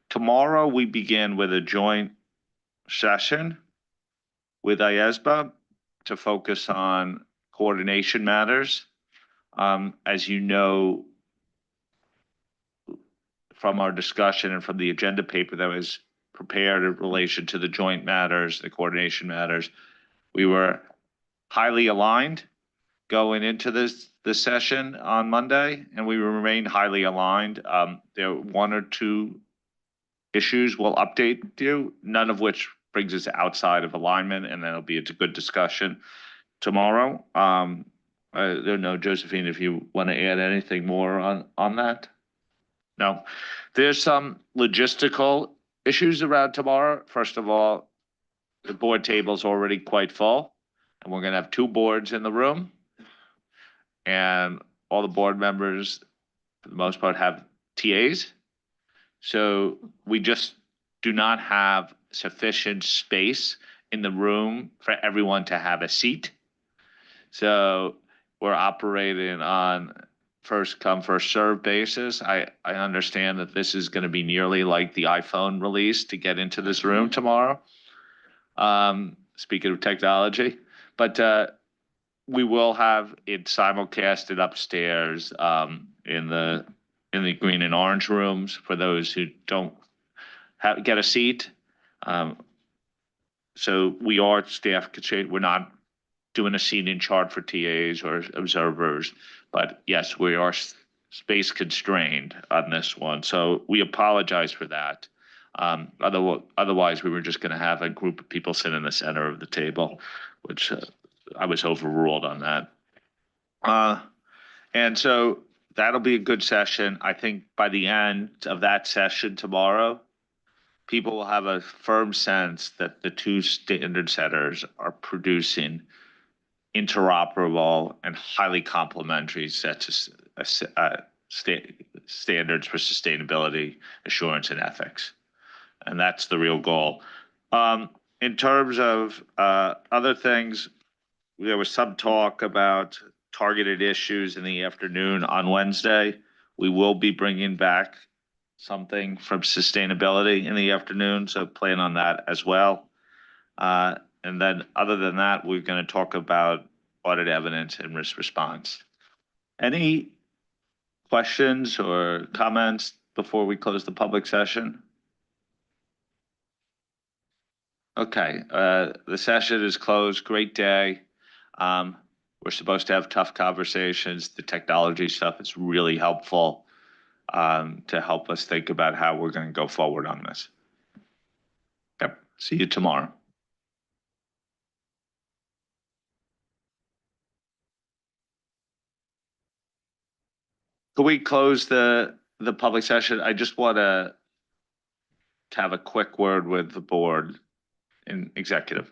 [SPEAKER 1] Tomorrow, we begin with a joint session with IAASB to focus on coordination matters. As you know, from our discussion and from the agenda paper that was prepared in relation to the joint matters, the coordination matters, we were highly aligned going into this session on Monday, and we remain highly aligned. There are one or two issues we'll update you, none of which brings us outside of alignment, and then it'll be a good discussion tomorrow. I don't know, Josephine, if you want to add anything more on that? No. There's some logistical issues around tomorrow. First of all, the board table's already quite full, and we're gonna have 2 boards in the room. And all the board members, for the most part, have TAs. So we just do not have sufficient space in the room for everyone to have a seat. So we're operating on first come, first served basis. I understand that this is going to be nearly like the iPhone release to get into this room tomorrow. Speaking of technology, but we will have it simulcasted upstairs in the green and orange rooms for those who don't get a seat. So we are staff constrained. We're not doing a seating chart for TAs or observers, but yes, we are space constrained on this one. So we apologize for that. Otherwise, we were just going to have a group of people sit in the center of the table, which I was overruled on that. And so that'll be a good session. I think by the end of that session tomorrow, people will have a firm sense that the 2 standard setters are producing interoperable and highly complementary sets of standards for sustainability, assurance, and ethics. And that's the real goal. In terms of other things, there was some talk about targeted issues in the afternoon on Wednesday. We will be bringing back something from sustainability in the afternoon, so plan on that as well. And then other than that, we're going to talk about audit evidence and risk response. Any questions or comments before we close the public session? Okay, the session is closed. Great day. We're supposed to have tough conversations. The technology stuff is really helpful to help us think about how we're going to go forward on this. Yep. See you tomorrow. Could we close the public session? I just want to have a quick word with the board in executive.